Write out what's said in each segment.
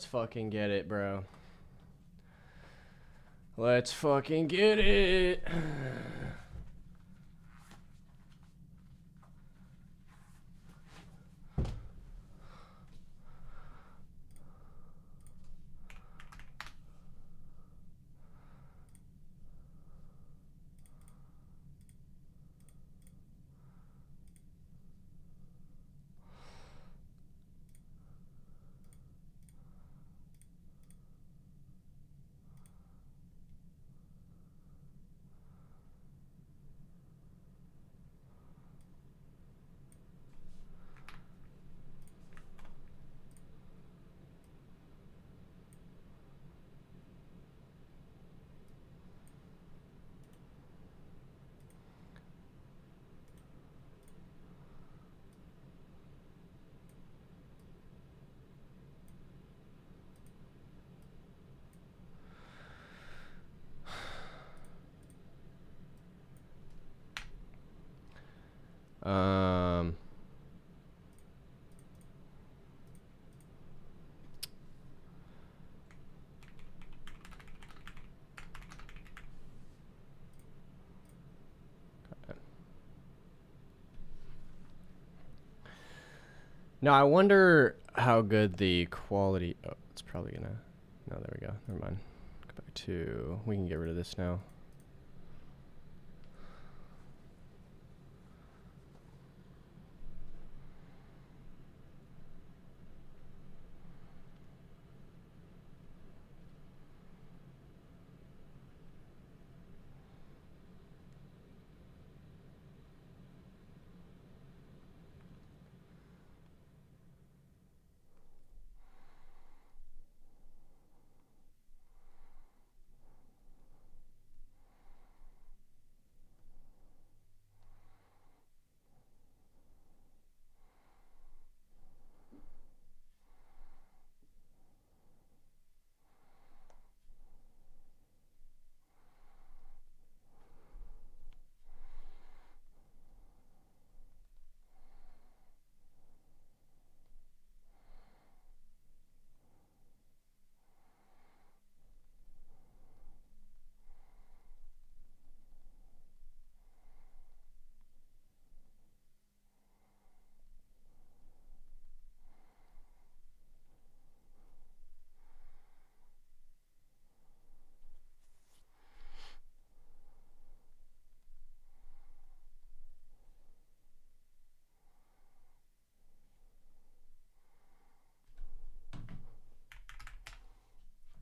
Let's fucking get it, bro. Let's fucking get it. Um. Now I wonder how good the quality. Oh, it's probably gonna. No, there we go. Never mind. Go back to. We can get rid of this now.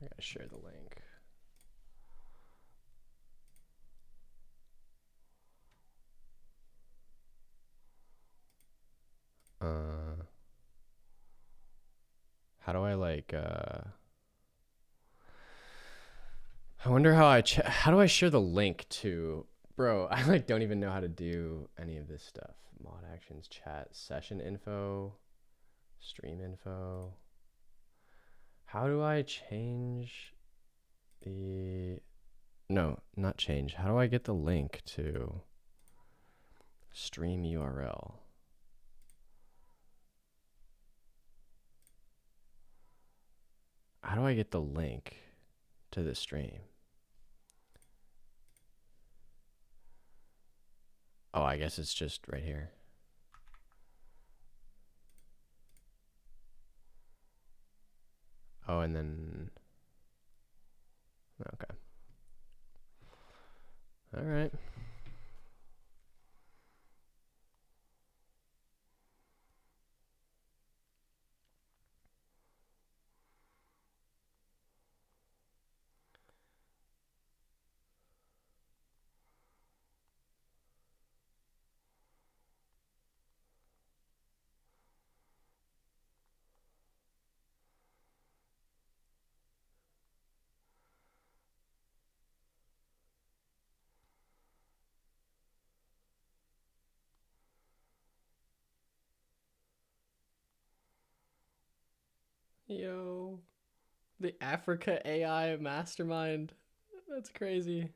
I gotta share the link. How do I like? I wonder how how do I share the link to? Bro, I like don't even know how to do any of this stuff. Mod actions, chat, session info, stream info. How do I change the? No, not change. How do I get the link to stream URL? How do I get the link to the stream? Oh, I guess it's just right here. Oh, and then, okay. All right. Yo, the Africa AI mastermind. That's crazy.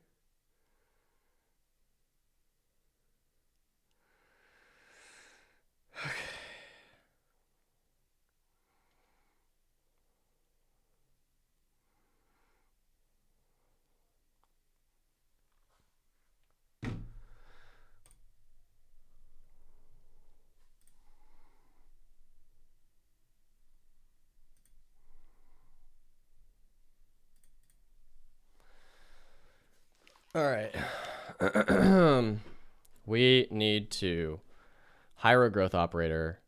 All right. We need to hire a growth operator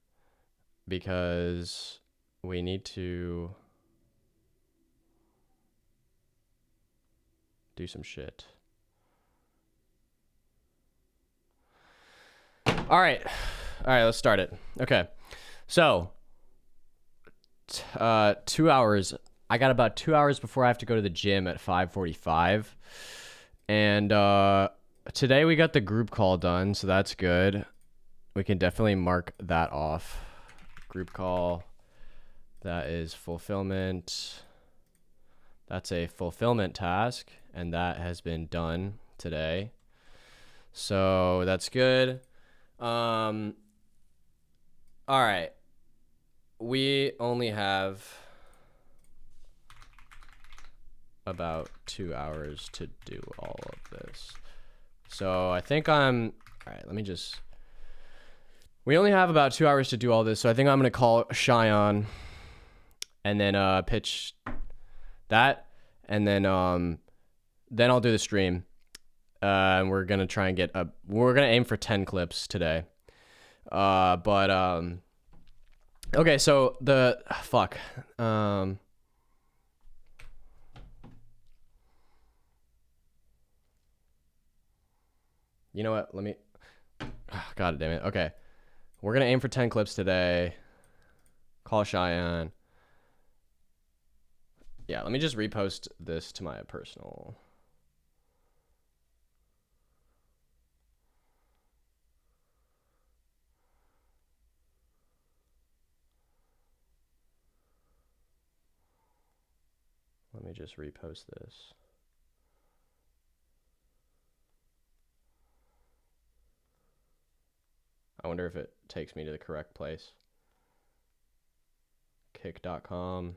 because we need to do some shit. All right. All right, let's start it. Okay. So, 2 hours. I got about 2 hours before I have to go to the gym at 5:45. And today we got the group call done, so that's good. We can definitely mark that off. Group call. That is fulfillment. That's a fulfillment task, and that has been done today. So that's good. All right. We only have about 2 hours to do all of this. So I think all right, let me just, we only have about 2 hours to do all this. So I think I'm going to call Shyon and then pitch that. And then I'll do the stream. And we're going to try and we're going to aim for 10 clips today. Okay, so fuck. You know what? God damn it. Okay. We're going to aim for 10 clips today. Call Shyon. Yeah, let me just repost this to my personal. Let me just repost this. I wonder if it takes me to the correct place. Kick.com.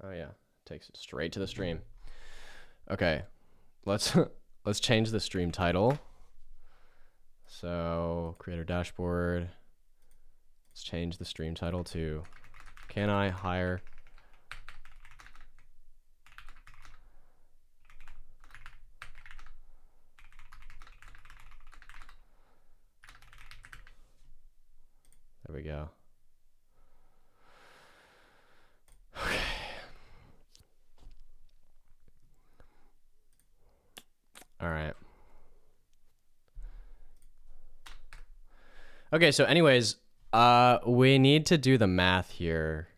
Oh yeah, takes it straight to the stream. Okay, let's change the stream title. So creator dashboard. Let's change the stream title to "Can I hire?" There we go. Okay. All right. Okay, so anyways, we need to do the math here.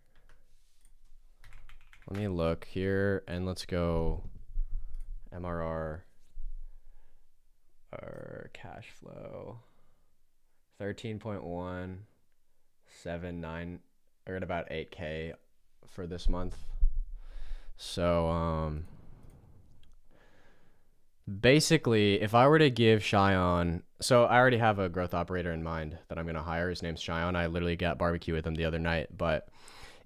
Let me look here and let's go MRR or cash flow. 13.179 or at about 8K for this month. So basically, if I were to give Shyon, so I already have a growth operator in mind that I'm gonna hire. His name's Shyon. I literally got barbecue with him the other night. But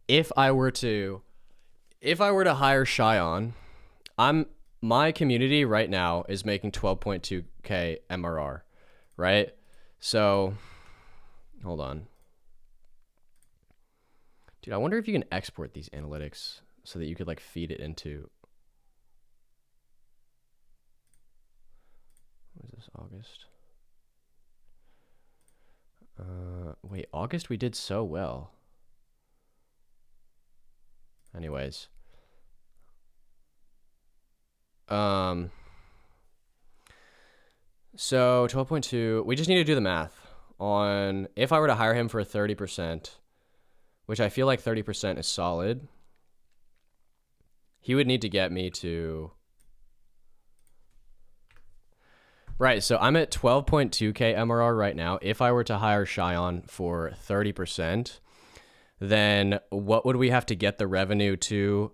if I were to hire Shyon, my community right now is making 12.2K MRR, right? So hold on. Dude, I wonder if you can export these analytics so that you could like feed it into. What is this, August? Wait, August we did so well. Anyways. So 12.2, we just need to do the math on if I were to hire him for 30%, which I feel like 30% is solid. He would need to get me to, right, so I'm at 12.2K MRR right now. If I were to hire Shyon for 30%, then what would we have to get the revenue to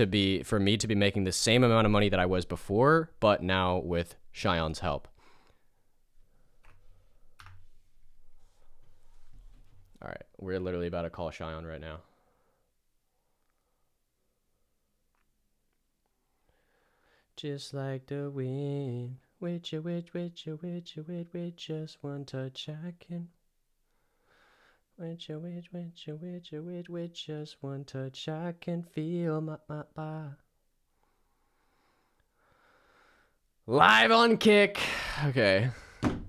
be, for me to be making the same amount of money that I was before, but now with Shyon's help? All right, we're literally about to call Shyon right now. Just like the wind, with just one touch I can. With just one touch, I can feel my. Live on Kick. Okay.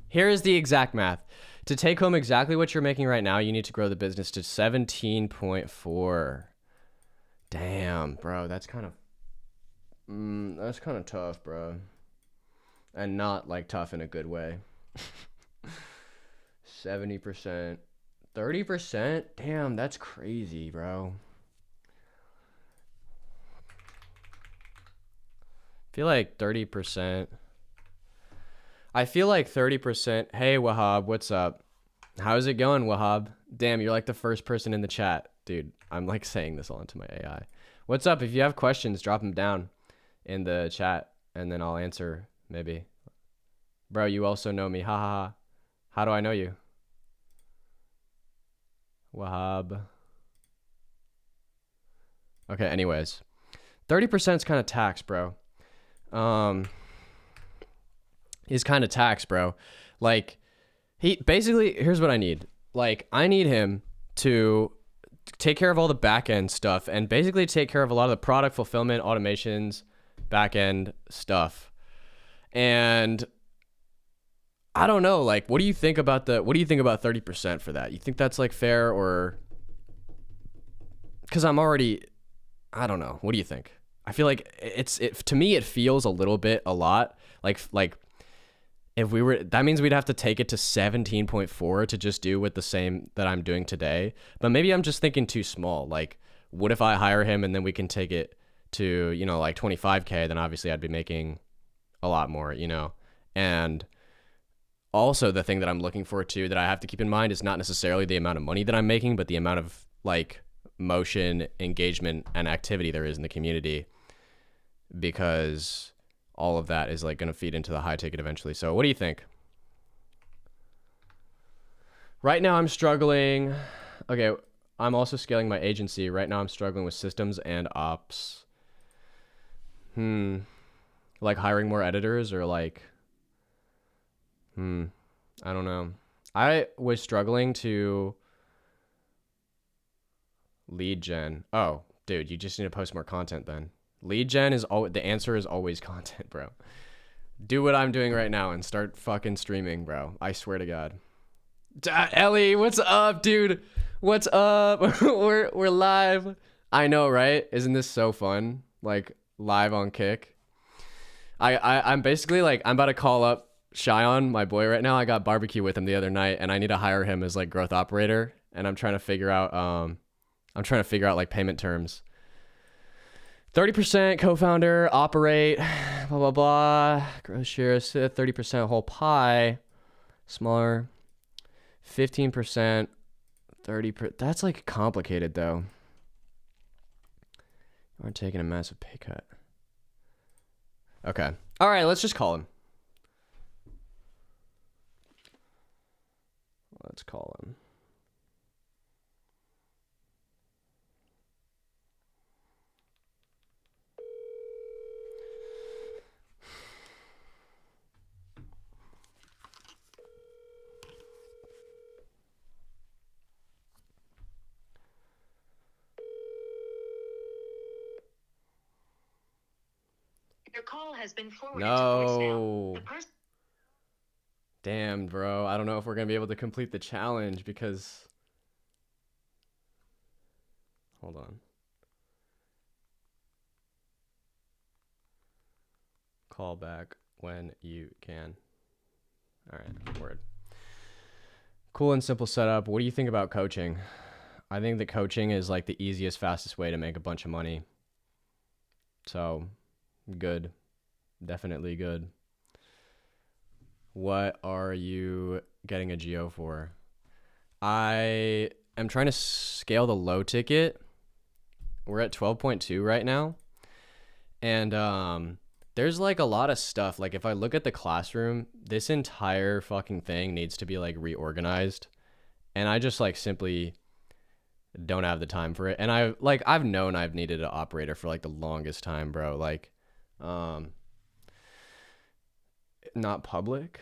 Here is the exact math. To take home exactly what you're making right now, you need to grow the business to 17.4. Damn, bro, that's kind of tough, bro. And not like tough in a good way. 70%. 30%? Damn, that's crazy, bro. I feel like 30%. I feel like 30%. Hey, Wahab, what's up? How's it going, Wahab? Damn, you're like the first person in the chat. Dude, I'm like saying this all into my AI. What's up? If you have questions, drop them down in the chat and then I'll answer maybe. Bro, you also know me. Ha ha ha. How do I know you? Wahab. Okay, anyways. 30% is kind of tax, bro. He's kind of tax, bro. Like, he basically, here's what I need. Like, I need him to take care of all the back end stuff and basically take care of a lot of the product fulfillment, automations, back end stuff. And I don't know, like, what do you think about 30% for that? You think that's like fair, or because I don't know. What do you think? I feel like to me, it feels a little bit a lot like if we were, that means we'd have to take it to 17.4 to just do with the same that I'm doing today. But maybe I'm just thinking too small. Like, what if I hire him and then we can take it to, you know, like 25K, then obviously I'd be making a lot more, you know? And also the thing that I'm looking for too, that I have to keep in mind, is not necessarily the amount of money that I'm making, but the amount of like motion, engagement, and activity there is in the community, because all of that is like going to feed into the high ticket eventually. So what do you think? Right now I'm struggling. Okay, I'm also scaling my agency. Right now I'm struggling with systems and ops. Like hiring more editors, or like, I don't know. I was struggling to lead gen. Oh, dude, you just need to post more content then. Lead gen is the answer is always content, bro. Do what I'm doing right now and start fucking streaming, bro. I swear to God. Ellie, what's up, dude? What's up? we're live. I know, right? Isn't this so fun? Like, live on Kick. I'm basically like, I'm about to call up Shyon, my boy, right now. I got barbecue with him the other night, and I need to hire him as like growth operator. And I'm trying to figure out like payment terms. 30% co-founder, operate, blah, blah, blah. Gross share, 30% whole pie, smaller, 15%, 30%. That's like complicated though. We're taking a massive pay cut. Okay. All right, let's just call him. Let's call him. Your call has been forwarded to voicemail. Damn, bro. I don't know if we're going to be able to complete the challenge because... Hold on. Call back when you can. All right, word. Cool and simple setup. What do you think about coaching? I think that coaching is like the easiest, fastest way to make a bunch of money. So, good. Definitely good. What are you getting a GO for? I am trying to scale the low ticket. We're at 12.2 right now. And there's like a lot of stuff. Like if I look at the classroom, this entire fucking thing needs to be like reorganized. And I just like simply don't have the time for it. And I've known I've needed an operator for like the longest time, bro. Like, not public.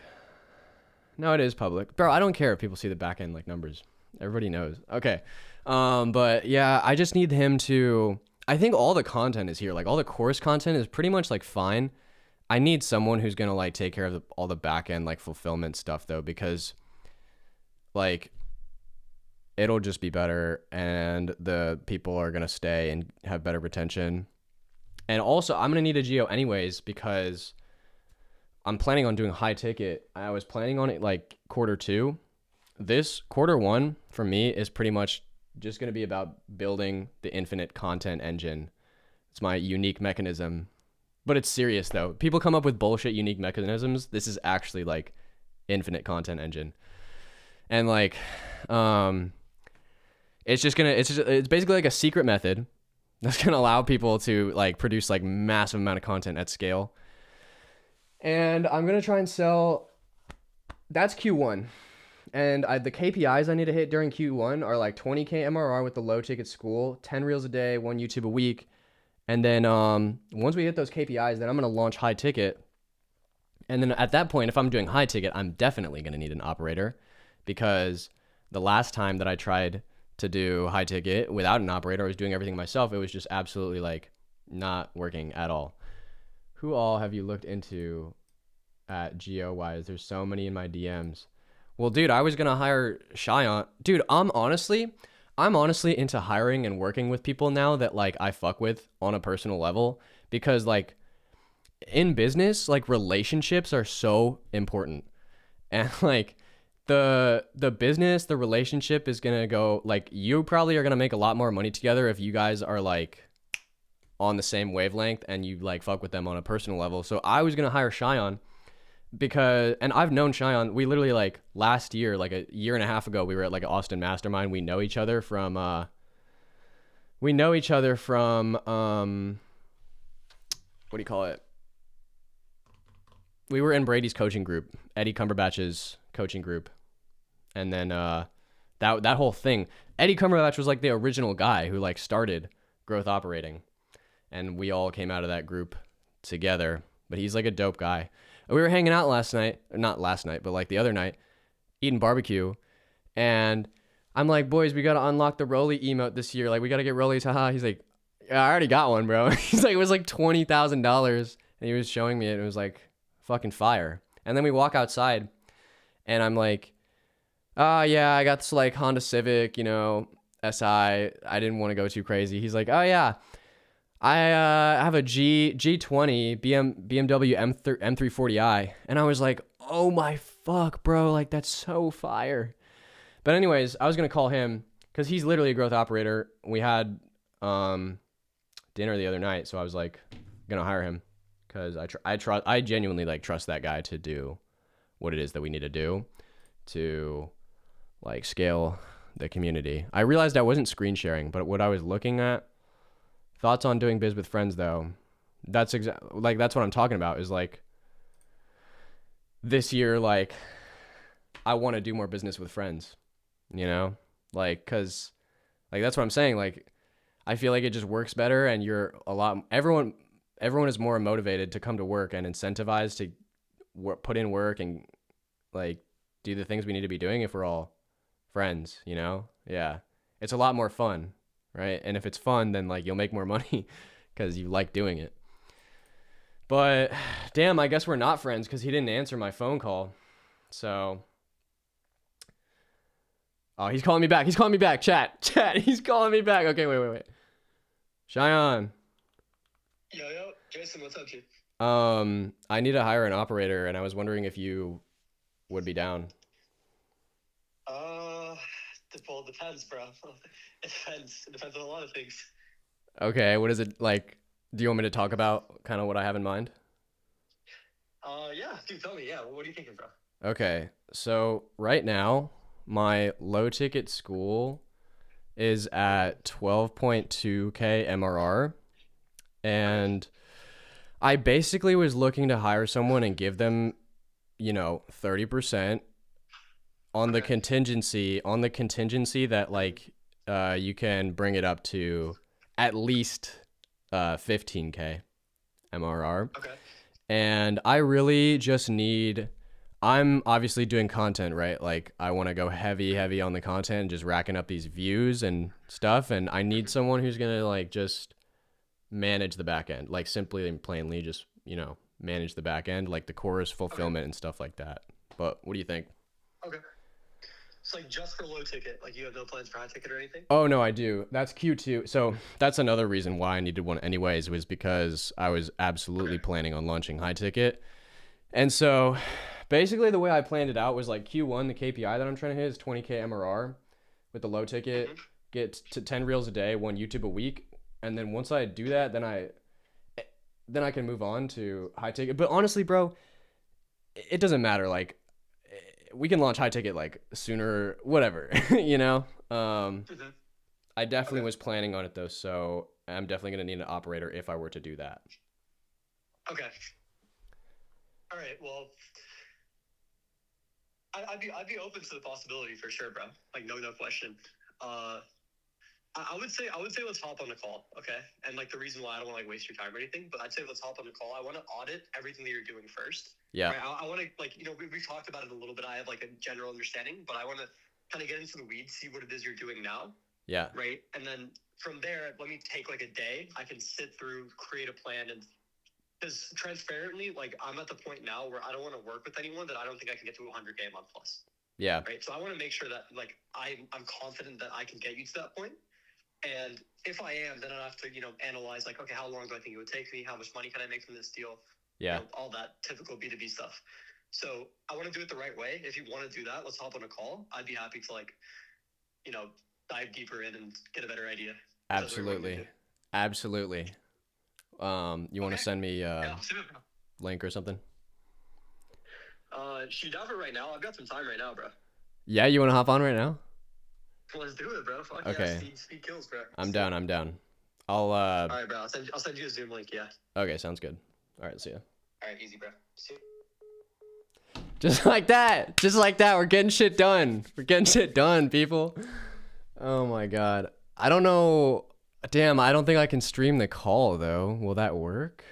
No, it is public. Bro, I don't care if people see the back end like numbers. Everybody knows. Okay. But yeah, I just need him to. I think all the content is here. Like all the course content is pretty much like fine. I need someone who's gonna like take care of all the back end like fulfillment stuff though, because like it'll just be better and the people are gonna stay and have better retention. And also, I'm gonna need a geo anyways because I'm planning on doing high ticket. I was planning on it like quarter 2. This quarter 1 for me is pretty much just going to be about building the infinite content engine. It's my unique mechanism, but it's serious though. People come up with bullshit unique mechanisms. This is actually like infinite content engine. And like, it's basically like a secret method that's going to allow people to like produce like massive amount of content at scale. And I'm going to try and sell, that's Q1. And the KPIs I need to hit during Q1 are like 20K MRR with the low ticket Skool, 10 reels a day, 1 YouTube a week. And then once we hit those KPIs, then I'm going to launch high ticket. And then at that point, if I'm doing high ticket, I'm definitely going to need an operator, because the last time that I tried to do high ticket without an operator, I was doing everything myself. It was just absolutely like not working at all. Who all have you looked into at GeoWise? There's so many in my DMs. Well, dude, I was gonna hire Shyon. Dude, I'm honestly into hiring and working with people now that like I fuck with on a personal level, because like in business, like relationships are so important. And like the business, the relationship is gonna go, like you probably are gonna make a lot more money together if you guys are like on the same wavelength and you like fuck with them on a personal level. So I was gonna hire Shyon because, and I've known Shyon, we literally like last year, like a year and a half ago, we were at like an Austin mastermind. We know each other from what do you call it? We were in Brady's coaching group, Eddie Cumberbatch's coaching group. And then that whole thing, Eddie Cumberbatch was like the original guy who like started Growth Operating. And we all came out of that group together. But he's like a dope guy. We were hanging out last night, not last night, but like the other night, eating barbecue. And I'm like, boys, we got to unlock the Rolly emote this year. Like, we got to get Rollies. Haha. He's like, yeah, I already got one, bro. He's like, it was like $20,000. And he was showing me it. It was like fucking fire. And then we walk outside and I'm like, yeah, I got this like Honda Civic, you know, SI. I didn't want to go too crazy. He's like, oh yeah, I have a G20 BMW M340i. And I was like, oh my fuck, bro. Like, that's so fire. But anyways, I was going to call him because he's literally a growth operator. We had dinner the other night. So I was like, going to hire him because I genuinely like trust that guy to do what it is that we need to do to like scale the community. I realized I wasn't screen sharing, but what I was looking at, thoughts on doing biz with friends though. That's that's what I'm talking about, is like this year, like I want to do more business with friends, you know, like, cause like, that's what I'm saying. Like, I feel like it just works better and everyone is more motivated to come to work and incentivized to put in work and like do the things we need to be doing if we're all friends, you know? Yeah. It's a lot more fun, right? And if it's fun, then like you'll make more money because you like doing it. But damn, I guess we're not friends because he didn't answer my phone call. So, oh, he's calling me back. He's calling me back. Chat. He's calling me back. Okay, wait. Shyon. Yo, Jason, what's up, dude? I need to hire an operator, and I was wondering if you would be down. Well, it depends, bro. It depends on a lot of things. Okay, what is it like? Do you want me to talk about kind of what I have in mind? Yeah, dude, tell me. Yeah, what are you thinking, bro? Okay, so right now, my low ticket Skool is at 12.2K MRR. And I basically was looking to hire someone and give them, 30% on the contingency that like you can bring it up to at least 15K MRR. Okay. And I really just need I'm obviously doing content, right? Like I want to go heavy on the content and just racking up these views and stuff. And I need someone who's going to like just manage the back end, like simply and plainly just, you know, manage the back end, like the chorus fulfillment and stuff like that. But what do you think? Okay. It's like just for low ticket, like you have no plans for high ticket or anything? Oh no, I do. That's Q2. So that's another reason why I needed one anyways, was because I was absolutely planning on launching high ticket. And so basically the way I planned it out was like Q1, the KPI that I'm trying to hit is 20K MRR with the low ticket, get to 10 reels a day, 1 YouTube a week. And then once I do that, then I can move on to high ticket. But honestly, bro, it doesn't matter. Like we can launch high ticket like sooner, whatever, you know? I definitely was planning on it though. So I'm definitely going to need an operator if I were to do that. Okay. All right. Well, I'd be open to the possibility for sure, bro. Like no question. I would say let's hop on the call, okay? And like the reason why I don't want to like waste your time or anything, but I'd say let's hop on the call. I want to audit everything that you're doing first. Yeah. Right? I want to like, you know, we've talked about it a little bit. I have like a general understanding, but I want to kind of get into the weeds, see what it is you're doing now. Yeah. Right. And then from there, let me take like a day. I can sit through, create a plan, and because transparently, like I'm at the point now where I don't want to work with anyone that I don't think I can get to 100K a month plus. Yeah. Right. So I want to make sure that like I'm confident that I can get you to that point. And if I am, then I have to, you know, analyze like, okay, how long do I think it would take me? How much money can I make from this deal? Yeah. You know, all that typical B2B stuff. So I want to do it the right way. If you want to do that, let's hop on a call. I'd be happy to like, you know, dive deeper in and get a better idea. Absolutely. Absolutely. You want to send me a link or something? Shoot out for right now. I've got some time right now, bro. Yeah, you want to hop on right now? Let's do it, bro. Fuck okay. Yeah, speed kills, bro. I'm down. All right, bro. I'll send you a Zoom link, yeah. Okay, sounds good. All right, see ya. All right, easy, bro. See you. Just like that. Just like that. We're getting shit done. We're getting shit done, people. Oh my God. I don't know. Damn, I don't think I can stream the call though. Will that work?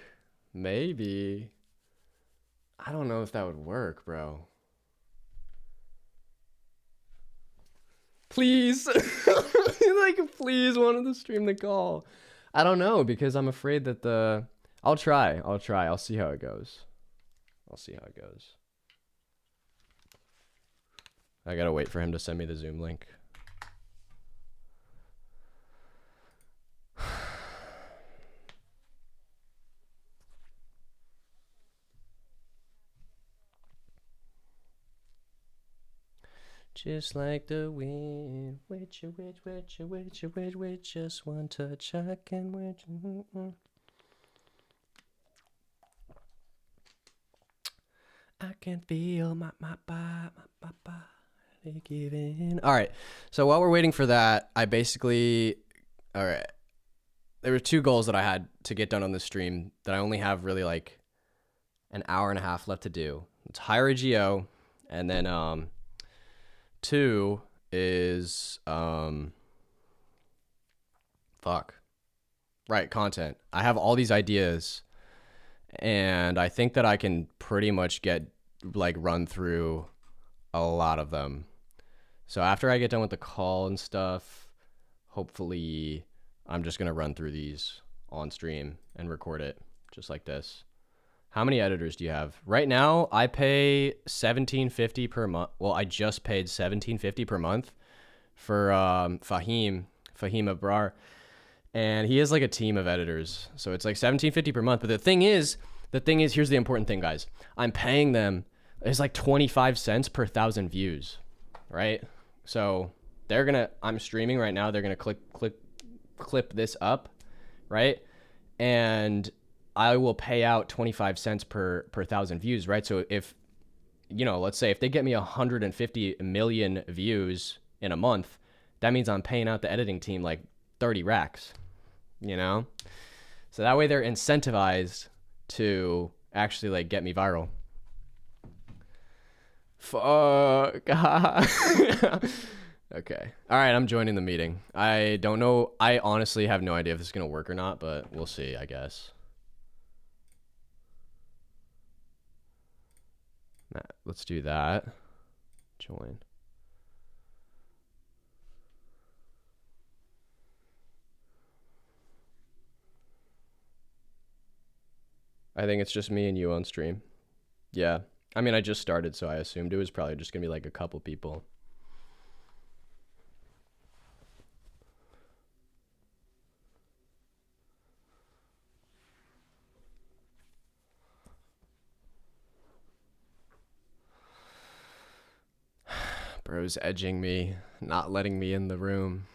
Maybe. I don't know if that would work, bro. Please. Like, please, wanted to stream the call. I don't know because I'm afraid that I'll try. I'll see how it goes. I gotta wait for him to send me the Zoom link. Just like the wind, with just one touch, I can wait. I can feel my body giving. All right, so while we're waiting for that, all right, there were 2 goals that I had to get done on the stream that I only have really like an hour and a half left to do. It's hire a GO, and then 2 is content. I have all these ideas and I think that I can pretty much run through a lot of them. So after I get done with the call and stuff, hopefully I'm just gonna run through these on stream and record it just like this. How many editors do you have? Right now, I pay $17.50 per month. Well, I just paid $17.50 per month for Fahim Abrar. And he has like a team of editors. So it's like $17.50 per month. But the thing is, here's the important thing, guys. I'm paying them, it's like 25 cents per 1,000 views, right? So I'm streaming right now. They're going to clip this up, right? And I will pay out 25 cents per 1,000 views, right? So if, you know, let's say if they get me 150 million views in a month, that means I'm paying out the editing team like 30 racks, you know? So that way they're incentivized to actually like get me viral. Fuck. Okay. All right, I'm joining the meeting. I don't know. I honestly have no idea if this is going to work or not, but we'll see, I guess. Nah, let's do that. Join. I think it's just me and you on stream. Yeah. I mean, I just started, so I assumed it was probably just going to be like a couple people. Bro's edging me, not letting me in the room.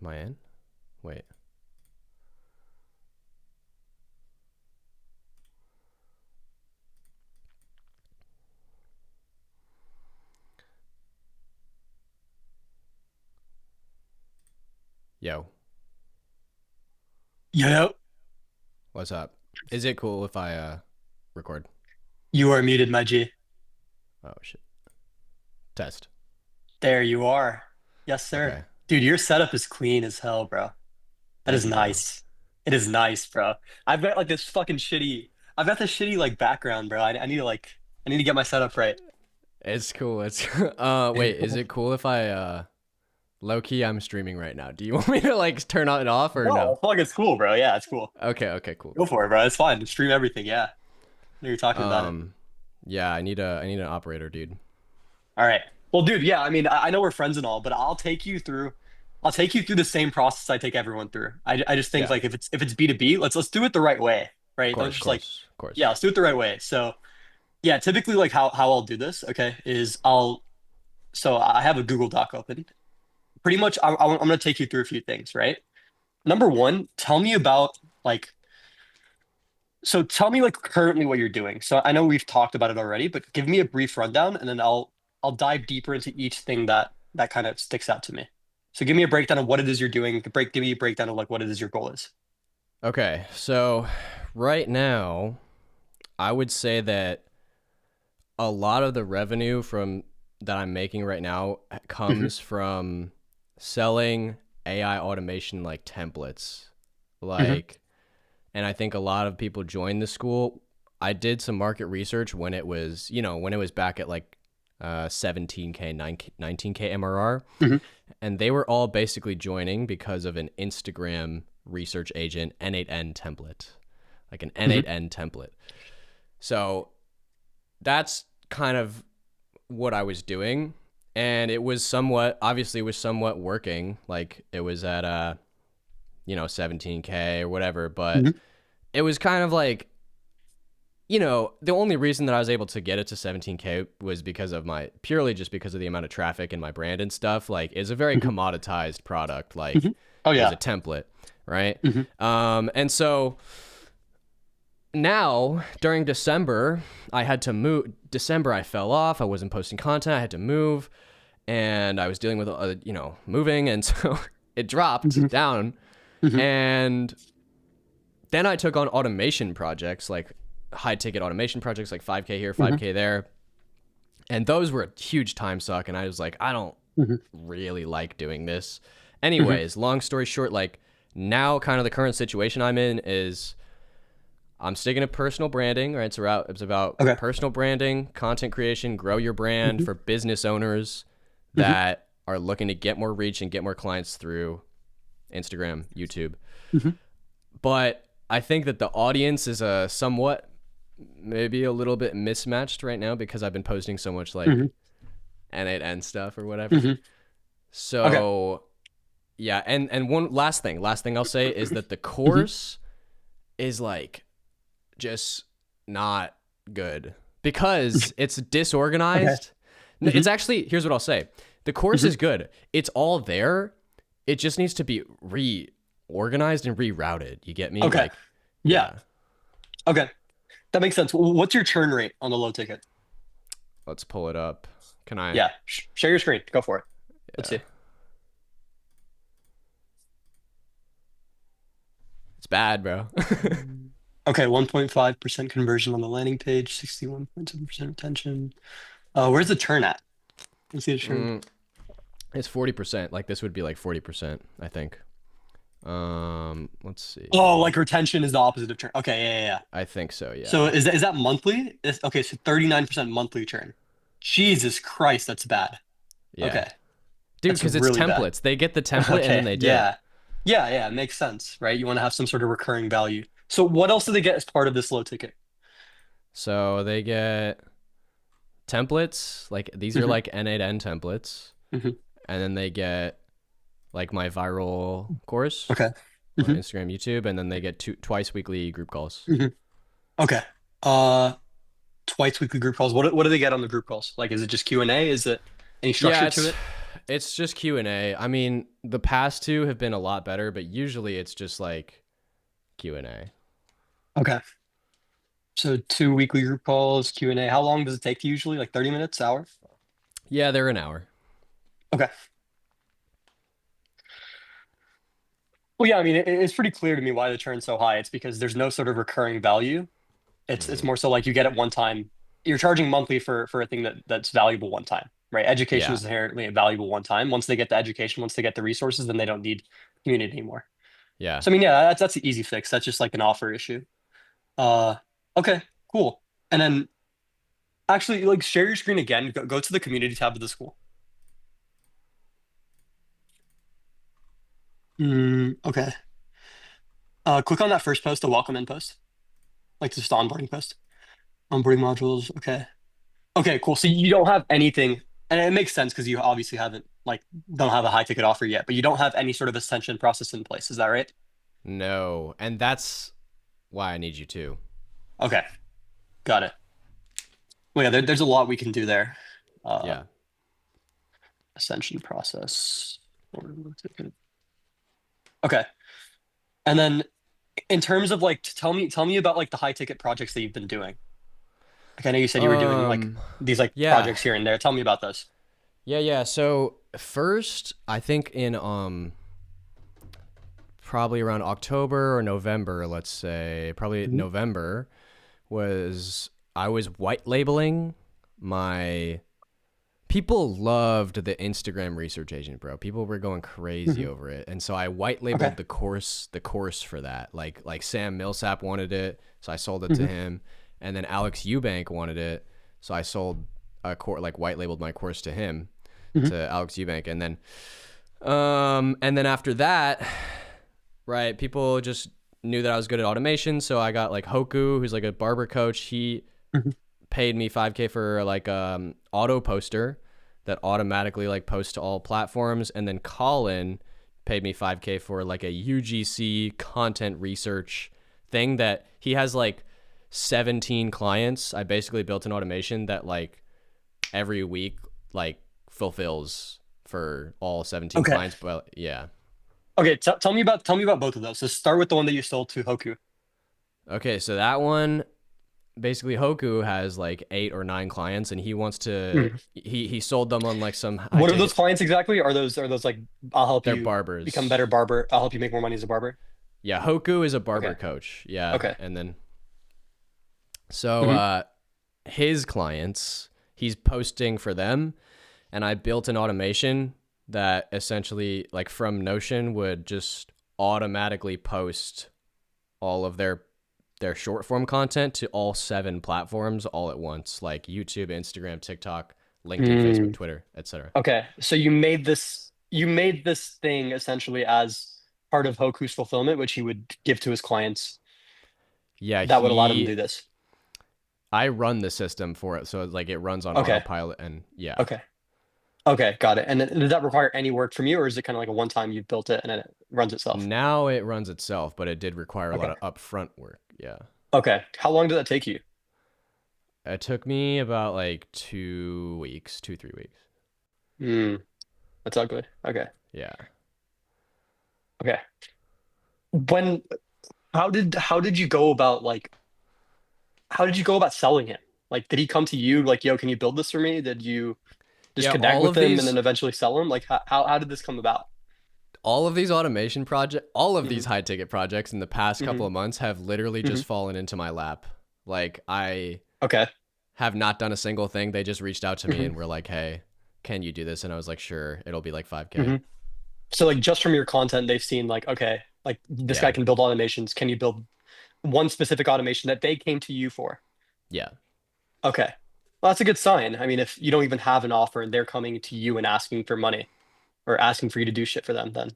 Am I in? Wait. Yo, Yo, what's up? Is it cool if I record? you are muted, my G. Oh shit. Test. There you are. Yes, sir. Okay. Dude, your setup is clean as hell, bro. That Thank is you, bro. nice. It is nice, bro. I've got this shitty like background, bro. I need to I need to get my setup right. It's cool. It's wait, is it cool if I low key I'm streaming right now. Do you want me to like turn it off or No, I no? feel like it's cool, bro. Yeah, it's cool. Okay, cool. Go for it, bro. It's fine. Stream everything. Yeah. I know you're talking about it. Yeah, I need an operator, dude. All right. Well, dude, yeah, I mean, I know we're friends and all, but I'll take you through the same process I take everyone through. I just think Yeah. like if it's B2B, let's do it the right way, right? Don't just like, Of course. yeah, let's do it the right way. So yeah, typically like how I'll do this, okay, is so I have a Google Doc open. Pretty much I'm gonna take you through a few things, right? Number one, tell me about like so tell me like currently what you're doing. So I know we've talked about it already, but give me a brief rundown and then I'll dive deeper into each thing that kind of sticks out to me. So give me a breakdown of what it is you're doing. Give me a breakdown of like what it is your goal is. Okay, so right now, I would say that a lot of the revenue from that I'm making right now Hmm. comes from selling AI automation like templates. Hmm. Like, and I think a lot of people join the school. I did some market research when it was, when it was back at like 17K, 19K MRR. Hmm. And they were all basically joining because of an Instagram research agent N8N template, like an Hmm. N8N template. So that's kind of what I was doing. And it was obviously it was somewhat working. Like it was at, 17K or whatever, but Hmm. it was kind of like, the only reason that I was able to get it to 17K was purely just because of the amount of traffic and my brand and stuff. Like, it's a very Hmm. commoditized product. Hmm. Like, Oh it was yeah. a template, right? Hmm. And so now during December, I had to move. December, I fell off. I wasn't posting content. I had to move, and I was dealing with, moving, and so it dropped Hmm. down. Hmm. And then I took on automation projects, like high ticket automation projects, like 5K here, Hmm. 5K there. And those were a huge time suck. And I was like, I don't Hmm. really like doing this. Hmm. Anyways, long story short, like now kind of the current situation I'm in is I'm sticking to personal branding, right? It's about Okay. personal branding, content creation, grow your brand Hmm. for business owners Hmm. that are looking to get more reach and get more clients through Instagram, YouTube. Hmm. But I think that the audience is a somewhat, maybe a little bit mismatched right now because I've been posting so much like Hmm. N8N stuff or whatever. Hmm. Okay. So yeah, and one last thing I'll say is that the Hmm. course is like just not good because it's Okay. disorganized. Hmm. It's actually, here's what I'll say. The course Hmm. is good. It's all there. It just needs to be reorganized and rerouted. You get me? Okay. Like, Yeah. yeah. Okay. That makes sense. What's your churn rate on the low ticket? Let's pull it up Can I? Yeah, share your screen. Go for it. Let's Yeah. see. It's bad, bro. Okay, 1.5% conversion on the landing page, 61.7% retention. Where's the churn at? Let's see the churn. Mm, it's 40%. Like this would be like 40%, I think. Let's see. Oh, like retention is the opposite of churn. Okay, yeah, yeah, yeah. I think so, So yeah. is that monthly? Okay, so 39% monthly churn. Jesus Christ, that's bad. Yeah. Okay, Dude, that's because it's really bad. templates. They get the template and then Okay, they do it. yeah. Yeah, yeah, makes sense, right? You want to have some sort of recurring value. So what else do they get as part of this low ticket? So they get templates. Like these are Hmm. like N8N templates. Hmm. And then they get like my viral course Okay. on Hmm. Instagram, YouTube, and then they get twice weekly group calls. Hmm. Okay. Uh, Twice weekly group calls. What do they get on the group calls? Like, is it just Q&A? Is it any Yeah, structure to it? it's just Q&A. I mean, the past two have been a lot better, but usually it's just like Q&A. Okay. So two weekly group calls, Q&A. How long does it take usually? Like 30 minutes, hour? Yeah, they're an hour. Okay. Well, yeah, I mean, it's pretty clear to me why the churn's so high. It's because there's no sort of recurring value. It's Hmm. more so like you get it one time. You're charging monthly for a thing that's valuable one time, right? Education Yeah, is inherently valuable one time. Once they get the education, once they get the resources, then they don't need community anymore. yeah. So I mean, yeah, that's the easy fix. That's just like an offer issue. Uh, okay, cool. And then actually, like, share your screen again. Go to the community tab of the school. Okay. Click on that first post, the welcome in post, like just the onboarding post. Onboarding modules. Okay. Okay, cool. So you don't have anything, and it makes sense because you obviously haven't like don't have a high ticket offer yet, but you don't have any sort of ascension process in place. Is that right? No, and that's why I need you to. Okay, got it. Well, yeah, there's a lot we can do there. Uh, Yeah. Ascension process. Okay, and then in terms of like, tell me about like the high ticket projects that you've been doing. Like I know you said you were doing like Um, these like yeah. projects here and there. Tell me about those. Yeah, yeah. So first, I think in probably around October or November, let's say, probably Mhm. November, I was white labeling my people loved the Instagram research agent, bro. People were going crazy Mhm. over it. And so I white Okay. labeled the course for that. Like Sam Millsap wanted it, so I sold it to Mhm. him. And then Alex Eubank wanted it, so I sold a course, like white labeled my course to him, Mhm. to Alex Eubank. And then after that, right, people just knew that I was good at automation, so I got like Hoku, who's like a barber coach. He Mhm. paid me 5K for like auto poster that automatically like posts to all platforms, and then Colin paid me 5K for like a UGC content research thing that he has like 17 clients. I basically built an automation that like every week like fulfills for all 17 Okay. clients, but yeah. Okay. Tell me about both of those. So start with the one that you sold to Hoku. Okay, so that one basically Hoku has like 8 or 9 clients, and he wants to Mhm. he sold them on like some high What are those ticket. clients exactly? Are those like I'll help They're you become barbers. better barber. I'll help you make more money as a barber. Yeah, Hoku is a barber Okay. coach. Yeah, Okay. and then so Hmm. his clients, he's posting for them, and I built an automation that essentially like from Notion would just automatically post all of their short form content to all 7 platforms all at once, like YouTube, Instagram, TikTok, LinkedIn, Facebook, Mm. Twitter, etc. Okay. So you made this thing essentially as part of Hoku's fulfillment, which he would give to his clients Yeah, that would allow them to he do this. I run the system for it, so like it runs on Okay. autopilot, and yeah. Okay. Okay. Got it. And then, does that require any work from you, or is it kind of like a one time you've built it and then it runs itself? Now it runs itself, but it did require a lot Okay. of upfront work. Yeah. Okay. How long did that take you? It took me about like 2 weeks, 3 weeks. Mm, that's ugly. Okay. Yeah. Okay. When how did you go about like how did you go about selling him? Like, did he come to you like, yo, can you build this for me? Did you? just Yeah, connect with them and then eventually sell them? Like how did this come about? all of these automation project, all of Hmm. these high ticket projects in the past couple Hmm. of months have literally Hmm. just fallen into my lap. Like I Okay. have not done a single thing. They just reached out to me Hmm. and were like, "Hey, can you do this?" And I was like, "Sure." It'll be like 5K. Hmm. So like just from your content, they've seen like, okay, like this guy Yeah. can build automations. Can you build one specific automation that they came to you for? Yeah. Okay. Well, that's a good sign. I mean, if you don't even have an offer and they're coming to you and asking for money or asking for you to do shit for them, then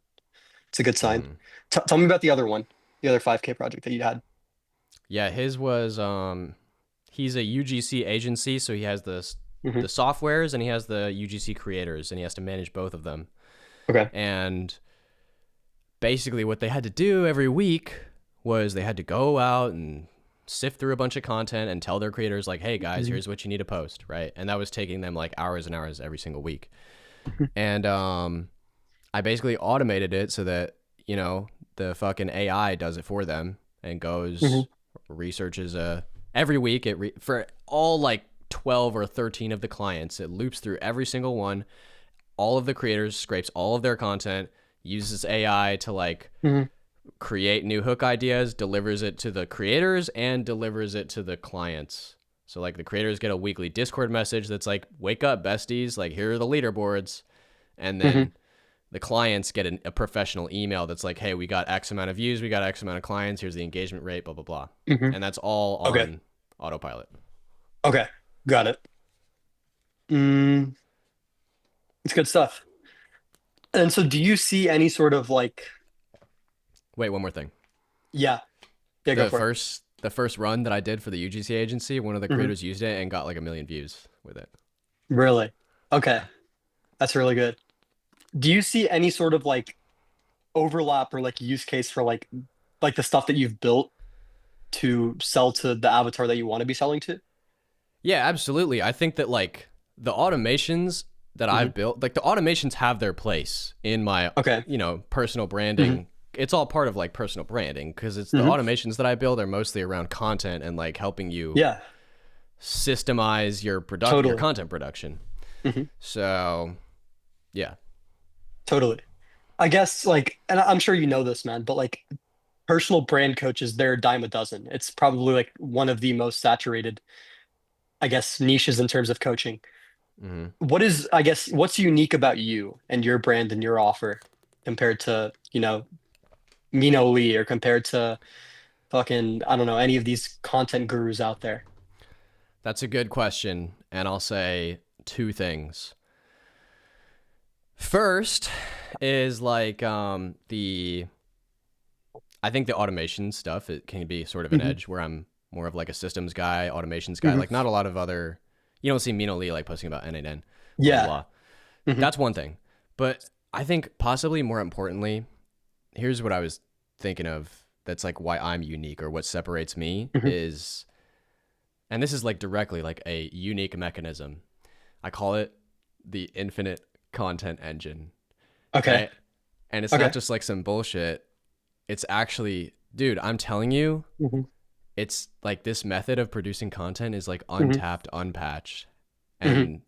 it's a good sign. Mhm. Tell me about the other one, the other 5K project that you had. Yeah, his was he's a UGC agency, so he has Hmm. the softwares and he has the UGC creators and he has to manage both of them. Okay. And basically what they had to do every week was they had to go out and sift through a bunch of content and tell their creators like, "Hey guys, Hmm. here's what you need to post," right? And that was taking them like hours and hours every single week. And I basically automated it so that, the fucking AI does it for them and Hmm. goes researches every week for all like 12 or 13 of the clients. It loops through every single one, all of the creators, scrapes all of their content, uses AI to like Hmm. create new hook ideas, delivers it to the creators and delivers it to the clients. So like the creators get a weekly Discord message that's like, "Wake up, besties, like here are the leaderboards." And Hmm. then the clients get a professional email that's like, "Hey, we got X amount of views, we got X amount of clients, here's the engagement rate, blah blah blah." Hmm. And that's all Okay. on autopilot. Okay. Got it. Mm, it's good stuff. And so do you see any sort of like, Wait, one more thing. yeah, yeah, go The for it. first run that I did for the UGC agency, one of the Hmm. creators used it and got like 1 million views with it. Really? Okay. Yeah. That's really good. Do you see any sort of like overlap or like use case for like the stuff that you've built to sell to the avatar that you want to be selling to? Yeah, absolutely. I think that like the automations that Hmm. I've built, like the automations have their place in my, Okay. personal Hmm. branding. It's all part of like personal branding because it's the Hmm. automations that I build are mostly around content and like helping you Yeah, systemize your totally. content production. Hmm. So, yeah. Totally. I guess like, and I'm sure you know this, man, but like personal brand coaches, they're a dime a dozen. It's probably like one of the most saturated, I guess, niches in terms of coaching. Hmm. What is, I guess, what's unique about you and your brand and your offer compared to, Mino Lee or compared to fucking, I don't know, any of these content gurus out there? That's a good question. And I'll say two things. First is like I think the automation stuff, it can be sort of an Hmm. edge where I'm more of like a systems guy, automations guy. Hmm. Like not a lot of other, you don't see Mino Lee like posting about N8N, blah, blah, Yeah. blah. Hmm. That's one thing. But I think possibly more importantly, here's what I was thinking of that's like why I'm unique or what separates me Hmm. is, and this is like directly like a unique mechanism. I call it the infinite content engine, Okay. right? And it's not Okay. just like some bullshit. It's actually, dude, I'm telling you, Hmm. it's like this method of producing content is like Hmm. untapped, unpatched. Hmm. And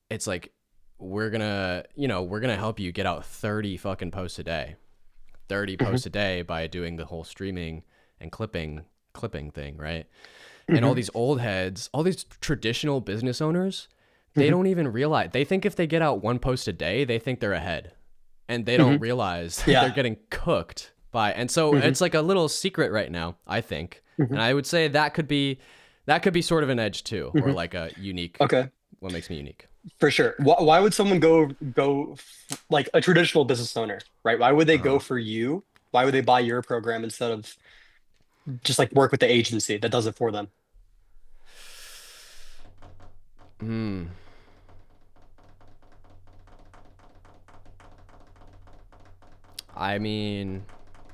it's like we're gonna help you get out 30 fucking posts a day. 30 Hmm. posts a day by doing the whole streaming and clipping thing, right? And all Hmm. these old heads, all these traditional business owners, they Hmm. don't even realize. They think if they get out one post a day, they think they're ahead. And they Hmm. don't realize that they're Yeah. getting cooked by. And so Hmm. it's like a little secret right now, I think. Hmm. And I would say that could be sort of an edge too, or Hmm. like a unique Okay. what makes me unique. For sure. Why would someone like a traditional business owner, right? Why would they go Uh-huh. for you? Why would they buy your program instead of just like work with the agency that does it for them? Hmm. I mean,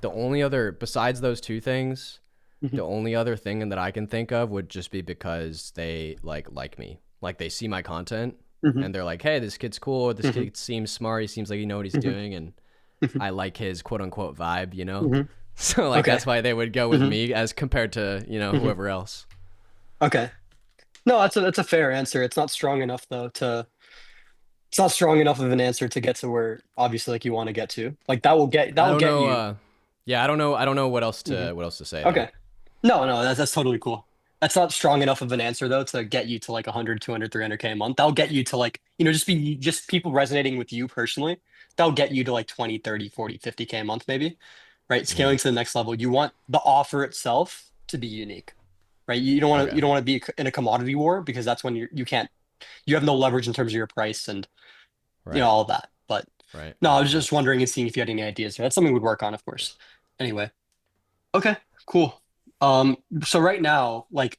the only other besides those two things, Hmm. the only other thing that I can think of would just be because they like me. Like they see my content Hmm. and they're like, "Hey, this kid's cool. This Hmm. kid seems smart. He seems like he knows what he's Hmm. doing and Hmm. I like his quote unquote vibe, you know?" Hmm. So like Okay. that's why they would go with Hmm. me as compared to, Hmm. whoever else. Okay. No, that's a fair answer. It's not strong enough though to. It's not strong enough of an answer to get to where obviously like you want to get to. Like that I will don't get know. you. Yeah, I don't know. I don't know Mhm. what else to say there. Okay. No, no, that's totally cool. That's not strong enough of an answer though to get you to like 100, 200, 300K a month. That'll get you to like, just people resonating with you personally. That'll get you to like 20, 30, 40, 50K a month maybe. Right? Hmm. Scaling to the next level. You want the offer itself to be unique. Right? Okay. You don't want to be in a commodity war because that's when you can't you have no leverage in terms of your price and Right. all of that. But Right. no, I Right. was Right. just wondering and seeing if you had any ideas. That's something we'd work on, of course. Anyway. Okay, cool. So right now, like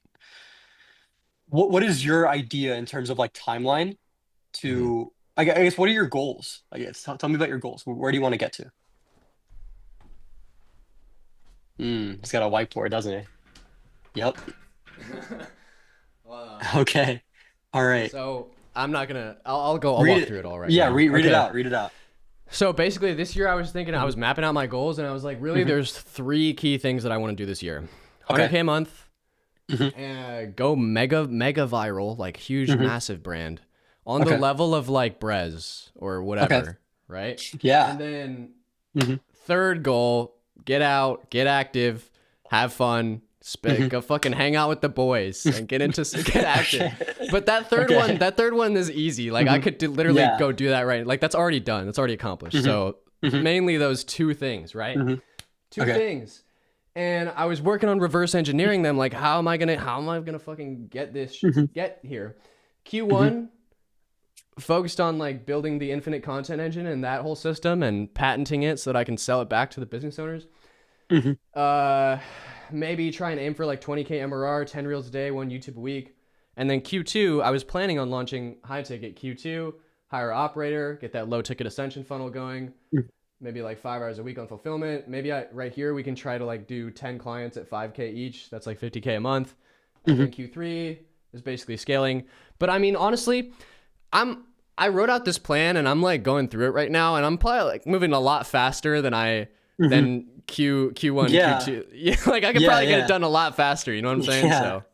what is your idea in terms of like timeline Hmm. to I guess what are your goals? I guess tell me about your goals. Where do you want to get to? He's got a whiteboard, doesn't he? Yep. Uh, Okay. All right. so I'm not gonna. I'll go. I'll Read walk it. through it all right Yeah, now. read it Okay. out. Read it out. So basically, this year I was thinking I Hmm. was mapping out my goals, and I was like, really, Hmm. there's three key things that I want to do this year: Okay. 100K a month, Hmm. go mega viral, like huge, Hmm. massive brand, on the Okay. level of like Brez or Okay. whatever, right? Yeah. And then Hmm. third goal, get out, get active, have fun, Hmm. go fucking hang out with the boys and get active. Okay. But Okay. that third one is easy. Like I Hmm. could literally Yeah. go do that right. Like that's already done. That's already accomplished. Hmm. So Hmm. mainly those two things, right? Hmm. Two Okay. things. And I was working on reverse engineering them. Like, how am I gonna fucking get Hmm. get here? Hmm. Q1 focused on like building the infinite content engine and that whole system and patenting it so that I can sell it back to the business owners. Hmm. Uh, maybe try and aim for like 20K MRR, 10 reels a day, one YouTube a week. And then Q2, I was planning on launching high ticket Q2, hire an operator, get that low ticket ascension funnel going. Maybe like 5 hours a week on fulfillment. Maybe right here we can try to like do 10 clients at 5K each. That's like 50K a month. And Hmm. then Q3 is basically scaling. But I mean, honestly, I wrote out this plan and I'm like going through it right now, and I'm probably like moving a lot faster Hmm. than Q1 Yeah. Q2. Yeah, like I could Yeah. probably get it Yeah. done a lot faster. You know what I'm saying? Yeah. So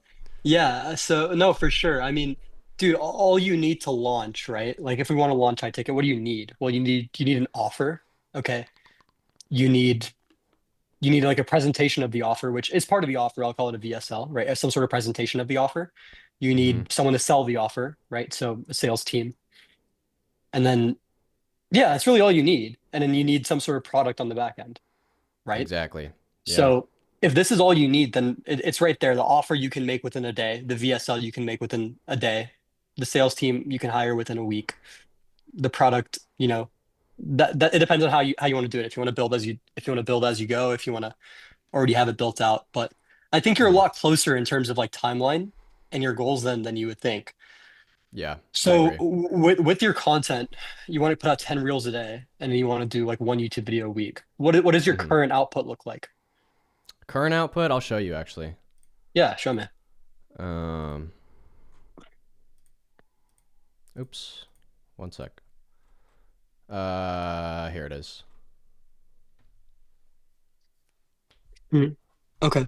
Yeah. So no, for sure. I mean, dude, all you need to launch, right? Like if we want to launch high ticket, what do you need? Well, you need an offer. Okay. You need you need like a presentation of the offer, which is part of the offer. I'll call it a VSL, right? Some sort of presentation of the offer. You hmm, need someone to sell the offer, right? So a sales team. And then yeah, that's really all you need. And then you need some sort of product on the back end, right? exactly. Yeah. So if this is all you need, then it's right there. The offer you can make within a day, the VSL you can make within a day, the sales team you can hire within a week. The product, that it depends on how you want to do it. If you want to build if you want to build as you go, if you want to already have it built out. But I think you're a Hmm. lot closer in terms of like timeline and your goals than you would think. Yeah, I So agree. with your content, you want to put out 10 reels a day and then you want to do like one YouTube video a week. What does your Hmm. current output look like? Current output, I'll show you actually. Yeah, show me. Um, oops, one sec. Here it is. Mhm. Okay.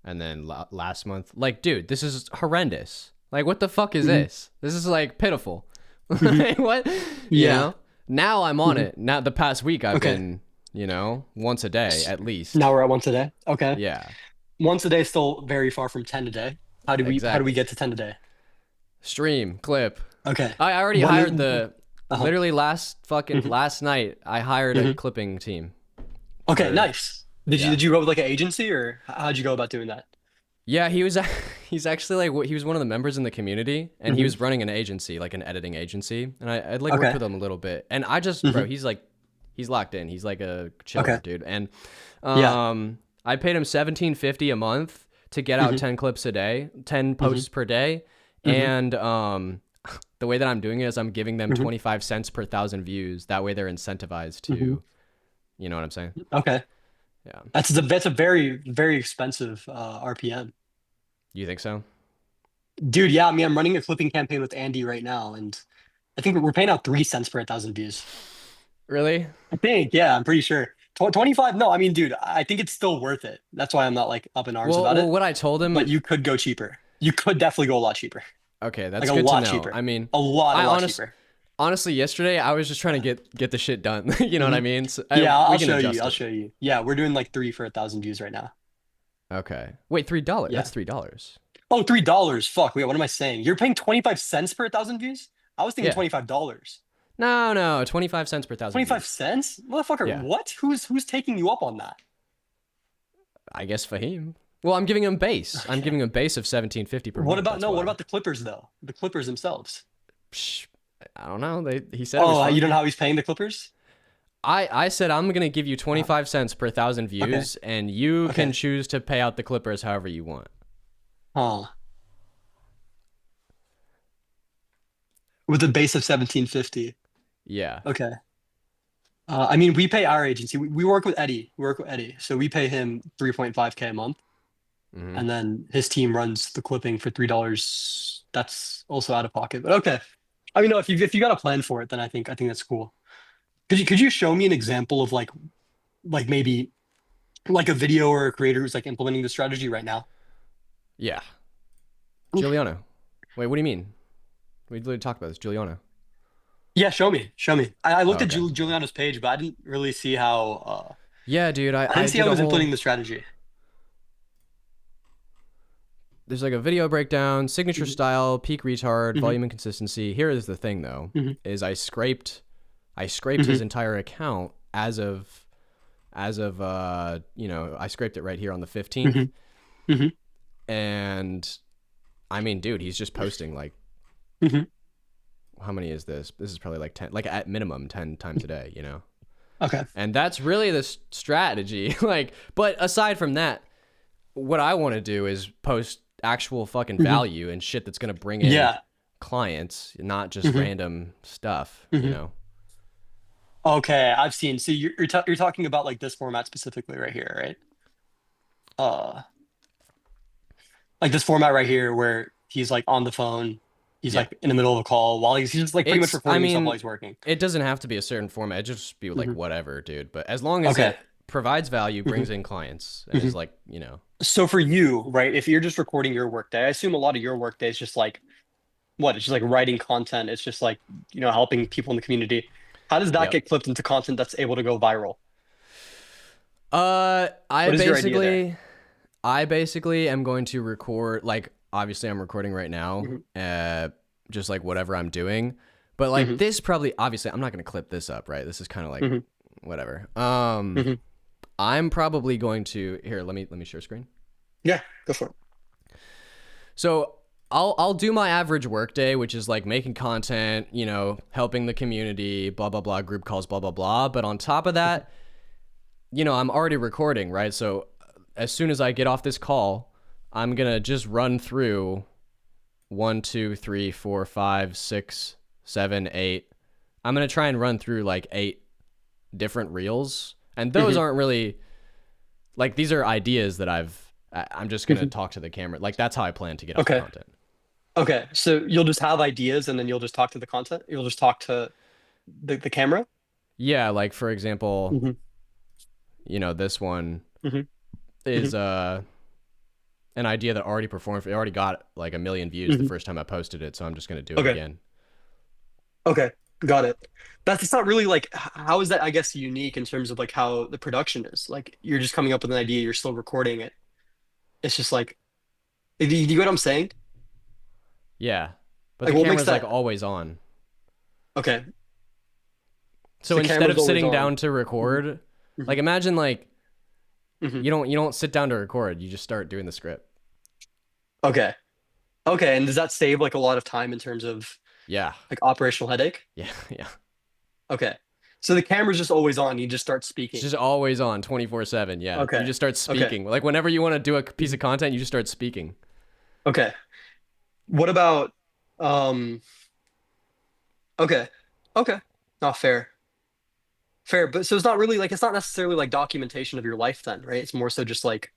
And then last month, like, dude, this is horrendous. Like, what the fuck is Hmm. this? This is like pitiful. Hmm. Like, what? You Yeah. know? Now I'm on Hmm. it. Now the past week I've Okay. been, once a day at least. Now we're at once a day. Okay. Yeah, Once a day is still very far from 10 a day. How do we exactly. get to 10 a day? Stream, clip. Okay. I already One hired uh-huh. literally Hmm. last night, I hired a Hmm. clipping team Okay, for, nice. yeah. Did you go with like an agency or how'd you go about doing that? Yeah, he's actually like he was one of the members in the community, and he Hmm. was running an agency, like an editing agency, and I'd like worked Okay. with him a little bit, and I just bro, Hmm. he's locked in, he's like a chiller Okay. dude, and Yeah. I paid him 1750 a month to get out Hmm. 10 clips a day, 10 Hmm. posts per day, Hmm. and the way that I'm doing it is I'm giving them Hmm. 25 cents per thousand views. That way they're incentivized Hmm. to, you know what I'm saying? Okay. Yeah. That's a very, very expensive RPM. You think so? Dude, yeah, I mean, I'm running a clipping campaign with Andy right now, and I think we're paying out 3 cents per 1,000 views. Really? I think, yeah, I'm pretty sure. 25? No, I mean, dude, I think it's still worth it. That's why I'm not like up in arms about Well, it. what I told But him you could go cheaper. You could definitely go a lot cheaper. Okay, that's Like a good to lot know. cheaper. I mean, A I lot cheaper. honestly, yesterday I was just trying to get the shit done. You know what I Hmm. mean? So, Yeah, we I'll can show you. adjust I'll it. show you. Yeah, we're doing like 3 for 1,000 views right now. Okay. Wait, $3. Yeah. That's $3. Oh, $3. Fuck. Wait, what am I saying? You're paying 25 cents per 1,000 views? I was thinking Yeah. $25. No, 25 cents per thousand 25 views. cents? Motherfucker, Yeah. what? Who's taking you up on that? I guess Fahim. Well, I'm giving him base. I'm Okay. giving him base of 1750 per What month. about That's no, what why. about the Clippers though? The Clippers themselves. Psh, I don't know. He said it was Oh, you don't fun. know how he's paying the Clippers? I said I'm gonna give you Uh, 25 cents per thousand okay. views, and you can Okay. choose to pay out the Clippers however you want. Huh. With a base of 1750. Yeah. Okay. I mean, we pay our agency. We work with Eddie. We work with Eddie. So we pay him 3.5K a month. Hmm. And then his team runs the clipping for $3. That's also out of pocket. But okay. I mean, no, if you got a plan for it, then I think that's cool. Could you show me an example of like maybe like a video or a creator who's like implementing the strategy right now? Yeah. Giuliano. Wait, what do you mean? We literally talked about this. Giuliano. Yeah, show me. Show me. I Oh, looked at okay. Giuliano's page, but I didn't really see how Yeah, dude. I I didn't see did how a he's whole. implementing the strategy. There's like a video breakdown, signature Hmm. style, peak retard, Hmm. volume and consistency. Here is the thing though, Hmm. is I scraped his Hmm. entire account as of I scraped it right here on the 15th. Hmm. Hmm. And I mean, dude, he's just posting like, Hmm. how many is this? This is probably like 10, like at minimum 10 times a day, Okay. And that's really the strategy. Like, but aside from that, what I want to do is post actual fucking Hmm. value and shit that's going to bring in Yeah. clients, not just Hmm. random stuff, Hmm. Okay, I've seen. So you're talking about like this format specifically right here, right? Uh, like this format right here where he's like on the phone, he's Yeah. like in the middle of a call while he's just like pretty much I recording himself while mean, he's working. it doesn't have to be a certain format. It just be like Hmm. whatever, dude. But as long as Okay. it provides value, Hmm. brings in clients, and Hmm. is like, So for you, right, if you're just recording your workday, I assume a lot of your workday is just like what? It's just like writing content. It's just like, helping people in the community. How does that yep. get clipped into content that's able to go viral? Uh, I What is your idea there? basically, I basically am going to record, like, obviously I'm recording right now, Hmm. just like whatever I'm doing. But like Hmm. this probably, obviously I'm not going to clip this up, right? This is kind of like Hmm. whatever. Hmm. I'm probably going to, here, let me share screen. Yeah, go for it. So I'll do my average workday, which is like making content, helping the community, blah blah blah, group calls, blah blah blah. But on top of that, I'm already recording, right? So as soon as I get off this call, I'm gonna just run through 1, 2, 3, 4, 5, 6, 7, 8. I'm gonna try and run through like 8 different reels, and those Hmm. aren't really like, these are ideas that I'm just gonna Hmm. talk to the camera. Like, that's how I plan to get off the Okay. content. Okay. So you'll just have ideas and then you'll just talk to the content. You'll just talk to the camera. Yeah, like for example, Hmm. this one Hmm. Hmm. is an idea that already performed. It already got like 1 million views the Hmm. first time I posted it, so I'm just gonna do it Okay. again. Okay. Got it. That's it's not really like how is that, I guess, unique in terms of like how the production is. Like you're just coming up with an idea, you're still recording it. It's just like, do you get what I'm saying? Yeah, but Like the what makes camera's like that always on. okay. So So the instead camera's of always sitting on. down to Hmm. record, Hmm. like imagine like Hmm. you don't sit down to record. You just start doing the script. Okay. Okay. And does that save like a lot of time in terms of Yeah, like operational headache? yeah, yeah. Okay. So the camera's just always on. You just start It's speaking. just always on 24/7. Yeah, you Okay. just start Okay. speaking. Like whenever you want to do a piece of Mhm. content, you just start speaking. Okay. What about um okay. Okay. Not fair. Fair, but so it's not really like it's not necessarily like documentation of your life then, right? It's more so just like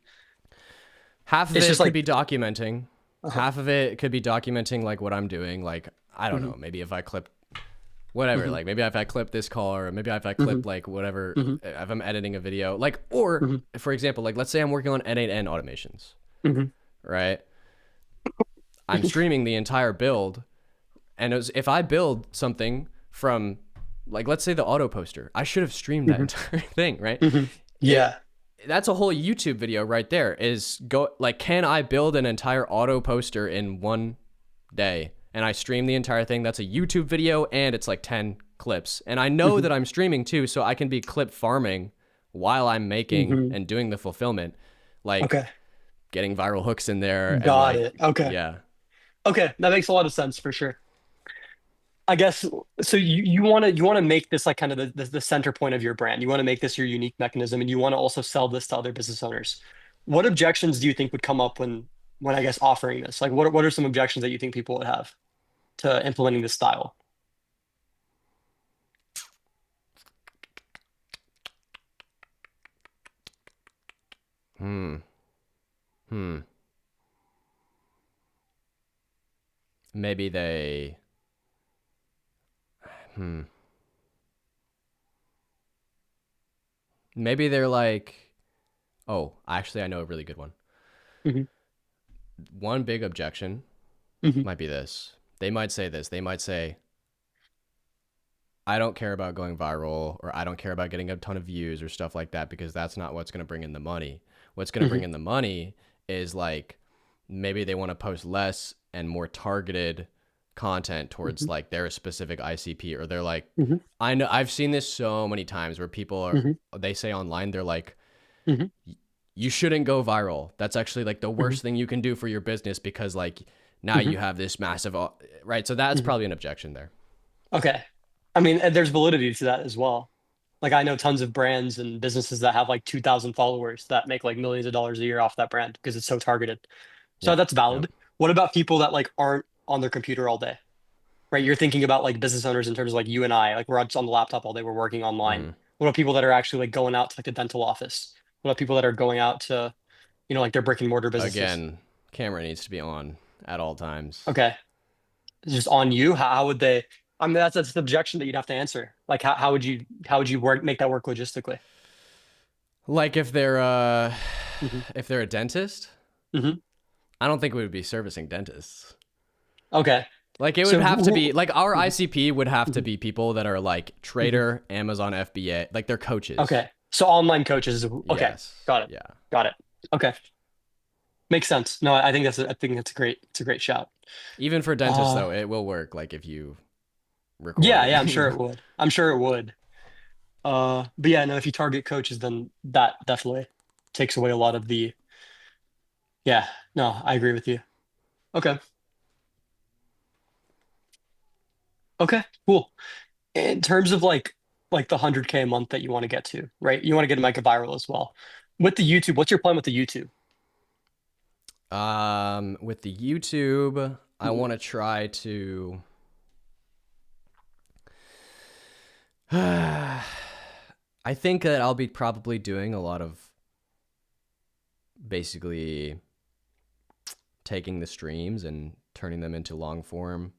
Half of it's it just could like be documenting. uh-huh. Half of it could be documenting like what I'm doing. Like, I don't Hmm. know, maybe if I clip whatever, Hmm. like maybe if I clip this call, or maybe if I Hmm. clip like whatever, Hmm. if I'm editing a video, like, or Hmm. for example, like let's say I'm working on N8N automations, Hmm. right? I'm streaming the entire build. And if I build something from, like, let's say the auto poster, I should have streamed that Mhm. entire thing, right? Mhm. Yeah. That's a whole YouTube video right there. Can I build an entire auto poster in one day? And I stream the entire thing. That's a YouTube video, and it's like 10 clips. And I know Mhm. that I'm streaming too, so I can be clip farming while I'm making Mhm. and doing the fulfillment, like Okay. getting viral hooks in there and Got like, it. Okay. yeah. Okay. That makes a lot of sense for sure. I guess so. You want to make this like kind of the center point of your brand. You want to make this your unique mechanism, and you want to also sell this to other business owners. What objections do you think would come up when I guess offering this? Like, what are some objections that you think people would have to implementing this style? Hmm. Hmm. Maybe they. Hmm. Maybe they're like, oh, actually, I know a really good one. Hmm. One big objection Hmm. might be this. They might say this. They might say, I don't care about going viral, or I don't care about getting a ton of views or stuff like that, because that's not what's going to bring in the money. What's going to Hmm. bring in the money is like, maybe they want to post less and more targeted content towards Hmm. like their specific ICP, or they're like, Hmm. I know I've seen this so many times where people are, Hmm. they say online, they're like, Hmm. you shouldn't go viral. That's actually like the Hmm. worst thing you can do for your business, because like now Hmm. you have this massive, right? So that's Hmm. probably an objection there. Okay. I mean, and there's validity to that as well. Like I know tons of brands and businesses that have like 2,000 followers that make like millions of dollars a year off that brand because it's so targeted. So Yep. that's Yep. valid. What about people that like aren't on their computer all day? Right? You're thinking about like business owners in terms of like you and I, like we're just on the laptop all day, we're working online. Mm. What about people that are actually like going out to like the dental office? What about people that are going out to, like their brick and mortar businesses? Again, camera needs to be on at all times. Okay. It's just on you. How would they? I mean, that's the objection that you'd have to answer. Like, how would you make that work logistically? Like Hmm. if they're a dentist, Hmm. I don't think we would be servicing dentists. Okay. Like it would So, have to be like our mhm, ICP would have to mhm, be people that are like mhm. Trader, Amazon FBA, like they're coaches. Okay. So online coaches. Okay. Yes. Got it. Yeah. Got it. Okay. Makes sense. No, I think that's a great shout. Even for dentists Uh, though, it will work like if you yeah, record. yeah, I'm sure it would. I'm sure it would. But yeah, no, if you target coaches, then that definitely takes away a lot of the, yeah, no, I agree with you. Okay. Okay, cool. In terms of like the 100K a month that you want to get to, right? You want to get like a viral as well. With the YouTube, what's your plan with the YouTube? With the YouTube, I Mhm. want to try to I think that I'll be probably doing a lot of basically taking the streams and turning them into long form.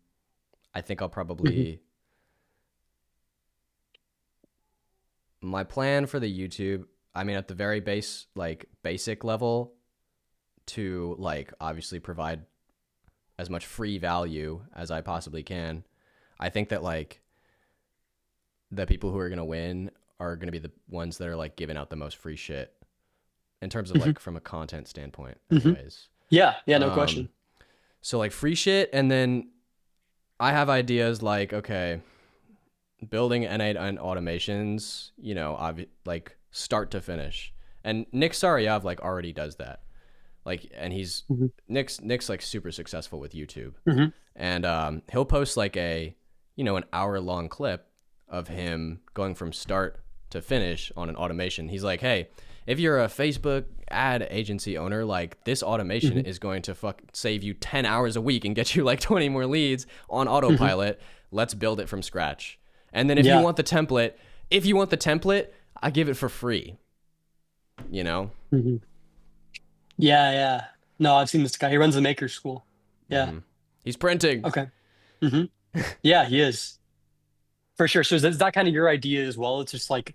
I think I'll Mhm. probably my plan for the YouTube, I mean at the very basic level, to like obviously provide as much free value as I possibly can. I think that like the people who are going to win are going to be the ones that are like giving out the most free shit in terms of Mhm. like from a content standpoint Mhm. anyways. Yeah, yeah, no Um question. so like free shit, and then I have ideas like, okay, building N8 and automations, like start to finish. And Nick Saryav like already does that. Like, and Mhm. Nick's like super successful with YouTube, Mhm. and he'll post like an hour long clip of him going from start to finish on an automation. He's like, hey, if you're a Facebook ad agency owner, like this automation Mhm. is going to save you 10 hours a week and get you like 20 more leads on Mhm. autopilot. Let's build it from scratch. And then Yeah. if you want the template, I give it for free, you know? Mhm. Yeah, yeah. No, I've seen this guy. He runs the maker school. Yeah. Hmm. He's printing. Okay. Hmm. Yeah, he is for sure. So is that kind of your idea as well? It's just like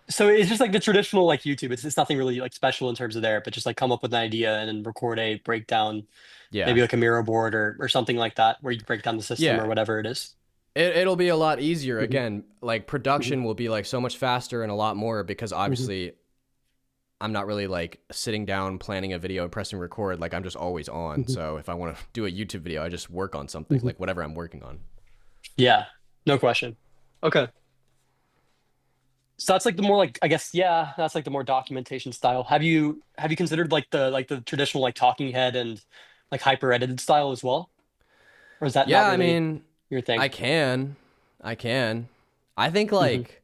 So it's just like the traditional like YouTube. It's nothing really like special in terms of there, but just like come up with an idea and then record a breakdown, Yeah. maybe like a mirror board or something like that, where you break down the system or Yeah. whatever it is. It'll be a lot easier. Mhm, Again, like mhm, production will be like so much faster and a lot more because mhm, obviously I'm not really like sitting down planning a video and pressing record. Like I'm just always on. mhm, So if I want to do a YouTube video, I just work on something, mhm. like whatever I'm working on. Yeah, no question. Okay. So that's like the more like I guess yeah, that's like the more documentation style. Have you considered like the traditional like talking head and like hyper edited style as well? Or is that not Yeah, I really mean, your thing? I can. I can. I think Hmm. like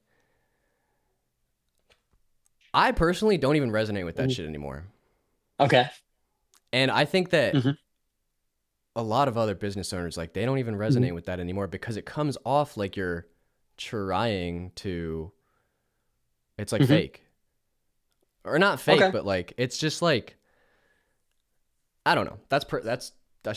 I personally don't even resonate with that Hmm. shit anymore. Okay. And I think that Hmm. a lot of other business owners like they don't even Hmm. resonate with that anymore because it comes off like you're trying to it's like Hmm. fake. Or not fake, Okay. but like it's just like I don't know. That's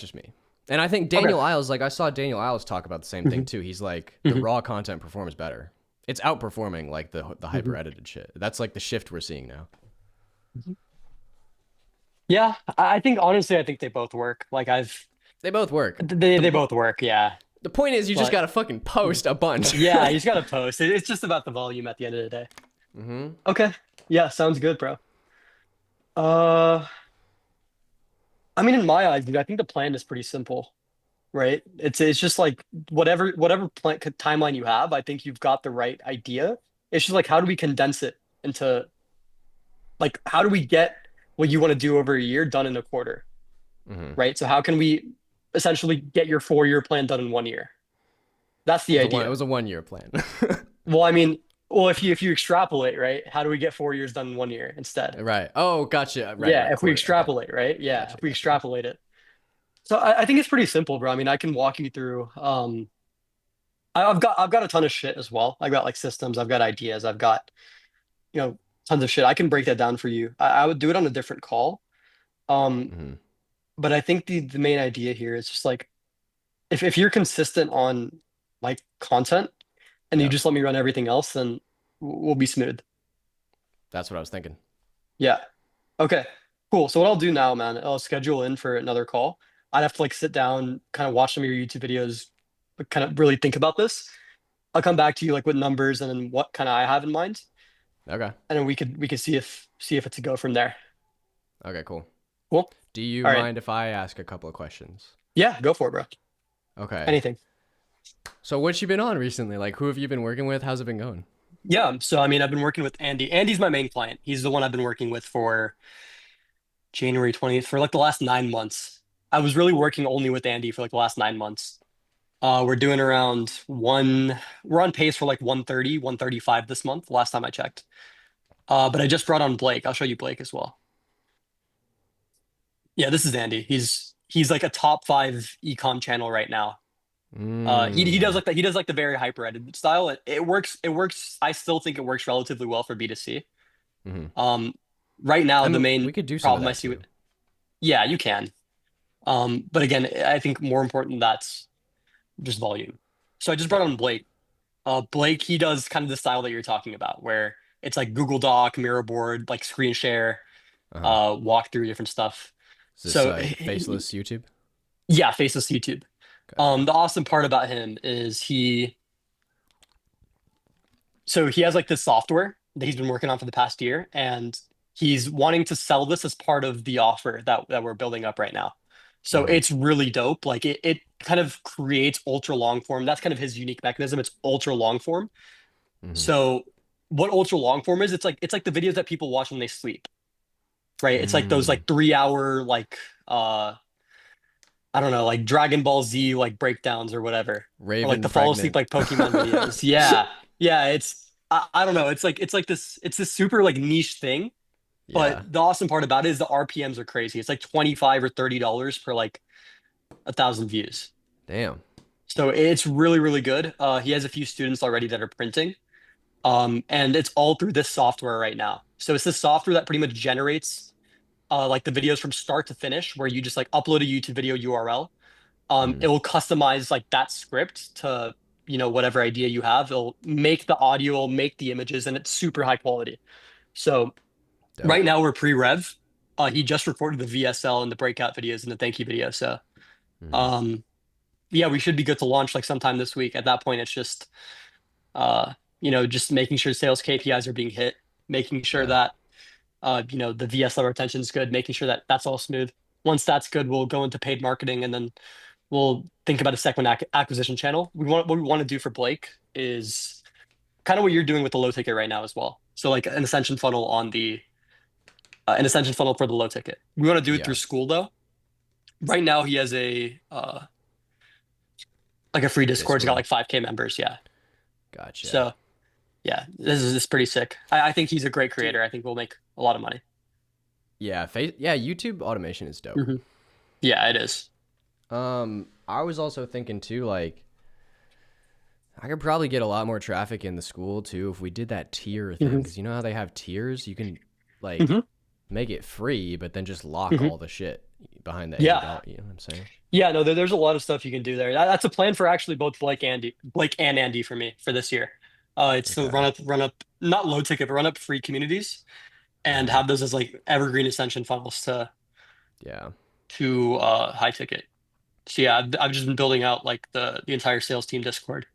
just me. And I think Okay. Daniel Iles, like I saw Daniel Iles talk about the same thing Hmm. too. He's like the Hmm. raw content performs better. It's outperforming like the Hmm. hyper edited shit. That's like the shift we're seeing now. Yeah, I think honestly, I think they both work. Like They both work. they The both work. Yeah, the point is you just but gotta fucking post a bunch. yeah, you Like, just gotta post. It's just about the volume at the end of the day. mm-hmm. Okay. Yeah, sounds good, bro. Uh, I mean, in my eyes, dude, I think the plan is pretty simple, right? It's just like whatever plan timeline you have. I think you've got the right idea. It's just like how do we condense it into like how do we get what you want to do over a year done in a quarter, Mm-hmm. right? So how can we essentially get your 4 year plan done in 1 year? That's the It idea. was a 1 year plan. Well, I mean, well, if you extrapolate, right? How do we get 4 years done in 1 year instead? Right. Oh, gotcha. Right, Yeah, right. if we Quarter. Okay. extrapolate, right? Yeah, Gotcha, if we gotcha. extrapolate it. So I think it's pretty simple, bro. I mean, I can walk you through. I've got a ton of shit as well. I've got like systems, I've got ideas, I've got you know tons of shit. I can break that down for you. I would do it on a different call. Um, Mm-hmm. but I think the main idea here is just like if you're consistent on like content and you Yep. just let me run everything else, then we'll be smooth. That's what I was thinking. Yeah. Okay, cool. So what I'll do now, man, I'll schedule in for another call. I'd have to like sit down, kind of watch some of your YouTube videos, like, kind of really think about this. I'll come back to you like with numbers and then what kind of I have in mind, Okay. and then we could see if it's a go from there. Okay, cool. Cool. Do you All right. mind if I ask a couple of questions? Yeah, go for it, bro. Okay. Anything. So what you been on recently? Like who have you been working with? How's it been going? Yeah. So I mean, I've been working with Andy. Andy's my main client. He's the one I've been working with for January 20th for like the last 9 months. I was really working only with Andy for like the last 9 months. We're doing around we're on pace for like 130, 135 this month, last time I checked. But I just brought on Blake. I'll show you Blake as well. Yeah, this is Andy. He's like a top five ecom channel right now. He does Mm. like that. He does like the very hyper edited style. It works. It works. I still think it works relatively well for B2C. Mm-hmm. Um, right I now the mean, main we could do some of problem I that see with too. yeah, you can. But again, I think more important that's just volume. So I just brought Yeah. on Blake. Blake, he does kind of the style that you're talking about, where it's like Google Doc, mirror board, like screen share, Uh-huh. walk through different stuff. Is this So faceless YouTube? yeah, faceless YouTube. Gotcha. The awesome part about him is he has like this software that he's been working on for the past year, and he's wanting to sell this as part of the offer that we're building up right now. So Mm-hmm. it's really dope. Like it kind of creates ultra long form. That's kind of his unique mechanism. It's ultra long form. Mm-hmm. So what ultra long form is, it's like the videos that people watch when they sleep, right? It's like those Mm. like 3 hour like I don't know, like Dragon Ball Z like breakdowns or whatever. Or like Raven the fall asleep pregnant. like Pokemon videos. Yeah. Yeah, I don't know. It's like this super like niche thing, but Yeah. the awesome part about it is the RPMs are crazy. It's like 25 or $30 per like 1,000 views. Damn. So it's really, really good. He has a few students already that are printing. And it's all through this software right now. So it's this software that pretty much generates like the videos from start to finish, where you just like upload a YouTube video URL. Mm-hmm. It will customize like that script to whatever idea you have. It'll make the audio, it'll make the images, and it's super high quality. So Dope. right now we're pre-rev. He just recorded the VSL and the breakout videos and the thank you video. So Mhm. um, yeah, we should be good to launch like sometime this week. At that point, it's just uh, just making sure sales KPIs are being hit, making sure Yeah. that the VSL retention is good, making sure that that's all smooth. Once that's good, we'll go into paid marketing, and then we'll think about a second acquisition channel. What we want to do for Blake is kind of what you're doing with the low ticket right now as well. So like an ascension funnel for the low ticket. We want to do it Yeah. through Skool though. Right now he has like a free Discord. He's got Discord. like 5K members. Yeah. Gotcha. So yeah, this is pretty sick. I think he's a great creator. I think we'll make a lot of money. Yeah. YouTube automation is dope. Hmm. Yeah, it is. I was also thinking too, like, I could probably get a lot more traffic in the school too if we did that tier thing. Hmm. Because you know how they have tiers? You can, like, Hmm. make it free, but then just lock Hmm. all the shit behind the Yeah. $80. You know what I'm saying? Yeah, no, there's a lot of stuff you can do there. That's a plan for actually both Blake and Andy for me for this year. It's to Okay. run up, not low ticket, but run up free communities and Hmm. have those as like evergreen ascension funnels Yeah. to high ticket. So yeah, I've just been building out like the entire sales team Discord.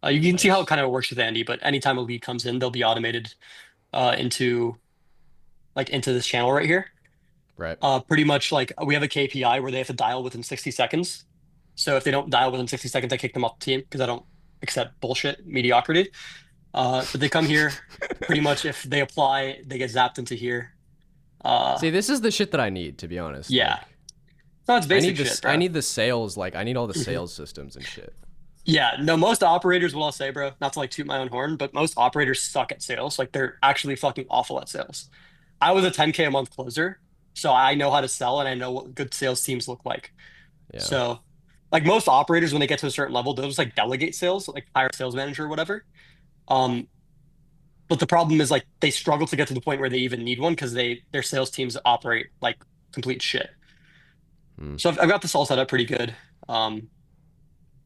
You can see how it Nice. kind of works with Andy, but anytime a lead comes in, they'll be automated into into this channel right here. Right. Pretty much like we have a KPI where they have to dial within 60 seconds. So if they don't dial within 60 seconds, I kick them off the team because I don't accept bullshit, mediocrity. But they come here, pretty much if they apply, they get zapped into here. See, this is the shit that I need, to be honest. Yeah. Like, No, it's I basic need shit, this. I bro. need the sales. Like, I need all the Mhm. sales systems and shit. Yeah, no, most operators, what I'll say, bro, not to like toot my own horn, but most operators suck at sales. Like they're actually fucking awful at sales. I was a 10K a month closer, so I know how to sell and I know what good sales teams look like. Yeah. So, like most operators, when they get to a certain level, they'll just like delegate sales, like hire a sales manager or whatever. Um, but the problem is like they struggle to get to the point where they even need one because their sales teams operate like complete shit. Hmm. So I've got this all set up pretty good. Um,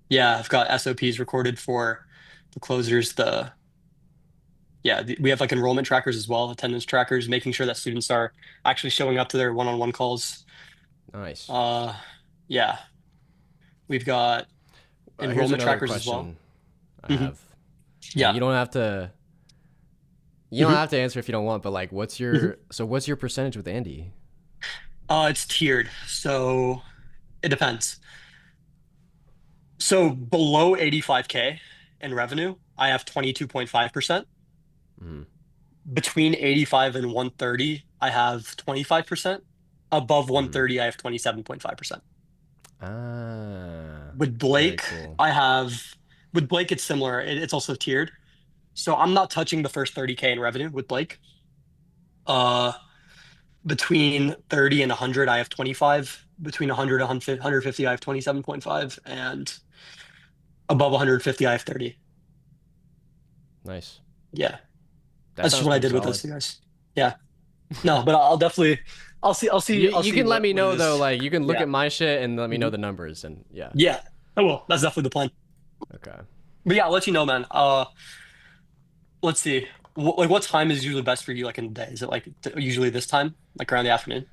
yeah, I've got SOPs recorded for the closers. We have like enrollment trackers as well, attendance trackers, making sure that students are actually showing up to their one-on-one calls. Nice. Uh, yeah, we've got Here's enrollment another trackers as well. question I Hmm. have, and Yeah. you don't have to. You don't Hmm. have to answer if you don't want, but like, Hmm. what's your percentage with Andy? It's tiered, so it depends. So below 85K in revenue, I have 22.5%. Mm. Between 85 and 130, I have 25%. Above Mm. 130, I have 27.5%. Ah, With very Blake, cool. I have with Blake, it's similar. It's also tiered. So I'm not touching the first 30K in revenue with Blake. Uh, between 30 and 100, I have 25. Between 100 and 150, I have 27.5. And above 150, I have 30. Nice. Yeah. That That's just sounds what I pretty did with solid. those two guys. Yeah. No, but I'll definitely, I'll You see can let me what it know though. is. Like, you can look Yeah. at my shit and let me know Mhm. the numbers, and yeah. Yeah. I will. That's definitely the plan. Okay. But yeah, I'll let you know, man. Let's see. Like, what time is usually best for you, like in the day? Is it like usually this time, like around the afternoon?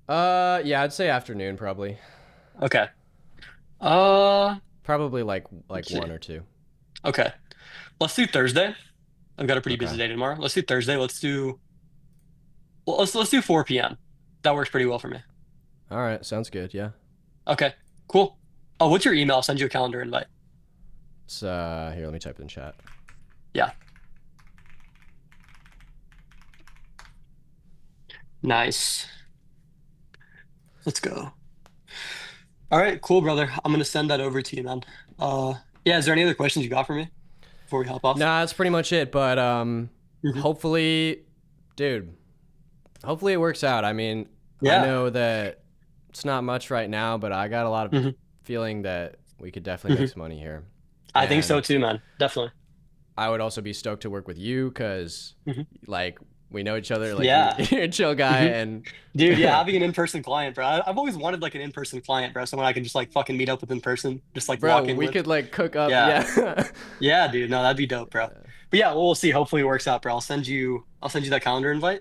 Yeah, I'd say afternoon probably. Okay. Uh, Probably let's like see. one or two. Okay. Let's do Thursday. I've got a pretty busy Okay. day tomorrow. Let's do Thursday. Let's do 4 p.m. That works pretty well for me. All right. Sounds good. Yeah. Okay. Cool. Oh, what's your email? I'll send you a calendar invite. It's here. Let me type it in chat. Yeah. Nice. Let's go. All right, cool, brother. I'm gonna send that over to you, man. Yeah, is there any other questions you got for me before we hop off? Nah, that's pretty much it. But Hmm. hopefully, dude, hopefully it works out. I mean, I Yeah. know that it's not much right now, but I got a lot of Hmm. feeling that we could definitely make Hmm. some money here. I think so And too, man. Definitely. I would also be stoked to work with you because, Hmm. like, We know each other. Like Yeah. you're a chill guy, Mhm. and Dude, yeah, having an in-person client, bro. I've always wanted like an in-person client, bro. Someone I can just like fucking meet up with in person, just like bro, walk in we with. could like cook up. Yeah. Yeah. Yeah, dude. No, that'd be dope, bro. But yeah, we'll see. Hopefully it works out, bro. I'll send you that calendar invite.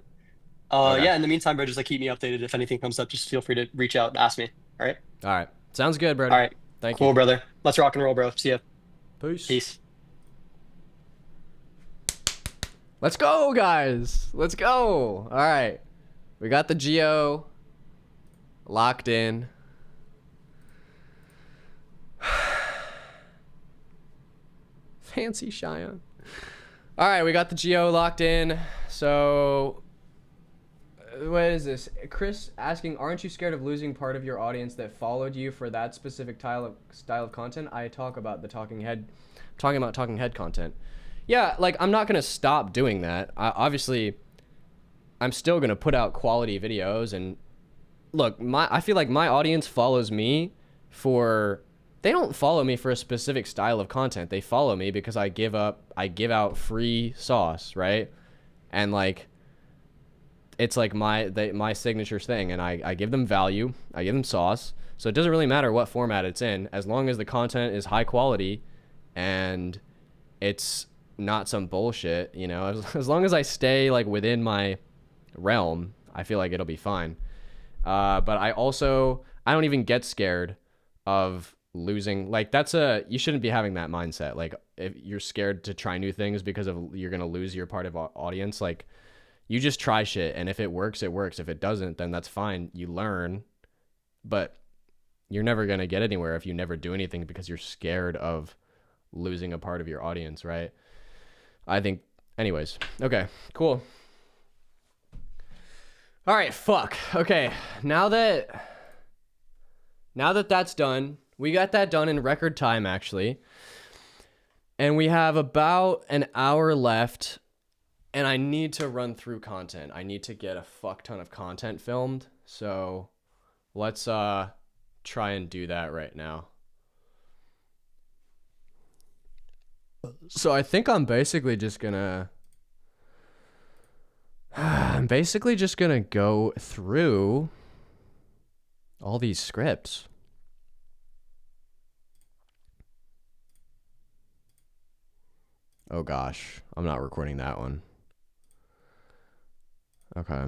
Okay. Yeah, in the meantime, bro, just like keep me updated. If anything comes up, just feel free to reach out and ask me. All right. All right. Sounds good, All Brody. right. Thank you. Cool, brother. Let's rock and roll, bro. See ya. Peace. Peace. Let's go, guys. Let's go. All right. We got the Geo locked in. Fancy Shyon. All right, we got the Geo locked in. So, what is this? Chris asking, aren't you scared of losing part of your audience that followed you for that specific style of content? I talk about the talking head content. Yeah, like I'm not gonna stop doing that. Obviously, I'm still gonna put out quality videos. And look, I feel like my audience follows me for. They don't follow me for a specific style of content. They follow me because I give out free sauce, right? And like, it's like my signature thing, and I give them value. I give them sauce. So it doesn't really matter what format it's in, as long as the content is high quality, and it's not some bullshit, you know. As long as I stay like within my realm, I feel like it'll be fine. But I don't even get scared of losing. Like you shouldn't be having that mindset. Like if you're scared to try new things because you're gonna lose your part of audience, like you just try shit, and if it works, it works. If it doesn't, then that's fine. You learn, but you're never gonna get anywhere if you never do anything because you're scared of losing a part of your audience, right? I think, anyways. Okay, cool. All right, fuck. Okay, now that that's done, we got that done in record time, actually. And we have about an hour left, and I need to run through content. I need to get a fuck ton of content filmed, so let's try and do that right now. So I think I'm basically just gonna go through all these scripts. Oh gosh, I'm not recording that one. Okay.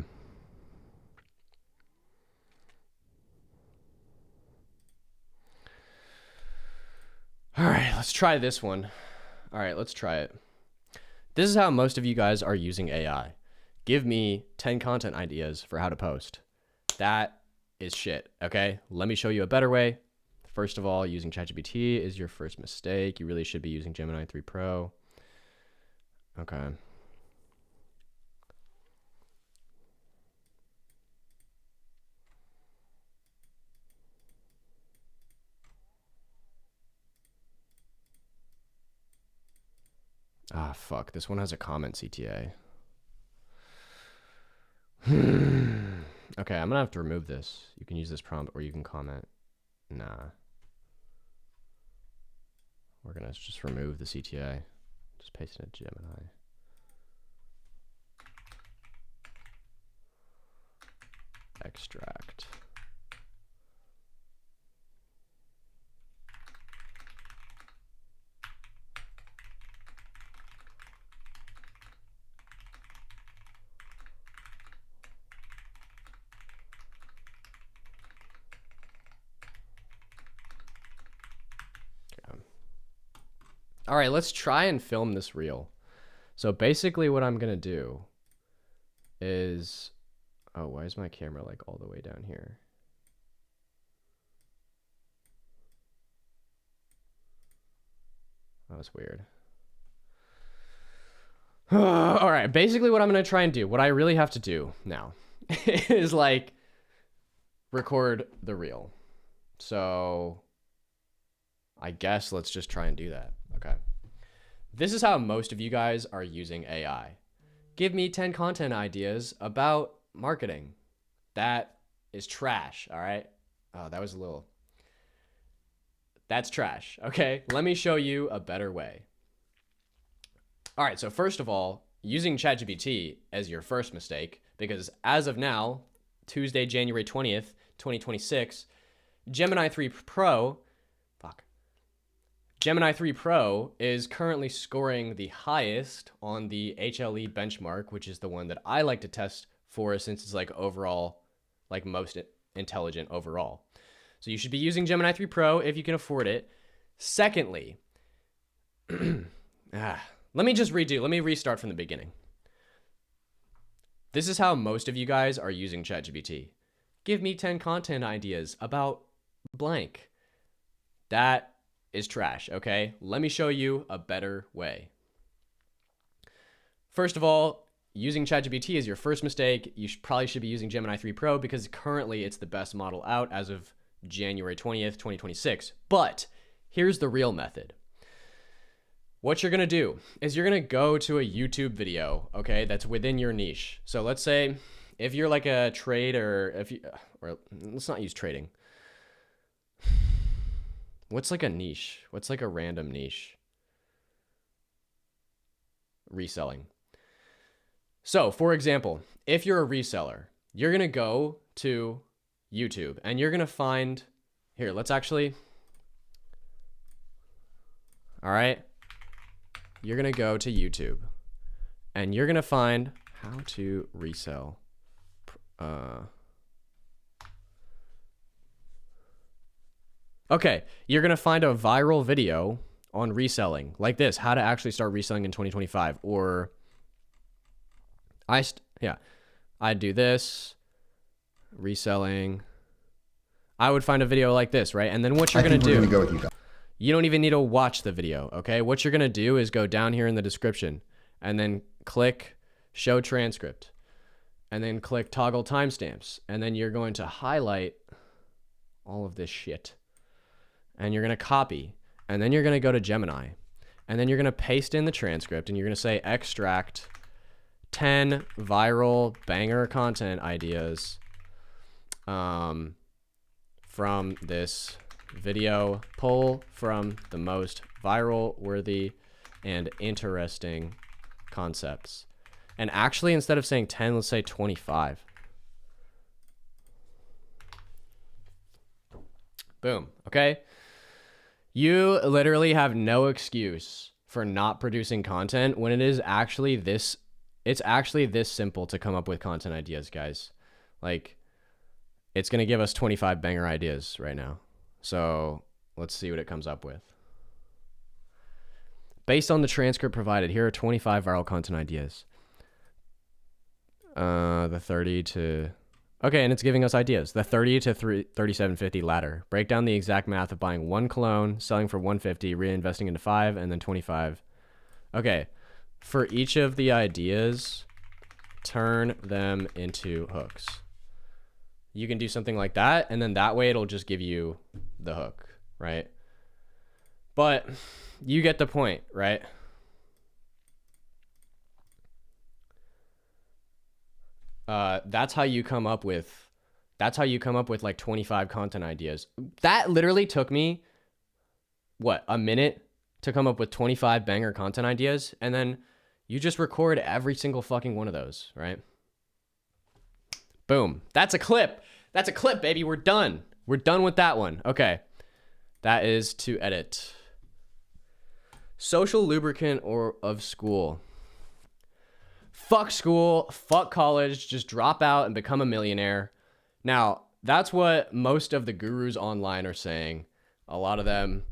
All right, let's try this one. All right, let's try it. This is how most of you guys are using AI. Give me 10 content ideas for how to post. That is shit, okay? Let me show you a better way. First of all, using ChatGPT is your first mistake. You really should be using Gemini 3 Pro. Okay. Ah, fuck. This one has a comment CTA. Okay, I'm gonna have to remove this. You can use this prompt or you can comment. Nah. We're gonna just remove the CTA. Just paste it in Gemini. Extract. All right, let's try and film this reel. So basically what I'm going to do is, oh, why is my camera like all the way down here? That was weird. All right, basically what I'm going to try and do, what I really have to do now is like record the reel. So I guess let's just try and do that. Okay. This is how most of you guys are using AI. Give me 10 content ideas about marketing. That is trash, all right? Oh, that was a little... That's trash, okay? Let me show you a better way. All right, so first of all, using ChatGPT as your first mistake, because as of now, Tuesday, January 20th, 2026, Gemini 3 Pro is currently scoring the highest on the HLE benchmark, which is the one that I like to test for since it's like overall, like most intelligent overall. So you should be using Gemini 3 Pro if you can afford it. Secondly, let me restart from the beginning. This is how most of you guys are using ChatGPT. Give me 10 content ideas about blank. That is trash, okay? Let me show you a better way. First of all, using ChatGPT is your first mistake. You probably should be using Gemini 3 Pro because currently it's the best model out as of January 20th, 2026. But here's the real method. What you're going to do is you're going to go to a YouTube video, okay, that's within your niche. So let's say if you're like a trader, or let's not use trading. What's like a niche? What's like a random niche? Reselling. So for example, if you're a reseller, you're going to go to YouTube and you're going to find, here, let's actually, all right. You're going to go to YouTube and you're going to find how to resell. Okay, you're going to find a viral video on reselling like this, how to actually start reselling in 2025. Or I do this, reselling. I would find a video like this, right? And then what you're going to do, you don't even need to watch the video, okay? What you're going to do is go down here in the description and then click show transcript and then click toggle timestamps. And then you're going to highlight all of this shit and you're going to copy and then you're going to go to Gemini and then you're going to paste in the transcript and you're going to say extract 10 viral banger content ideas from this video, pull from the most viral, worthy, and interesting concepts. And actually, instead of saying 10, let's say 25. Boom. Okay. You literally have no excuse for not producing content when it is actually this, it's actually this simple to come up with content ideas, guys. Like, it's going to give us 25 banger ideas right now. So let's see what it comes up with. Based on the transcript provided, here are 25 viral content ideas. The 30 to... Okay, and it's giving us ideas. The 30 to 3750 ladder. Break down the exact math of buying one cologne, selling for 150, reinvesting into 5, and then 25. Okay, for each of the ideas, turn them into hooks. You can do something like that, and then that way it'll just give you the hook, right? But you get the point, right? That's how you come up with like 25 content ideas. That literally took me, what, a minute to come up with 25 banger content ideas, and then you just record every single fucking one of those, right? Boom. That's a clip. That's a clip, baby. We're done. We're done with that one. Okay. That is to edit. Social lubricant or of school. Fuck school. Fuck college. Just drop out and become a millionaire. Now, that's what most of the gurus online are saying. A lot of them.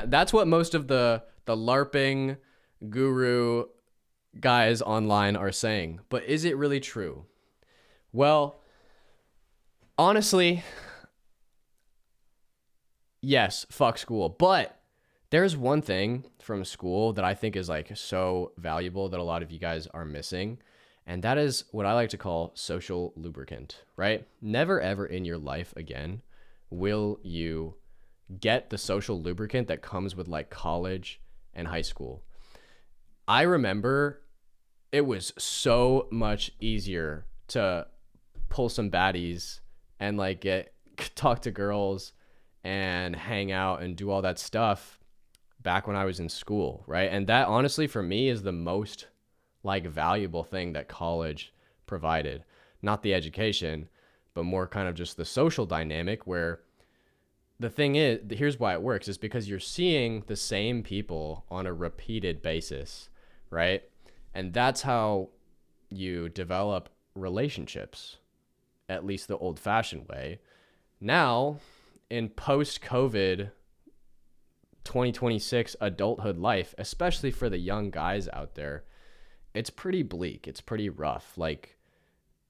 That's what most of the LARPing guru guys online are saying. But is it really true? Well, honestly, yes, fuck school. But there's one thing from school that I think is like so valuable that a lot of you guys are missing. And that is what I like to call social lubricant, right? Never ever in your life again will you get the social lubricant that comes with like college and high school. I remember it was so much easier to pull some baddies and like talk to girls and hang out and do all that stuff back when I was in school, right? And that honestly for me is the most like valuable thing that college provided. Not the education, but more kind of just the social dynamic where the thing is, here's why it works, is because you're seeing the same people on a repeated basis, right? And that's how you develop relationships, at least the old fashioned way. Now, in post COVID 2026 adulthood life, especially for the young guys out there, it's pretty bleak. It's pretty rough. Like,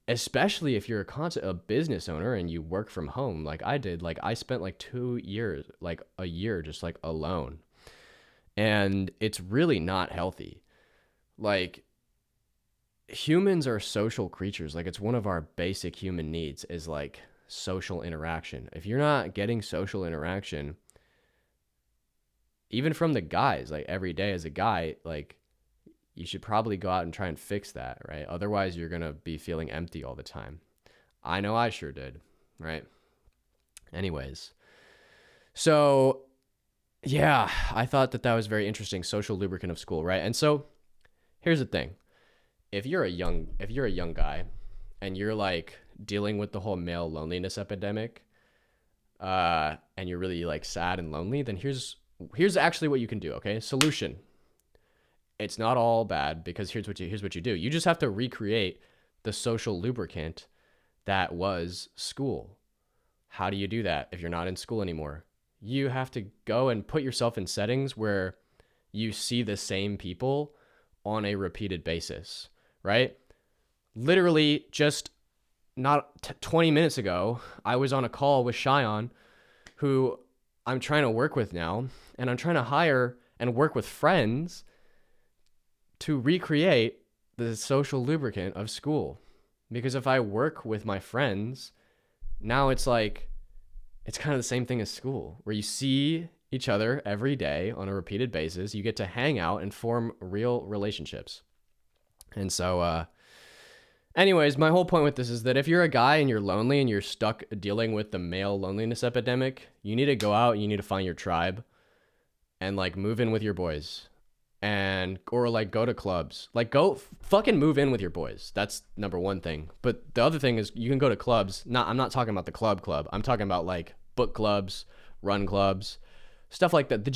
especially if you're a business owner and you work from home like I did. Like, I spent like 2 years, like a year just like alone. And it's really not healthy. Like, humans are social creatures. Like, it's one of our basic human needs is like social interaction. If you're not getting social interaction, even from the guys, like every day as a guy, like, you should probably go out and try and fix that, right? Otherwise, you're going to be feeling empty all the time. I know I sure did, right? Anyways. So, yeah, I thought that was very interesting. Social lubricant of school, right? And so, here's the thing. If you're a young guy and you're like dealing with the whole male loneliness epidemic, and you're really like sad and lonely, then here's actually what you can do, okay? Solution. It's not all bad, because here's what you do. You just have to recreate the social lubricant that was school. How do you do that if you're not in school anymore? You have to go and put yourself in settings where you see the same people on a repeated basis, right? Literally just not 20 minutes ago, I was on a call with Shyon, who I'm trying to work with now, and I'm trying to hire and work with friends to recreate the social lubricant of school. Because if I work with my friends, now it's like, it's kind of the same thing as school, where you see each other every day on a repeated basis. You get to hang out and form real relationships. And so, anyways, my whole point with this is that if you're a guy and you're lonely and you're stuck dealing with the male loneliness epidemic, you need to go out, you need to find your tribe and like move in with your boys. Or like go to clubs, like go fucking move in with your boys. That's number one thing. But the other thing is you can go to clubs. I'm not talking about the club. I'm talking about like book clubs, run clubs, stuff like that. The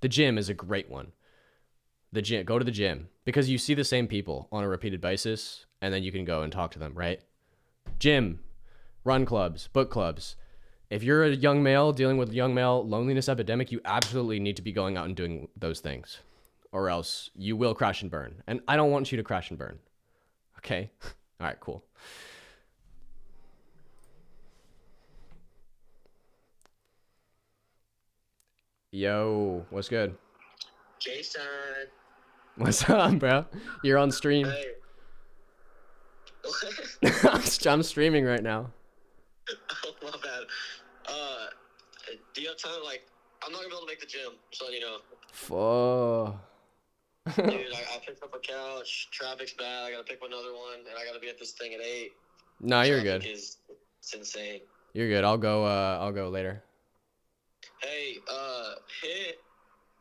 gym is a great one. Go to the gym because you see the same people on a repeated basis, and then you can go and talk to them, right? Gym, run clubs, book clubs. If you're a young male dealing with young male loneliness epidemic, you absolutely need to be going out and doing those things, or else you will crash and burn. And I don't want you to crash and burn. Okay? All right, cool. Yo, what's good? Jason. What's up, bro? You're on stream. Hey. I'm streaming right now. Oh, my bad. Do you have time? Like, I'm not gonna be able to make the gym, just letting you know. Fuck. Dude, I picked up a couch. Traffic's bad. I gotta pick up another one, and I gotta be at this thing at 8. No, you're good. It's insane. You're good. I'll go later. Hey,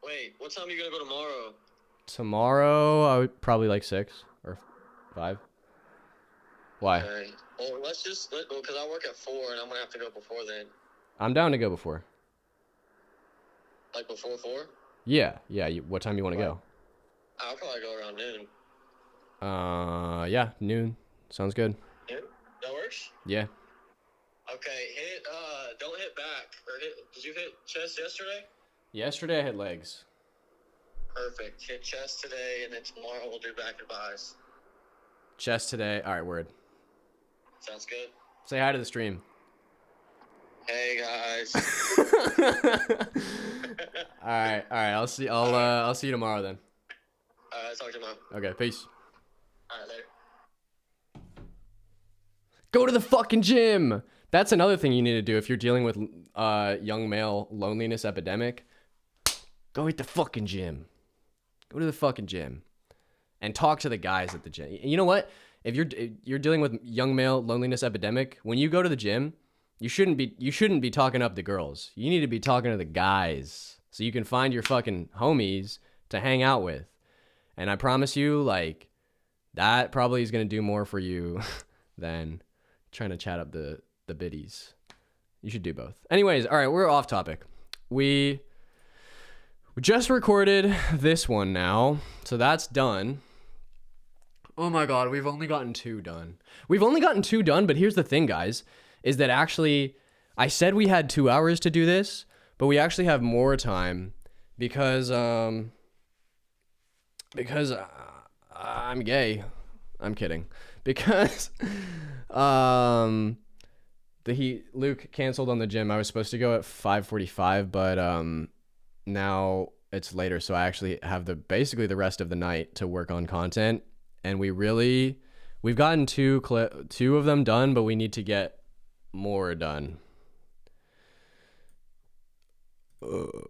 wait, what time are you gonna go tomorrow? Tomorrow, I would probably like 6 or 5. Why? Okay. Well, because I work at 4, and I'm gonna have to go before then. I'm down to go before. Like before 4? Yeah. What time you want to go? I'll probably go around noon. Yeah, noon. Sounds good. Noon? That works? Yeah. Okay, don't hit back. Did you hit chest yesterday? Yesterday I hit legs. Perfect. Hit chest today, and then tomorrow we'll do back and buys. Chest today. All right, word. Sounds good. Say hi to the stream. Hey guys. All right. I'll see you tomorrow then. Talk to you tomorrow. Okay, peace. All right, later. Go to the fucking gym. That's another thing you need to do if you're dealing with young male loneliness epidemic. Go hit the fucking gym. Go to the fucking gym and talk to the guys at the gym. You know what? If you're dealing with young male loneliness epidemic, when you go to the gym, you shouldn't be talking up the girls. You need to be talking to the guys so you can find your fucking homies to hang out with. And I promise you, like, That probably is going to do more for you than trying to chat up the biddies. You should do both. Anyways, all right, we're off topic. We just recorded this one now, so that's done. Oh my god, we've only gotten 2 done. We've only gotten 2 done, but here's the thing, guys, is that actually I said we had 2 hours to do this, but we actually have more time because I'm gay. I'm kidding. Because Luke canceled on the gym. I was supposed to go at 5:45, but now it's later, so I actually have basically the rest of the night to work on content. And we've gotten 2 of them done, but we need to get more done.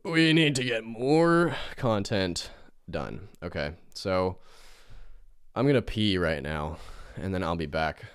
We need to get more content done. Okay, so I'm gonna pee right now, and then I'll be back.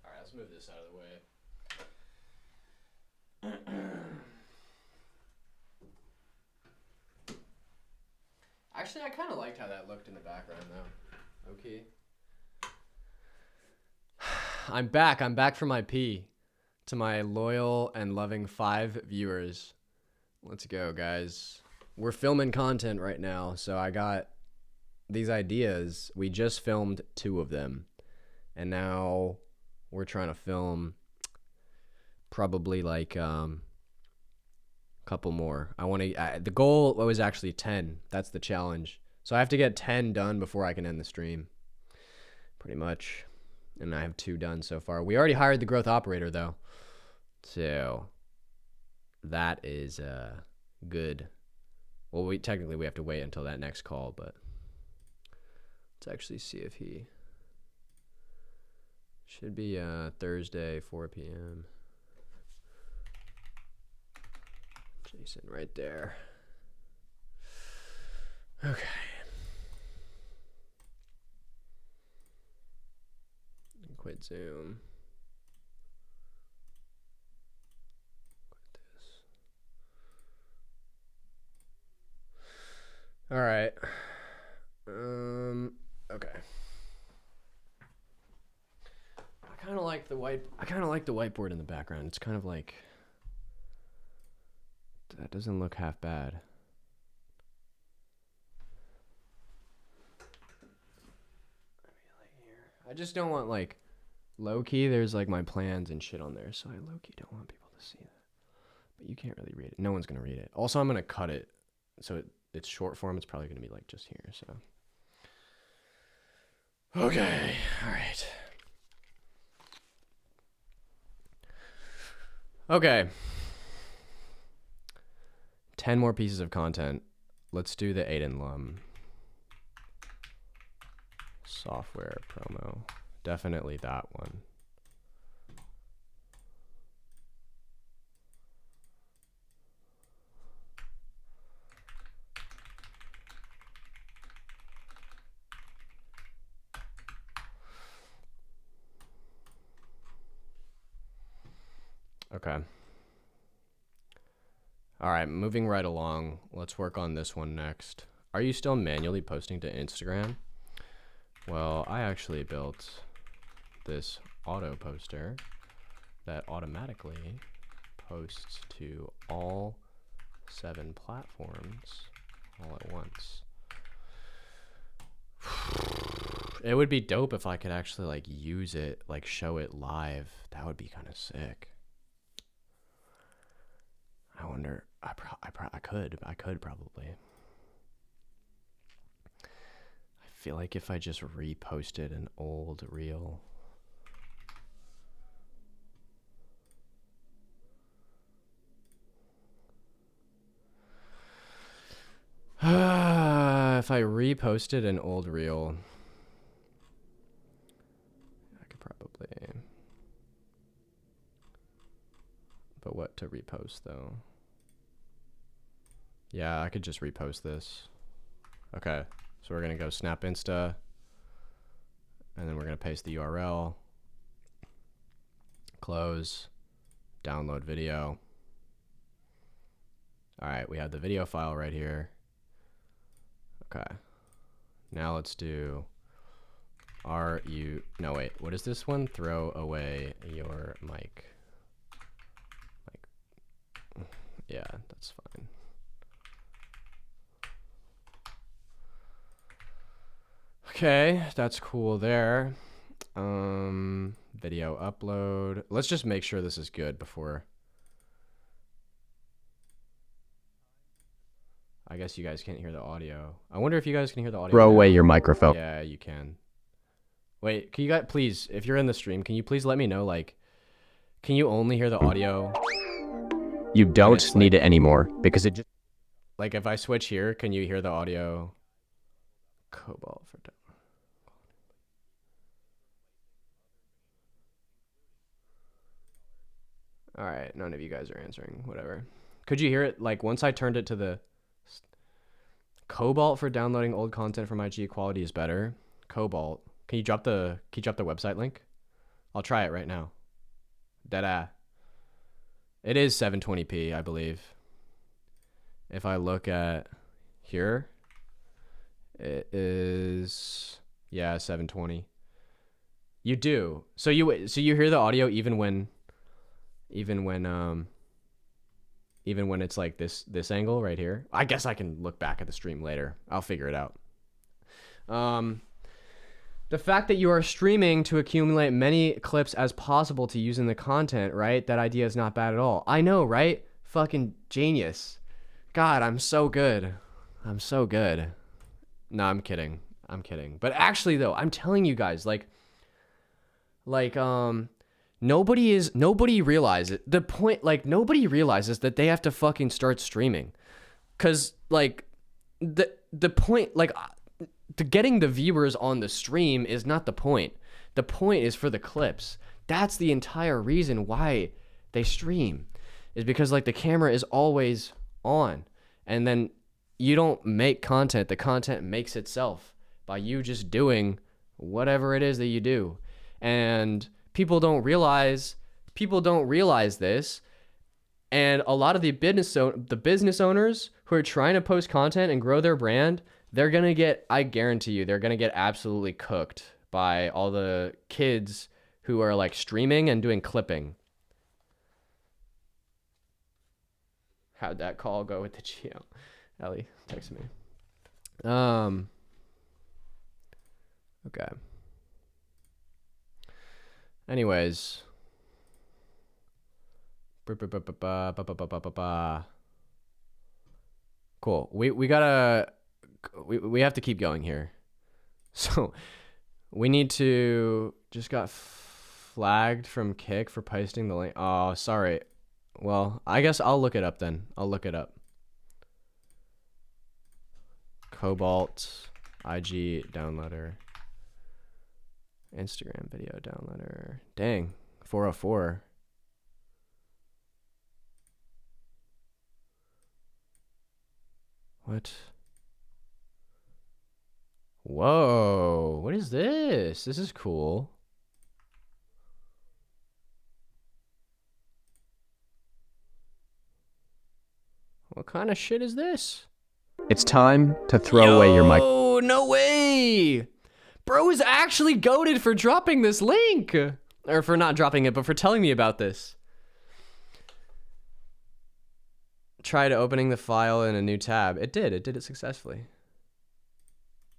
All right, let's move this out of the way. Actually, I kind of liked how that looked in the background, though. Okay. I'm back. I'm back from my pee. To my loyal and loving 5 viewers. Let's go, guys. We're filming content right now, so I got these ideas. We just filmed 2 of them, and now we're trying to film probably like couple more. I want to the goal was actually 10. That's the challenge. So I have to get 10 done before I can end the stream. Pretty much. And I have 2 done so far. We already hired the growth operator though. So that is good. Well, we have to wait until that next call, but let's actually see if he should be Thursday 4 p.m. Jason right there. Okay. Quit Zoom. Quit this. All right. Okay. I kind of like the whiteboard in the background. It's kind of like that doesn't look half bad. I just don't want like low key. There's like my plans and shit on there, so I low key don't want people to see that. But you can't really read it. No one's gonna read it. Also, I'm gonna cut it so it's short form. It's probably gonna be like just here. So okay, all right. Okay. 10 more pieces of content. Let's do the Aiden Lum software promo. Definitely that one. Okay. All right, moving right along. Let's work on this one next. Are you still manually posting to Instagram? Well, I actually built this auto poster that automatically posts to all 7 platforms all at once. It would be dope if I could actually like use it, like show it live. That would be kind of sick. I wonder. I could probably. I feel like if I just reposted an old reel. If I reposted an old reel, I could probably. But what to repost though? Yeah, I could just repost this. Okay, so we're gonna go Snap Insta, and then we're gonna paste the URL, close, download video. All right, we have the video file right here. Okay, now let's do no wait, what is this one? Throw away your mic. Yeah, that's fine. Okay, that's cool there. Video upload. Let's just make sure this is good before. I guess you guys can't hear the audio. I wonder if you guys can hear the audio. Throw now. away your microphone. Yeah, you can. Wait, can you guys please, if you're in the stream, can you please let me know, like, can you only hear the audio? You don't need it anymore because it just... Like, if I switch here, can you hear the audio? Cobalt for... All right, none of you guys are answering. Whatever. Could you hear it? Like, once I turned it to the... Cobalt for downloading old content from IG quality is better. Cobalt. Can you drop the website link? I'll try it right now. Dead-ah. It is 720p, I believe. If I look at here, it is, yeah, 720. You do. So you hear the audio even when it's like this angle right here. I guess I can look back at the stream later. I'll figure it out. The fact that you are streaming to accumulate many clips as possible to use in the content, right? That idea is not bad at all. I know, right? Fucking genius. God, I'm so good. I'm so good. No, I'm kidding. I'm kidding. But actually though, I'm telling you guys, nobody realizes the point, like nobody realizes that they have to fucking start streaming. Cause like the point, like to getting the viewers on the stream is not the point. The point is for the clips. That's the entire reason why they stream, is because like the camera is always on, and then you don't make content. The content makes itself by you just doing whatever it is that you do. And people don't realize this. And a lot of the business owners who are trying to post content and grow their brand, they're going to get, I guarantee you, they're going to get absolutely cooked by all the kids who are like streaming and doing clipping. How'd that call go with the Geo? Ellie, text me. Okay. Anyways. Cool. We have to keep going here. So we need to just got flagged from Kick for posting the link. Oh, sorry. Well, I guess I'll look it up then. I'll look it up. Cobalt IG downloader. Instagram video downloader. Dang. 404. What? Whoa, what is this? This is cool. What kind of shit is this? It's time to throw away your mic. Oh, no way! Bro is actually goated for dropping this link! Or for not dropping it, but for telling me about this. Tried opening the file in a new tab. It did it successfully.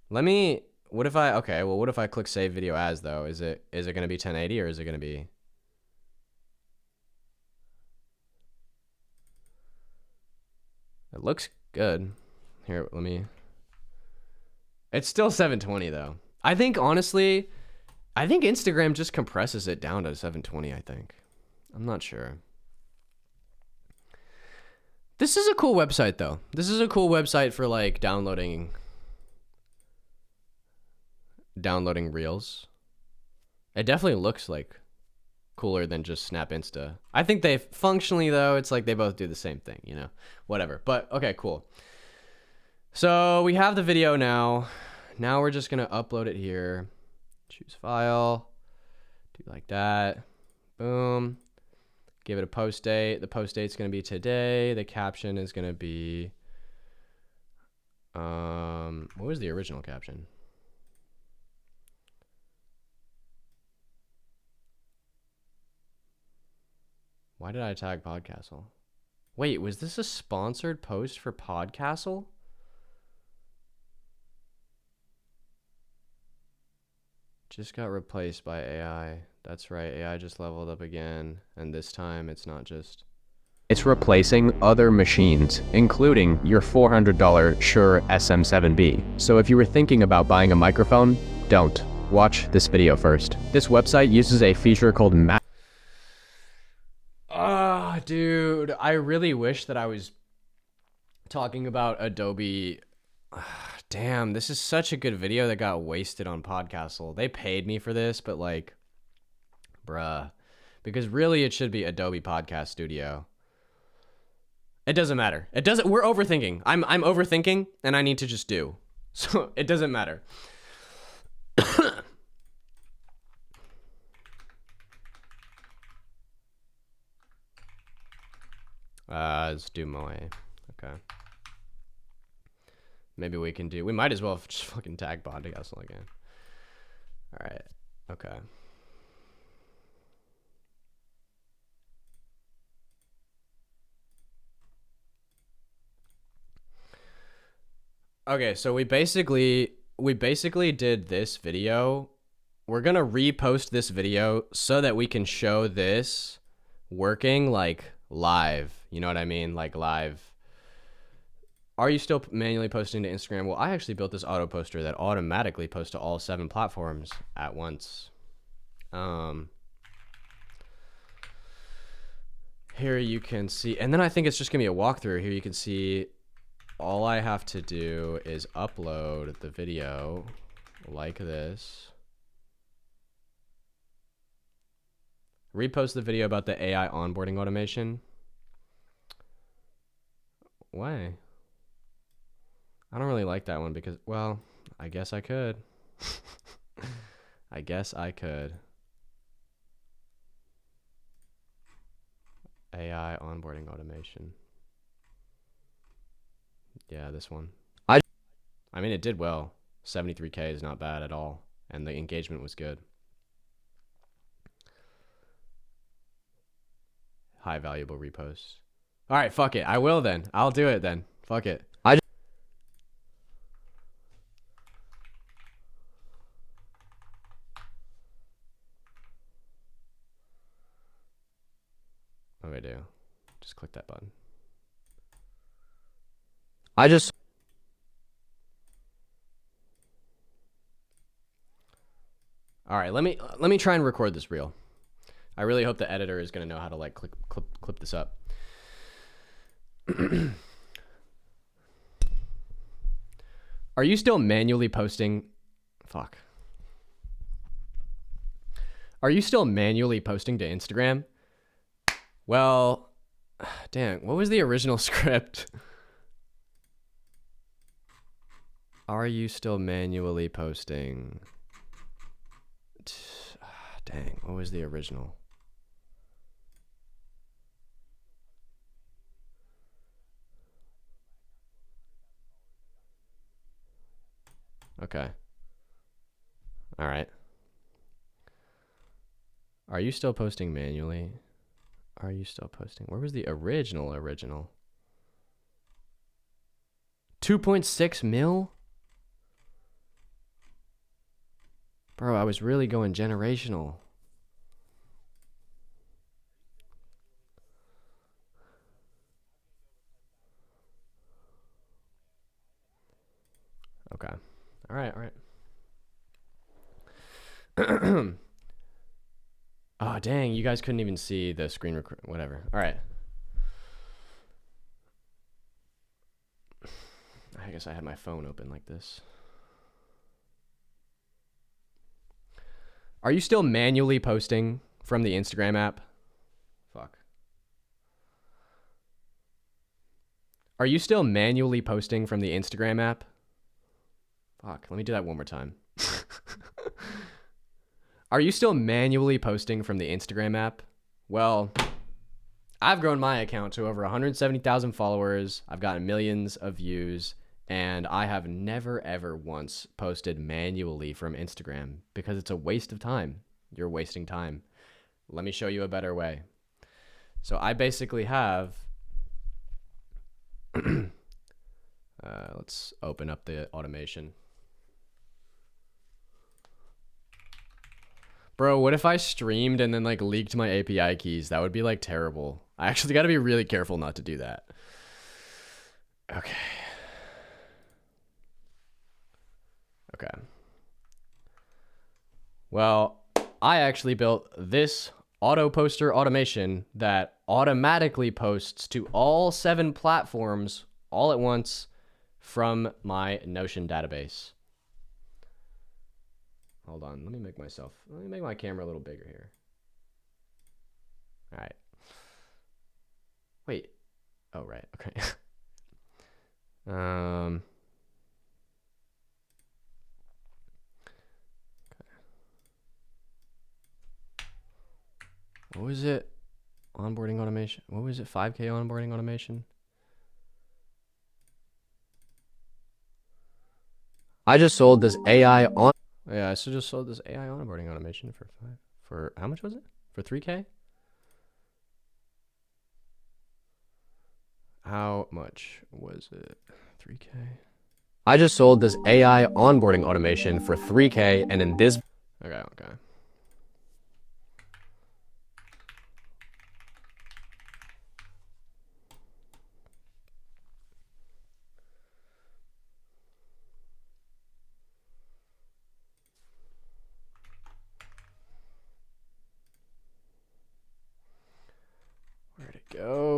Let me, what if I click save video as though? Is it gonna be 1080 or is it gonna be? It looks good. Here, let me. It's still 720 though. I think honestly, Instagram just compresses it down to 720, I think. I'm not sure. This is a cool website though. This is a cool website for like downloading reels. It definitely looks like cooler than just Snap Insta. I think they functionally though, it's like they both do the same thing, you know, whatever. But okay, cool. So we have the video now. Now we're just gonna upload it here. Choose file, do like that, boom. Give it a post date. The post date's gonna be today. The caption is gonna be, what was the original caption? Why did I tag Podcastle? Wait, was this a sponsored post for Podcastle? Just got replaced by AI. That's right, AI just leveled up again. And this time it's not just... It's replacing other machines, including your $400 Shure SM7B. So if you were thinking about buying a microphone, don't. Watch this video first. This website uses a feature called Ah, dude, I really wish that I was talking about Adobe. Damn, this is such a good video that got wasted on Podcastle. They paid me for this, but like, bruh, because really it should be Adobe Podcast Studio. It doesn't matter. It doesn't. We're overthinking. I'm overthinking, and I need to just do. So it doesn't matter. Let's do Moe. Okay. Maybe we can do. We might as well just fucking tag Podcastle again. All right. Okay. Okay, so we basically did this video. We're gonna repost this video so that we can show this working like live. You know what I mean? Like live. Are you still manually posting to Instagram? Well, I actually built this auto poster that automatically posts to all 7 platforms at once. Here you can see, and then I think it's just gonna be a walkthrough. Here you can see all I have to do is upload the video like this. Repost the video about the AI onboarding automation. Why? I don't really like that one because, well, I guess I could. I guess I could. AI onboarding automation. Yeah, this one. I mean, it did well. 73K is not bad at all. And the engagement was good. High valuable reposts. All right, fuck it. I will then. I'll do it then. Fuck it. What do I do? Just click that button. All right, let me try and record this reel. I really hope the editor is gonna know how to like clip this up. Are you still manually posting? Fuck. Are you still manually posting to Instagram? Well, damn, what was the original script? Are you still manually posting? Dang, what was the original? Okay. All right. Are you still posting manually? Are you still posting? Where was the original? 2.6 mil? Bro, I was really going generational. Okay. All right, all right. Oh, dang, you guys couldn't even see the screen record. Whatever. All right. I guess I had my phone open like this. Are you still manually posting from the Instagram app? Fuck. Are you still manually posting from the Instagram app? Fuck, let me do that one more time. Are you still manually posting from the Instagram app? Well, I've grown my account to over 170,000 followers. I've gotten millions of views, and I have never ever once posted manually from Instagram because it's a waste of time. You're wasting time. Let me show you a better way. So I basically have, let's open up the automation. Bro, what if I streamed and then like leaked my API keys? That would be like terrible. I actually got to be really careful not to do that. Okay. Okay. Well, I actually built this auto poster automation that automatically posts to all 7 platforms all at once from my Notion database. Hold on, let me make my camera a little bigger here. All right. Wait. Oh, right. Okay. Okay. What was it? Onboarding automation. What was it? 5K onboarding automation? I just sold this AI on. Yeah, I just sold this AI onboarding automation for how much was it? For 3K? How much was it? 3K? I just sold this AI onboarding automation for 3K, and in this. Okay.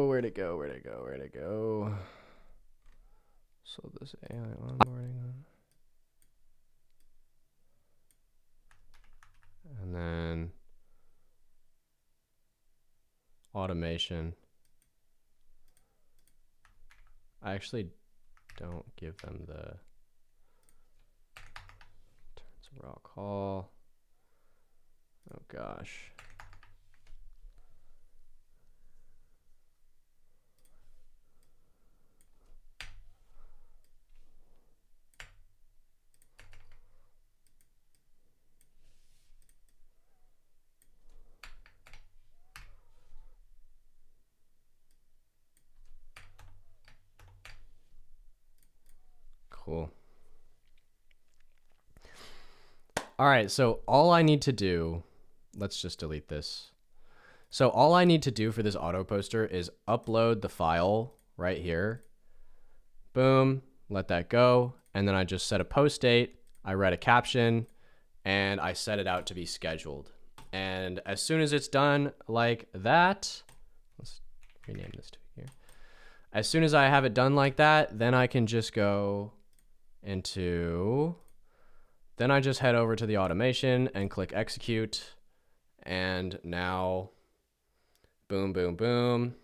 Where'd it go? So this AI onboarding. And then automation. I actually don't give them the turns of raw call. Oh gosh. Cool. All right, so all I need to do, let's just delete this. So all I need to do for this auto poster is upload the file right here. Boom, let that go. And then I just set a post date. I write a caption and I set it out to be scheduled. And as soon as it's done like that, let's rename this to here. As soon as I have it done like that, then I can just go into, then I just head over to the automation and click execute. And now, boom, boom, boom.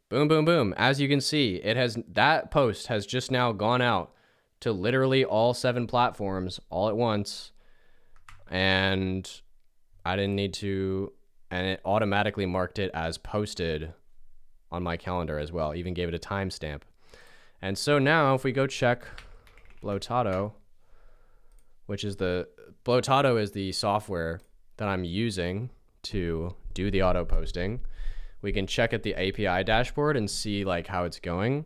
Boom, boom, boom. As you can see, that post has just now gone out to literally all 7 platforms all at once. And I didn't need to, and it automatically marked it as posted on my calendar as well. Even gave it a timestamp. And so now if we go check Blotato, which is Blotato is the software that I'm using to do the auto posting. We can check at the API dashboard and see like how it's going.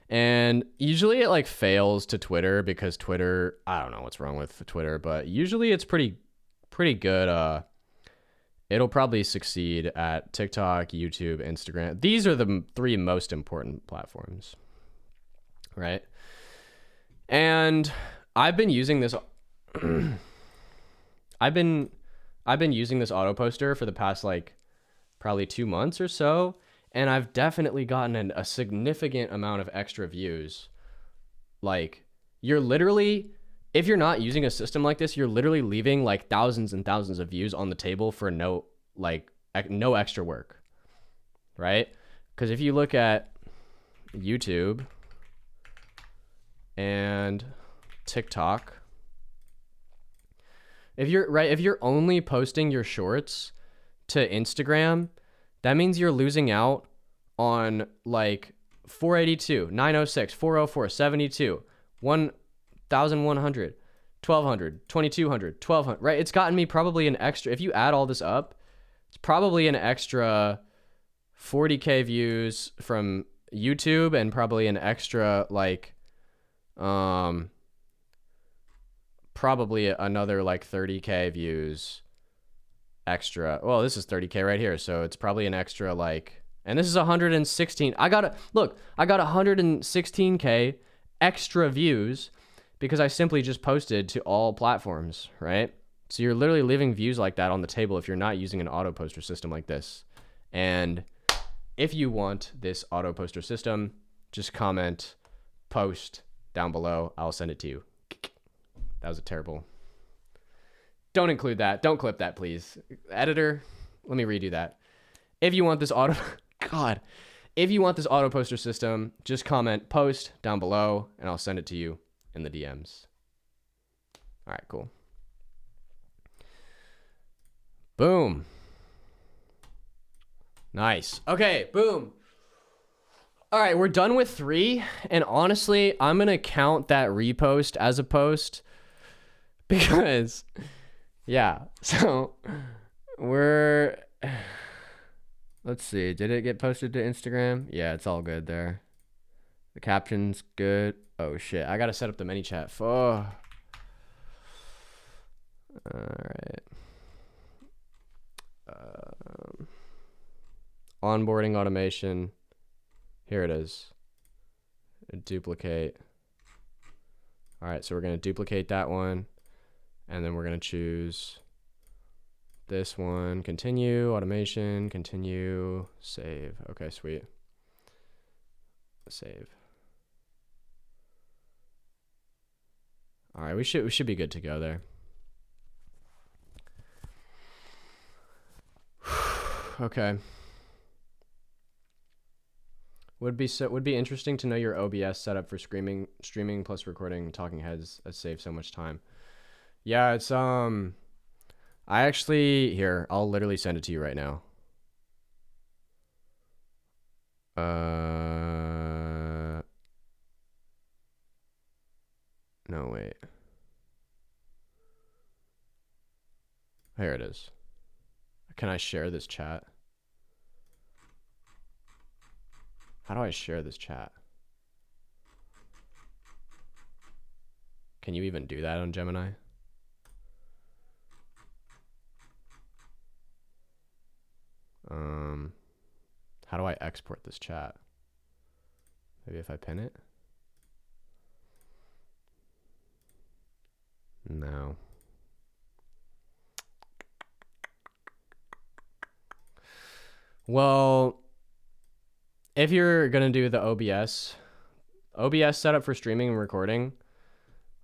And usually it like fails to Twitter because Twitter, I don't know what's wrong with Twitter, but usually it's pretty good. It'll probably succeed at TikTok, YouTube, Instagram. These are the 3 most important platforms, right? And I've been using this I've been using this auto poster for the past like probably 2 months or so, and I've definitely gotten a significant amount of extra views. Like, you're literally, if you're not using a system like this, you're literally leaving like thousands and thousands of views on the table for no extra work, right? Because if you look at YouTube and TikTok, if you're only posting your shorts to Instagram, that means you're losing out on like 482, 906, 404, 72, 1100, 1200, 2200, 1200, right? It's gotten me probably an extra, if you add all this up, it's probably an extra 40K views from YouTube and probably an extra like probably another like 30K views extra. Well, this is 30K right here, so it's probably an extra like, and this is 116. I got 116K extra views because I simply just posted to all platforms, right? So you're literally leaving views like that on the table if you're not using an auto poster system like this. And if you want this auto poster system, just comment post down below. I'll send it to you. That was a terrible. Don't include that. Don't clip that, please. Editor, let me redo that. If you want this if you want this auto poster system, just comment post down below and I'll send it to you in the DMs. All right, cool. Boom. Nice. Okay, boom. All right, we're done with 3. And honestly, I'm going to count that repost as a post because, yeah. So let's see. Did it get posted to Instagram? Yeah, it's all good there. The caption's good. Oh, shit. I got to set up the ManyChat. Oh. All right. Onboarding automation. Here it is. Duplicate. All right, so we're going to duplicate that one. And then we're going to choose this one. Continue, automation, continue, save. Okay, sweet. Save. All right, we should be good to go there. Okay. Would be interesting to know your OBS setup for streaming plus recording talking heads. That saves so much time. Yeah, it's I actually here, I'll literally send it to you right now. No, wait. Here it is. Can I share this chat? How do I share this chat? Can you even do that on Gemini? How do I export this chat? Maybe if I pin it? No. Well, if you're gonna do the OBS setup for streaming and recording,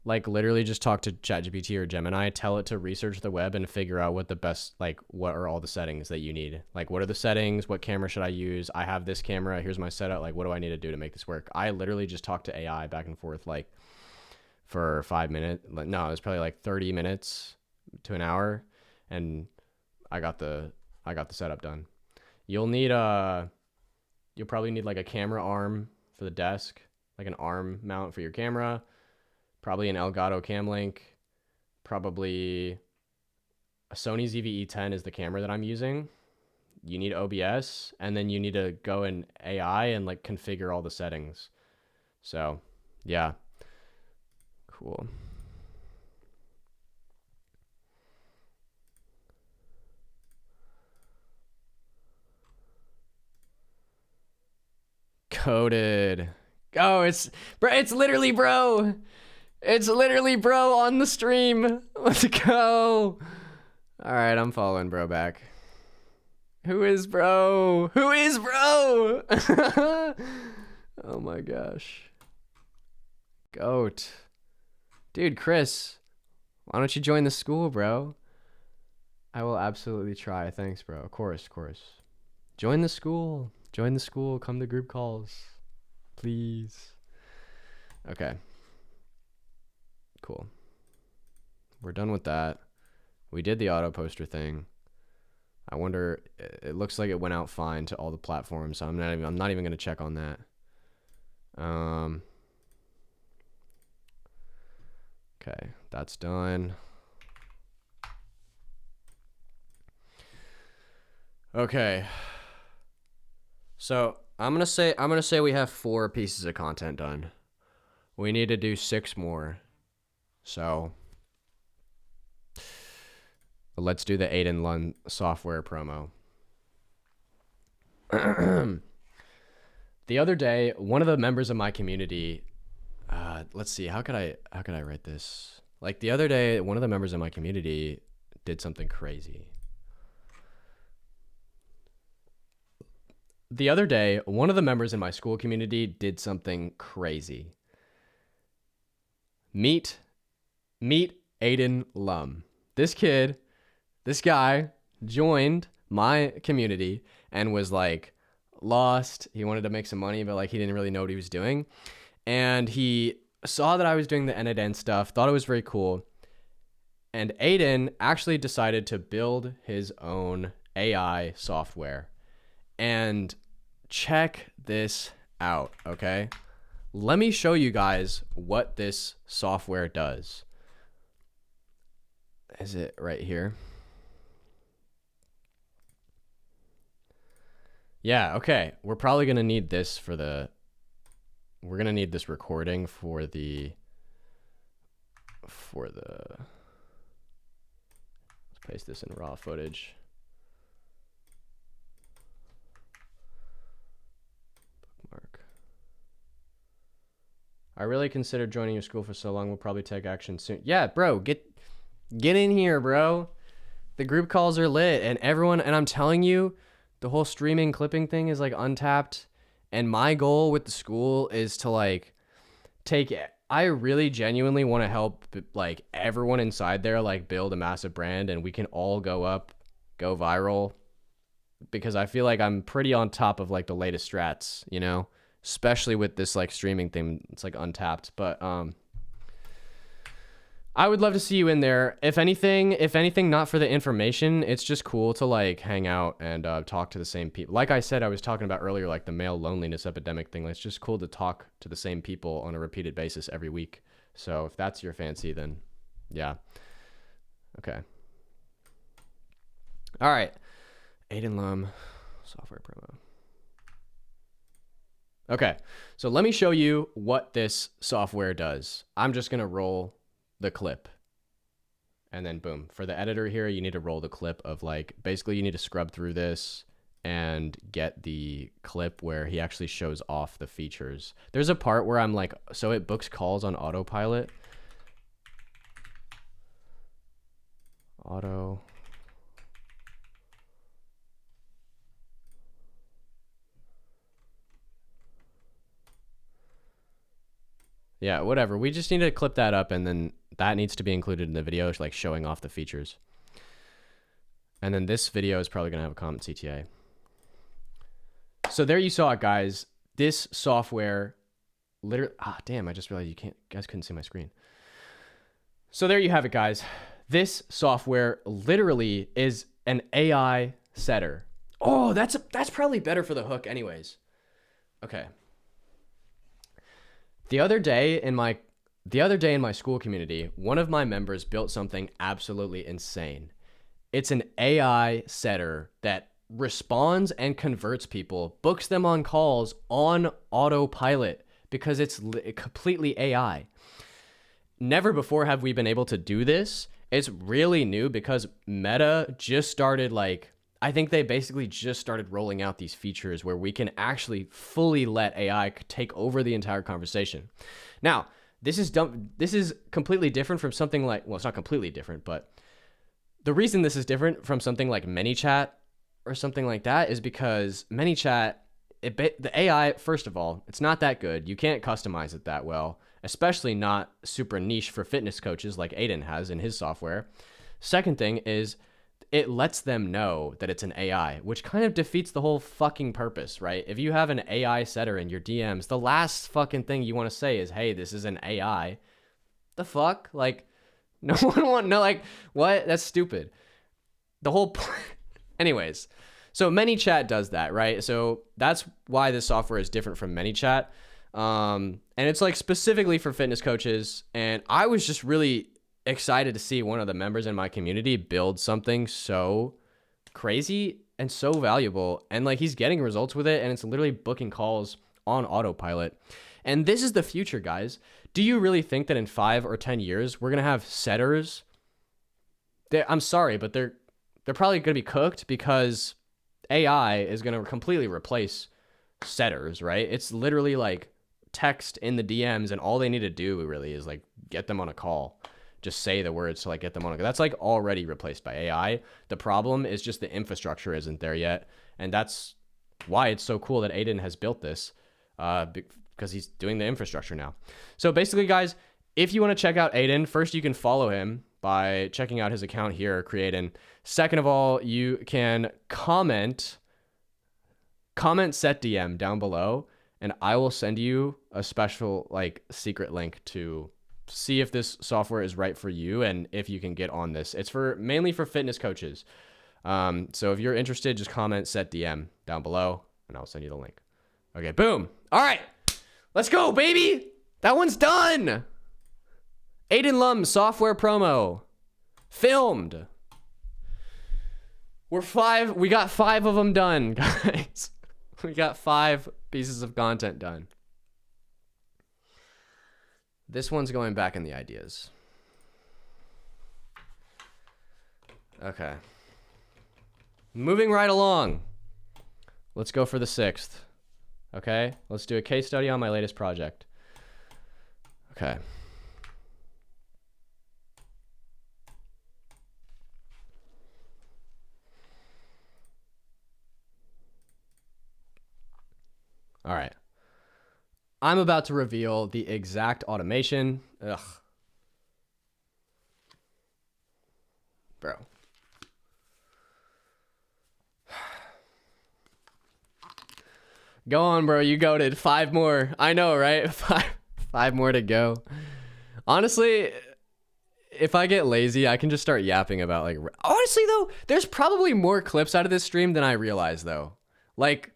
like literally just talk to ChatGPT or Gemini, tell it to research the web and figure out what the best, like what are all the settings that you need. Like what are the settings? What camera should I use? I have this camera, here's my setup. Like what do I need to do to make this work? I literally just talked to AI back and forth like for 5 minutes. No, it was probably like 30 minutes to an hour and I got the setup done. You'll probably need like a camera arm for the desk, like an arm mount for your camera, probably an Elgato cam link, probably a Sony ZV-E10 is the camera that I'm using. You need OBS, and then you need to go in AI and like configure all the settings. So yeah, cool. Coded. Oh, it's literally bro. It's literally bro on the stream. Let's go. All right, I'm following bro back. Who is bro? Who is bro? Oh my gosh. Goat. Dude, Chris, why don't you join the school, bro? I will absolutely try. Thanks, bro. Of course, of course. Join the school. Join the school. Come to group calls. Please. Okay. Cool. We're done with that. We did the auto poster thing. I wonder, it looks like it went out fine to all the platforms, so I'm not even going to check on that. Okay, that's done. Okay. So, I'm going to say we have 4 pieces of content done. We need to do 6 more. So, let's do the Aiden Lund software promo. The other day, one of the members of my community, let's see, how could I write this? Like the other day, one of the members of my community did something crazy. The other day, one of the members in my school community did something crazy. Meet Aiden Lum. This guy joined my community and was like lost. He wanted to make some money, but like he didn't really know what he was doing. And he saw that I was doing the end-to-end stuff, thought it was very cool. And Aiden actually decided to build his own AI software. And check this out, okay? Let me show you guys what this software does. Is it right here? Yeah, okay. We're probably going to need this for we're going to need this recording for let's paste this in raw footage. Bookmark. I really considered joining your school for so long. We'll probably take action soon. Yeah, bro, get in here, bro. The group calls are lit and I'm telling you, the whole streaming clipping thing is like untapped. And my goal with the school is to like I really genuinely want to help like everyone inside there like build a massive brand and we can all go viral, because I feel like I'm pretty on top of like the latest strats, you know, especially with this like streaming thing. It's like untapped, but I would love to see you in there. If anything, not for the information, it's just cool to like hang out and talk to the same people. Like I said, I was talking about earlier, like the male loneliness epidemic thing. It's just cool to talk to the same people on a repeated basis every week. So if that's your fancy, then yeah. Okay. All right. Aiden Lum, software promo. Okay. So let me show you what this software does. I'm just going to roll the clip and then boom. For the editor here, you need to roll the clip of like, basically you need to scrub through this and get the clip where he actually shows off the features. There's a part where I'm like, so it books calls on autopilot. Yeah, whatever. We just need to clip that up and then that needs to be included in the video, like showing off the features. And then this video is probably going to have a comment CTA. So there you saw it, guys. This software literally, damn, I just realized you guys couldn't see my screen. So there you have it, guys. This software literally is an AI setter. Oh, that's probably better for the hook anyways. Okay. The other day in my Skool community, one of my members built something absolutely insane. It's an AI setter that responds and converts people, books them on calls on autopilot because it's completely AI. Never before have we been able to do this. It's really new because Meta just started, like, I think they basically just started rolling out these features where we can actually fully let AI take over the entire conversation. Now, this is completely different from something like, well, it's not completely different, but the reason this is different from something like ManyChat or something like that is because ManyChat, the AI, first of all, it's not that good. You can't customize it that well, especially not super niche for fitness coaches like Aiden has in his software. Second thing is it lets them know that it's an AI, which kind of defeats the whole fucking purpose, right? If you have an AI setter in your DMs, the last fucking thing you want to say is, hey, this is an AI. The fuck? Like, no one want, no, like, what? That's stupid. The whole anyways, so ManyChat does that, right? So that's why this software is different from ManyChat. And it's like specifically for fitness coaches. And I was just really excited to see one of the members in my community build something so crazy and so valuable. And like, he's getting results with it, and it's literally booking calls on autopilot. And this is the future, guys. Do you really think that in 5 or 10 years, we're going to have setters? I'm sorry, but they're probably going to be cooked because AI is going to completely replace setters, right? It's literally like text in the DMs, and all they need to do really is like get them on a call. Just say the words to like get them on a call. That's like already replaced by AI. The problem is just the infrastructure isn't there yet. And that's why it's so cool that Aiden has built this, because he's doing the infrastructure now. So basically, guys, if you want to check out Aiden, first you can follow him by checking out his account here, Creatin. Second of all, you can comment set DM down below, and I will send you a special like secret link to see if this software is right for you and if you can get on this. It's mainly for fitness coaches. So if you're interested, just comment set DM down below and I'll send you the link. Okay, boom. All right, let's go, baby. That one's done. Aiden Lum software promo filmed. We got 5 of them done, guys. We got 5 pieces of content done. This one's going back in the ideas. Okay. Moving right along. Let's go for the 6th. Okay? Let's do a case study on my latest project. Okay. All right. I'm about to reveal the exact automation. Ugh. Bro. Go on, bro. You goated. 5 more. I know, right? 5 more to go. Honestly, if I get lazy, I can just start yapping about like... Honestly, though, there's probably more clips out of this stream than I realize, though. Like...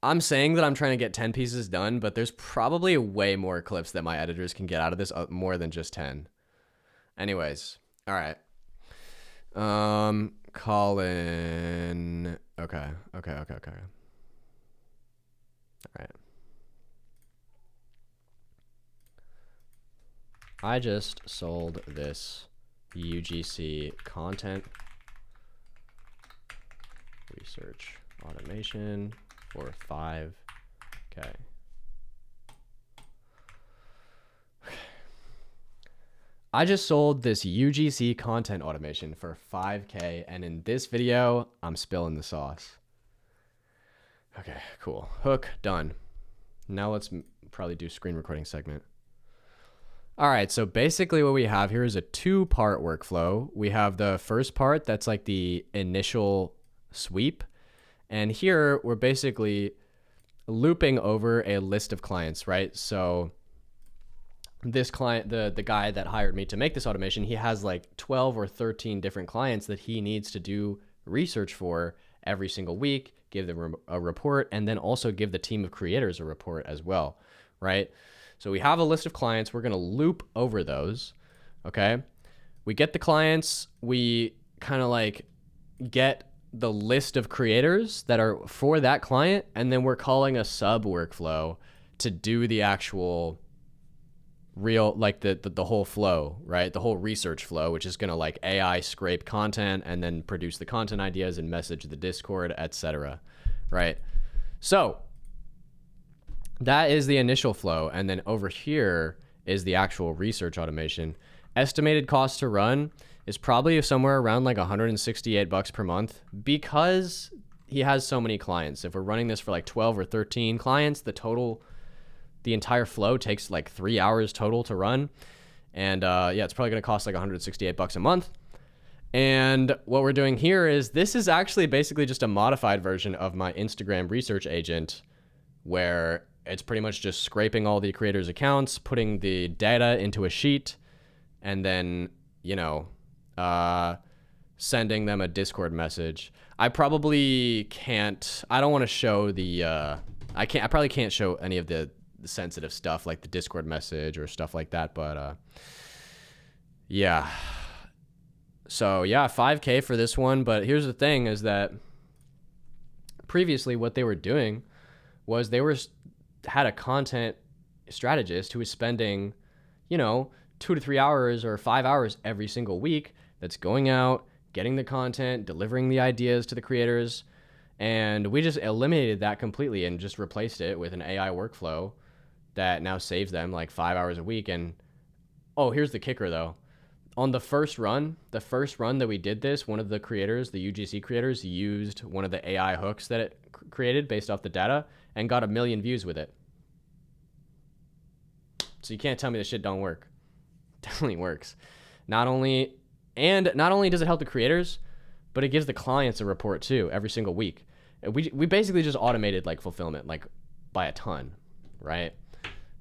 I'm saying that I'm trying to get 10 pieces done, but there's probably way more clips that my editors can get out of this, more than just 10. Anyways, all right. Colin. Okay. All right. I just sold this UGC content research automation for 5K. I just sold this UGC content automation for 5K, and in this video, I'm spilling the sauce. Okay, cool. Hook, done. Now let's probably do screen recording segment. All right, so basically what we have here is a 2-part workflow. We have the first part that's like the initial sweep. And here we're basically looping over a list of clients, right? So this client, the guy that hired me to make this automation, he has like 12 or 13 different clients that he needs to do research for every single week, give them a report, and then also give the team of creators a report as well, right? So we have a list of clients. We're going to loop over those. Okay. We get the clients. We kind of like get the list of creators that are for that client. And then we're calling a sub workflow to do the actual real, like the whole flow, right? The whole research flow, which is going to like AI scrape content and then produce the content ideas and message the Discord, etc. Right? So that is the initial flow. And then over here is the actual research automation. Estimated cost to run is probably somewhere around like $168 per month because he has so many clients. If we're running this for like 12 or 13 clients, the entire flow takes like 3 hours total to run. And yeah, it's probably going to cost like $168 a month. And what we're doing here is this is actually basically just a modified version of my Instagram research agent where it's pretty much just scraping all the creators' accounts, putting the data into a sheet, and then, you know, sending them a Discord message. I probably can't, I don't want to show the, I probably can't show any of the sensitive stuff like the Discord message or stuff like that, but yeah. So yeah, 5K for this one. But here's the thing is that previously what they were doing was they had a content strategist who was spending, you know, 2 to 3 hours or 5 hours every single week that's going out, getting the content, delivering the ideas to the creators. And we just eliminated that completely and just replaced it with an AI workflow that now saves them like 5 hours a week. And oh, here's the kicker though. On the first run that we did this, one of the creators, the UGC creators, used one of the AI hooks that it created based off the data and got 1 million views with it. So you can't tell me this shit don't work. It definitely works. Not only does it help the creators, but it gives the clients a report too every single week. We basically just automated like fulfillment like by a ton, right?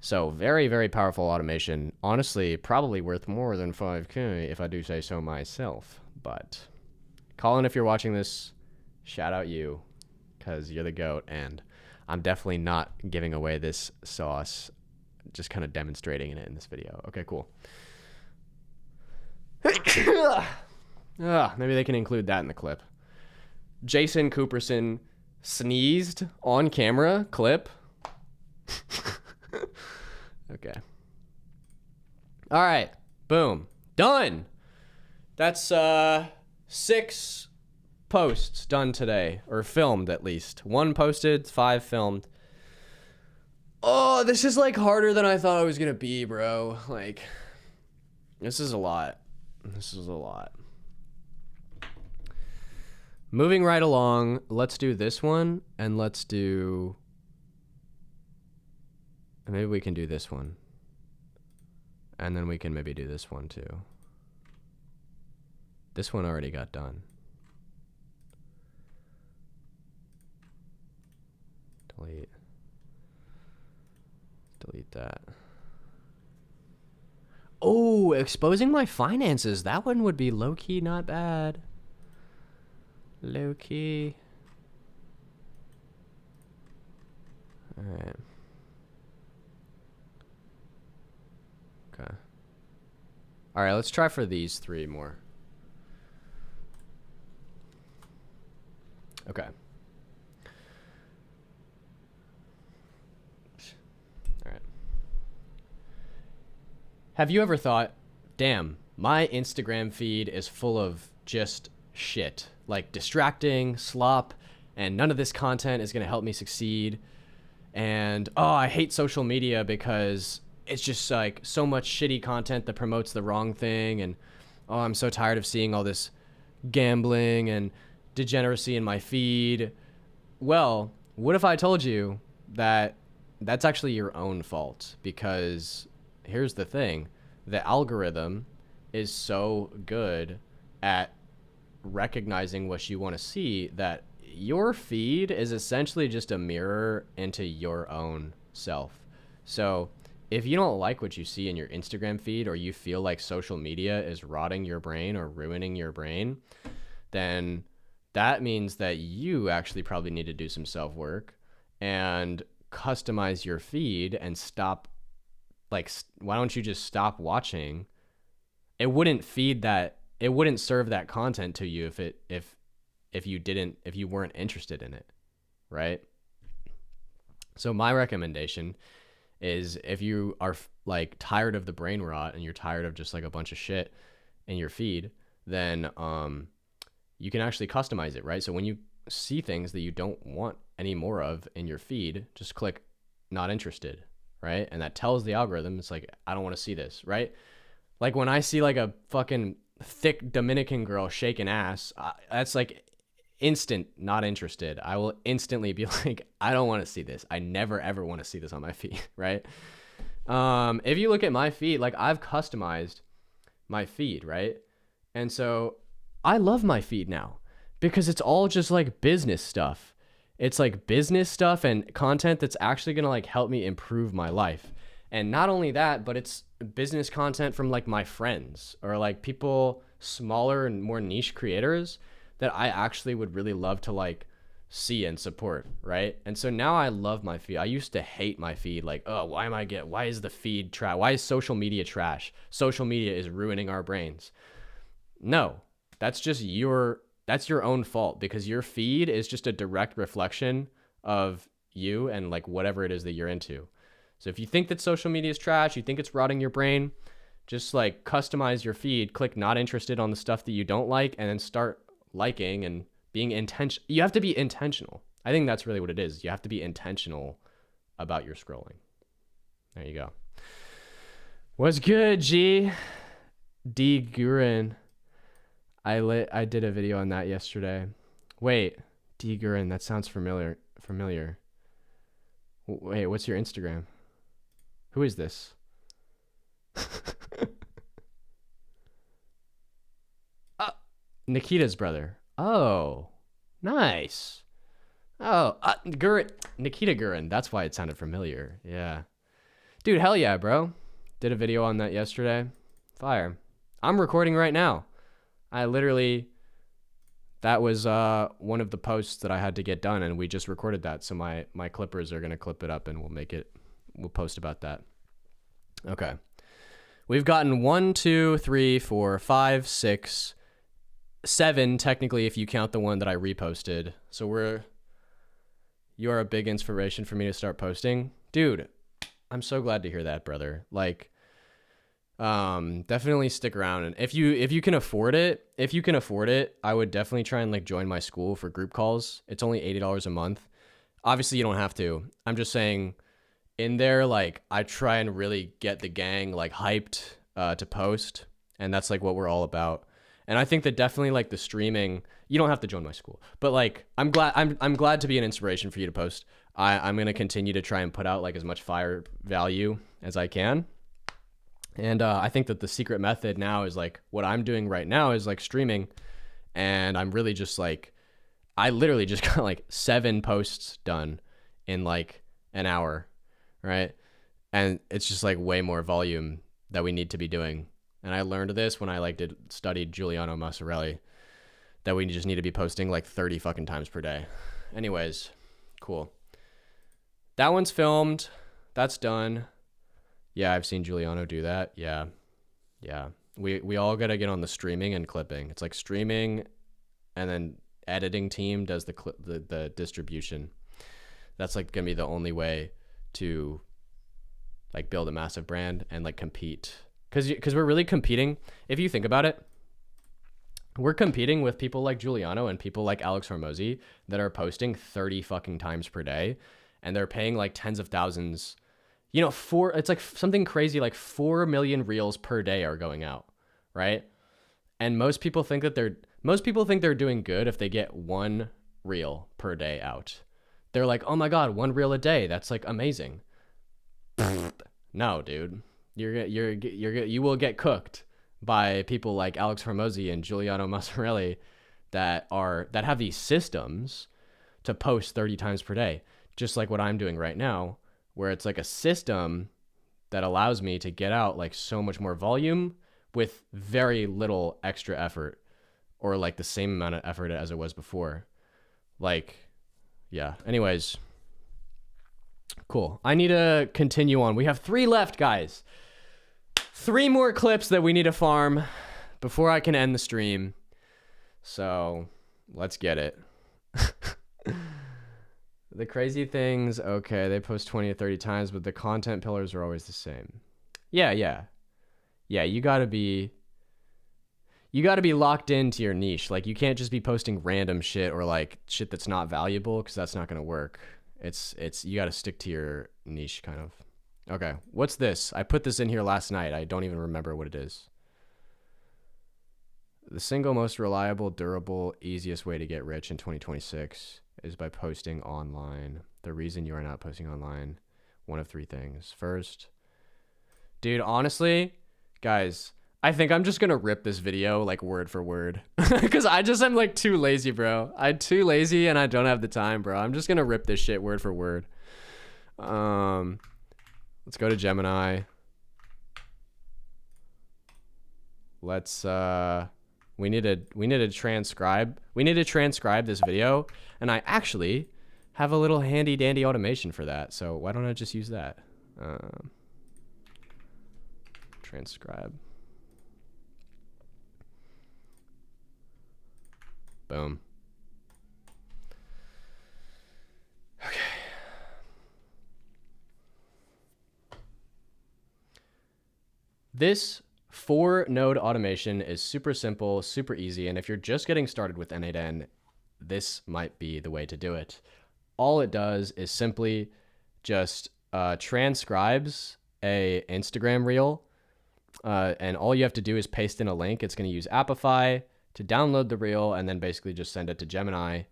So very, very powerful automation. Honestly, probably worth more than 5K if I do say so myself. But Colin, if you're watching this, shout out you because you're the GOAT. And I'm definitely not giving away this sauce, just kind of demonstrating it in this video. Okay, cool. Maybe they can include that in the clip. Jason Cooperson sneezed on camera clip. Okay. All right. Boom. Done. That's 6 posts done today, or filmed at least. 1 posted, 5 filmed. Oh, this is like harder than I thought it was gonna be, bro. Like, this is a lot. This is a lot. Moving right along, let's do this one, and let's do... Maybe we can do this one. And then we can maybe do this one too. This one already got done. Delete. Delete that. Oh, exposing my finances. That one would be low-key not bad. Low-key. All right. Okay. All right, let's try for these 3 more. Okay. All right. Have you ever thought, damn, my Instagram feed is full of just shit, like distracting, slop, and none of this content is going to help me succeed. And, oh, I hate social media because it's just like so much shitty content that promotes the wrong thing. And, oh, I'm so tired of seeing all this gambling and degeneracy in my feed. Well, what if I told you that that's actually your own fault? Because here's the thing. The algorithm is so good at recognizing what you want to see that your feed is essentially just a mirror into your own self. So if you don't like what you see in your Instagram feed, or you feel like social media is rotting your brain or ruining your brain, then that means that you actually probably need to do some self-work and customize your feed and stop like, why don't you just stop watching? It wouldn't serve that content to you if you weren't interested in it, right? So my recommendation is, if you are like tired of the brain rot and you're tired of just like a bunch of shit in your feed, then you can actually customize it, right? So when you see things that you don't want any more of in your feed, just click not interested, right? And that tells the algorithm, it's like, I don't want to see this, right? Like when I see like a fucking thick Dominican girl shaking ass, that's like instant not interested. I will instantly be like, I don't want to see this. I never ever want to see this on my feed, right? If you look at my feed, like I've customized my feed, right? And so I love my feed now because it's all just like business stuff. It's like business stuff and content that's actually going to like help me improve my life. And not only that, but it's business content from like my friends or like people, smaller and more niche creators that I actually would really love to like see and support, right? And so now I love my feed. I used to hate my feed, like, oh, why is the feed trash? Why is social media trash? Social media is ruining our brains. No, that's your own fault, because your feed is just a direct reflection of you and like whatever it is that you're into. So if you think that social media is trash, you think it's rotting your brain, just like customize your feed, click not interested on the stuff that you don't like, and then start liking and being intentional. You have to be intentional. I think that's really what it is. You have to be intentional about your scrolling. There you go. What's good, G? D Gurin. I did a video on that yesterday. Wait, D Gurin, that sounds familiar. Wait, what's your Instagram? Who is this? Nikita's brother. Oh, nice. Oh, Gurin, Nikita Gurin. That's why it sounded familiar. Yeah. Dude, hell yeah, bro. Did a video on that yesterday. Fire. I'm recording right now. That was one of the posts that I had to get done, and we just recorded that. So my clippers are going to clip it up, and we'll post about that. Okay. We've gotten 1, 2, 3, 4, 5, 6, 7, technically, if you count the one that I reposted. So you are a big inspiration for me to start posting. Dude, I'm so glad to hear that, brother. Like, definitely stick around. And if you can afford it, I would definitely try and like join my Skool for group calls. It's only $80 a month. Obviously you don't have to. I'm just saying, in there, like, I try and really get the gang like hyped to post, and that's like what we're all about. And I think that definitely like the streaming, you don't have to join my Skool, but like I'm glad to be an inspiration for you to post. I'm gonna continue to try and put out like as much fire value as I can. And I think that the secret method now is like what I'm doing right now is like streaming, and I'm really just like, I literally just got like 7 posts done in like an hour. Right? And it's just like way more volume that we need to be doing. And I learned this when I studied Giuliano Massarelli, that we just need to be posting like 30 fucking times per day. Anyways, cool. That one's filmed. That's done. Yeah, I've seen Giuliano do that. Yeah. We all got to get on the streaming and clipping. It's like streaming, and then editing team does the distribution. That's like going to be the only way to like build a massive brand and like compete, because we're really competing. If you think about it, we're competing with people like Giuliano and people like Alex Hormozy that are posting 30 fucking times per day, and they're paying like tens of thousands, it's like something crazy, like 4 million reels per day are going out, right? And most people think they're doing good if they get 1 reel per day out. They're like, oh my God, 1 reel a day. That's like amazing. No, dude, you will get cooked by people like Alex Hormozy and Giuliano Massarelli that have these systems to post 30 times per day, just like what I'm doing right now, where it's like a system that allows me to get out like so much more volume with very little extra effort, or like the same amount of effort as it was before. Like, yeah. Anyways, Cool. I need to continue on. We have 3 left, guys. 3 more clips that we need to farm before I can end the stream. So let's get it. The crazy things, okay, they post 20 to 30 times, but the content pillars are always the same. Yeah, you gotta be locked into your niche. Like, you can't just be posting random shit or like shit that's not valuable, because that's not gonna work. It's you gotta stick to your niche, kind of. Okay, what's this? I put this in here last night. I don't even remember what it is. The single most reliable, durable, easiest way to get rich in 2026 is by posting online. The reason you are not posting online, one of 3 things. First, dude, honestly, guys, I think I'm just gonna rip this video like word for word, because I'm like too lazy, bro. I'm too lazy and I don't have the time, bro. I'm just gonna rip this shit word for word. Let's go to Gemini. Let's we need to transcribe this video, and I actually have a little handy dandy automation for that. So why don't I just use that? Transcribe. Boom. Okay. This 4-node automation is super simple, super easy, and if you're just getting started with N8N, this might be the way to do it. All it does is simply just transcribes a Instagram reel, and all you have to do is paste in a link. It's going to use Appify to download the reel, and then basically just send it to Gemini,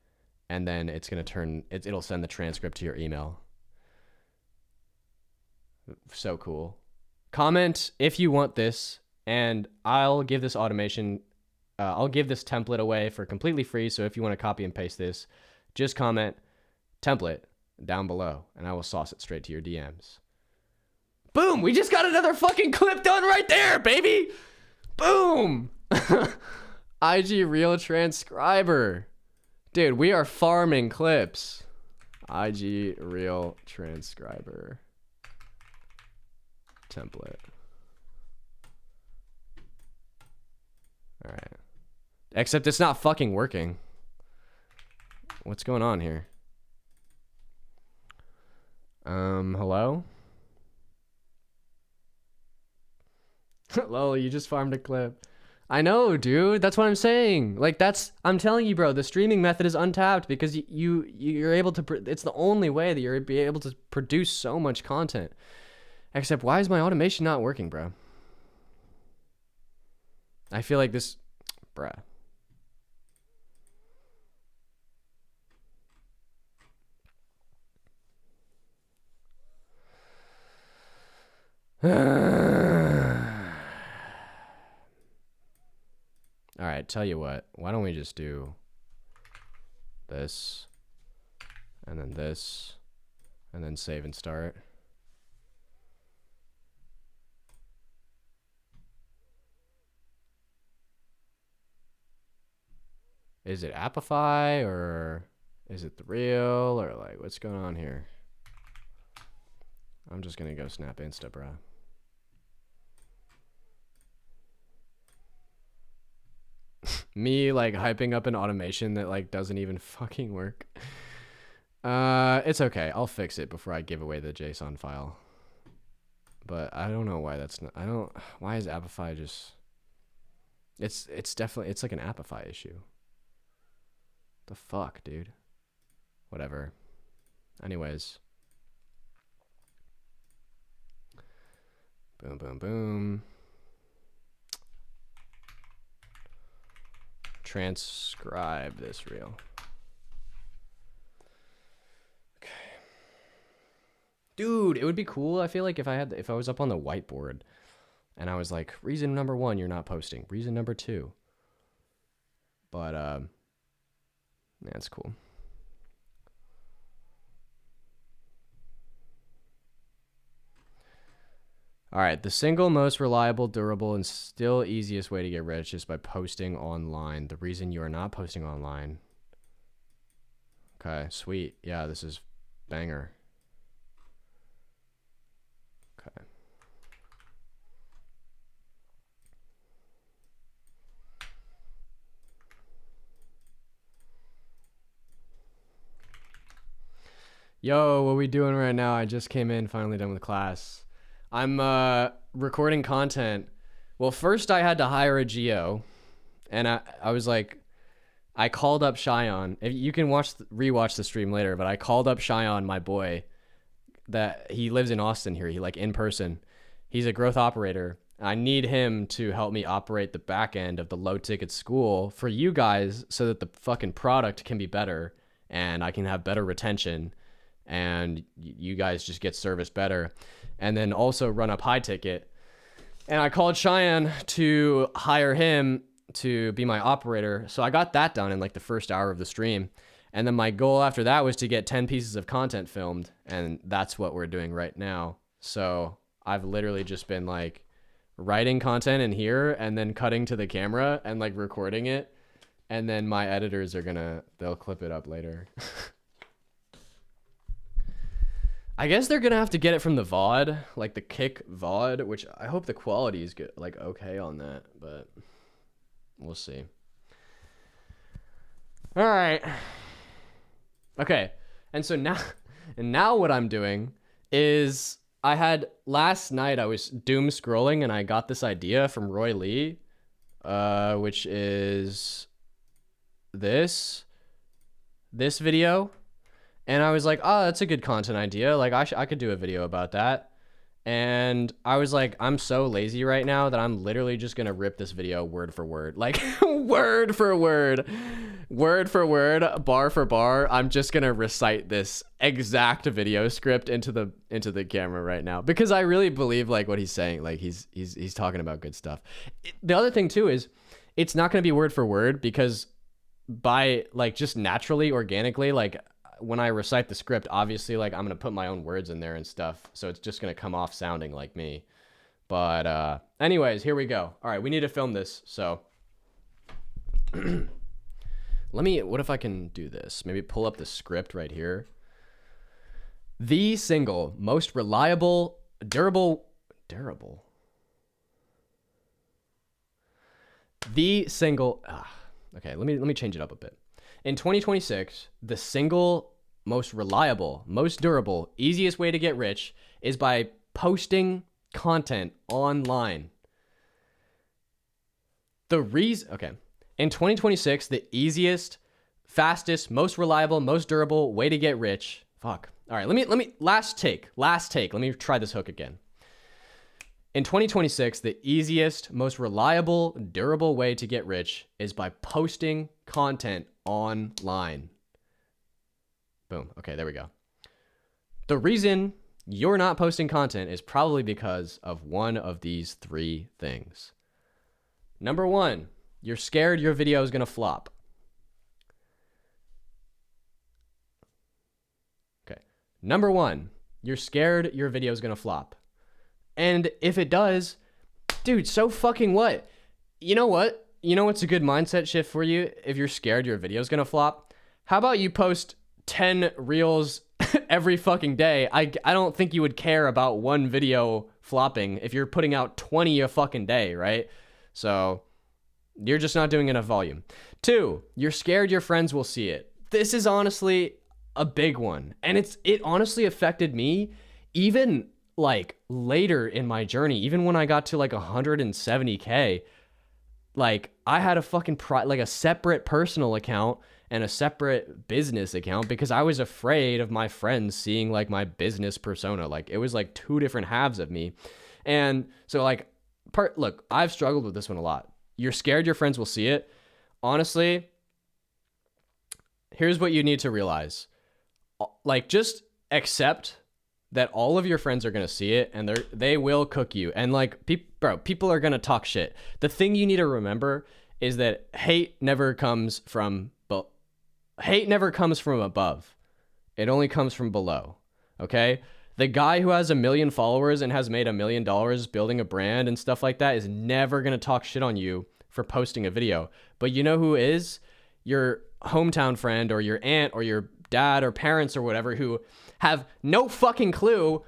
and then it's going to it'll send the transcript to your email. So cool. Comment if you want this, and I'll give this automation, I'll give this template away for completely free. So if you want to copy and paste this, just comment template down below, and I will sauce it straight to your DMs. Boom! We just got another fucking clip done right there, baby! Boom! IG Reel Transcriber. Dude, we are farming clips. IG Reel Transcriber. Template. All right. Except it's not fucking working. What's going on here? Hello? Lol, you just farmed a clip. I know, dude. That's what I'm saying. Like, I'm telling you, bro, the streaming method is untapped because you're able to, it's the only way that you're be able to produce so much content. Except, why is my automation not working, bro? I feel like this, bruh. All right, tell you what. Why don't we just do this, and then save and start. Is it Appify, or is it the real, or like what's going on here? I'm just gonna go snap Insta, bro. Me like hyping up an automation that like doesn't even fucking work. It's okay. I'll fix it before I give away the JSON file. But I don't know why that's not. Why is Appify just? It's definitely, it's like an Appify issue. The fuck, dude. Whatever. Anyways. Boom, boom, boom. Transcribe this reel. Okay. Dude, it would be cool. I feel like if I was up on the whiteboard and I was like, reason number 1, you're not posting. Reason number 2. But that's cool. All right, the single most reliable, durable, and still easiest way to get rich is by posting online. The reason you are not posting online. Okay, sweet. Yeah, this is banger. Yo, what we doing right now? I just came in, finally done with class. I'm recording content. Well, first I had to hire a geo, and I was like, I called up Shyon. You can rewatch the stream later, but I called up Shyon, my boy, that he lives in Austin here. He like in person. He's a growth operator. I need him to help me operate the back end of the low ticket Skool for you guys so that the fucking product can be better and I can have better retention and you guys just get service better. And then also run up high ticket. And I called Cheyenne to hire him to be my operator. So I got that done in like the first hour of the stream. And then my goal after that was to get 10 pieces of content filmed. And that's what we're doing right now. So I've literally just been like writing content in here and then cutting to the camera and like recording it. And then my editors are they'll clip it up later. I guess they're gonna have to get it from the VOD, like the Kick VOD, which I hope the quality is good, like okay on that, but we'll see. All right. Okay. And so now what I'm doing is last night I was doom scrolling and I got this idea from Roy Lee, which is this video. And I was like, oh, that's a good content idea. Like I could do a video about that. And I was like, I'm so lazy right now that I'm literally just going to rip this video word for word, like word for word, bar for bar. I'm just going to recite this exact video script into the camera right now because I really believe like what he's saying. Like he's talking about good stuff. The other thing too is it's not going to be word for word because by like just naturally, organically, like when I recite the script, obviously, like I'm going to put my own words in there and stuff. So it's just going to come off sounding like me. But anyways, here we go. All right, we need to film this. So what if I can do this? Maybe pull up the script right here. The single most reliable, durable. The single, okay, let me change it up a bit. In 2026, the single most reliable, most durable, easiest way to get rich is by posting content online. In 2026, the easiest, fastest, most reliable, most durable way to get rich. Fuck. All right, let me last take. Let me try this hook again. In 2026, the easiest, most reliable, durable way to get rich is by posting content online. Boom. Okay, there we go. The reason you're not posting content is probably because of one of these three things. Number one, you're scared your video is going to flop. Okay. Number one, you're scared your video is going to flop. And if it does, dude, so fucking what? You know what? You know what's a good mindset shift for you if you're scared your video is going to flop? How about you post 10 reels every fucking day? I don't think you would care about one video flopping if you're putting out 20 a fucking day, right? So you're just not doing enough volume. Two, you're scared your friends will see it. This is honestly a big one. And it honestly affected me even like later in my journey, even when I got to like 170K, like I had a fucking like a separate personal account and a separate business account because I was afraid of my friends seeing like my business persona. Like it was like two different halves of me. And so like look, I've struggled with this one a lot. You're scared your friends will see it. Honestly, here's what you need to realize. Like just accept that all of your friends are going to see it and they will cook you. And like, people are going to talk shit. The thing you need to remember is that hate never comes from above. It only comes from below. Okay. The guy who has 1 million followers and has made $1 million building a brand and stuff like that is never going to talk shit on you for posting a video. But you know who is? Your hometown friend or your aunt or your dad or parents or whatever who have no fucking clue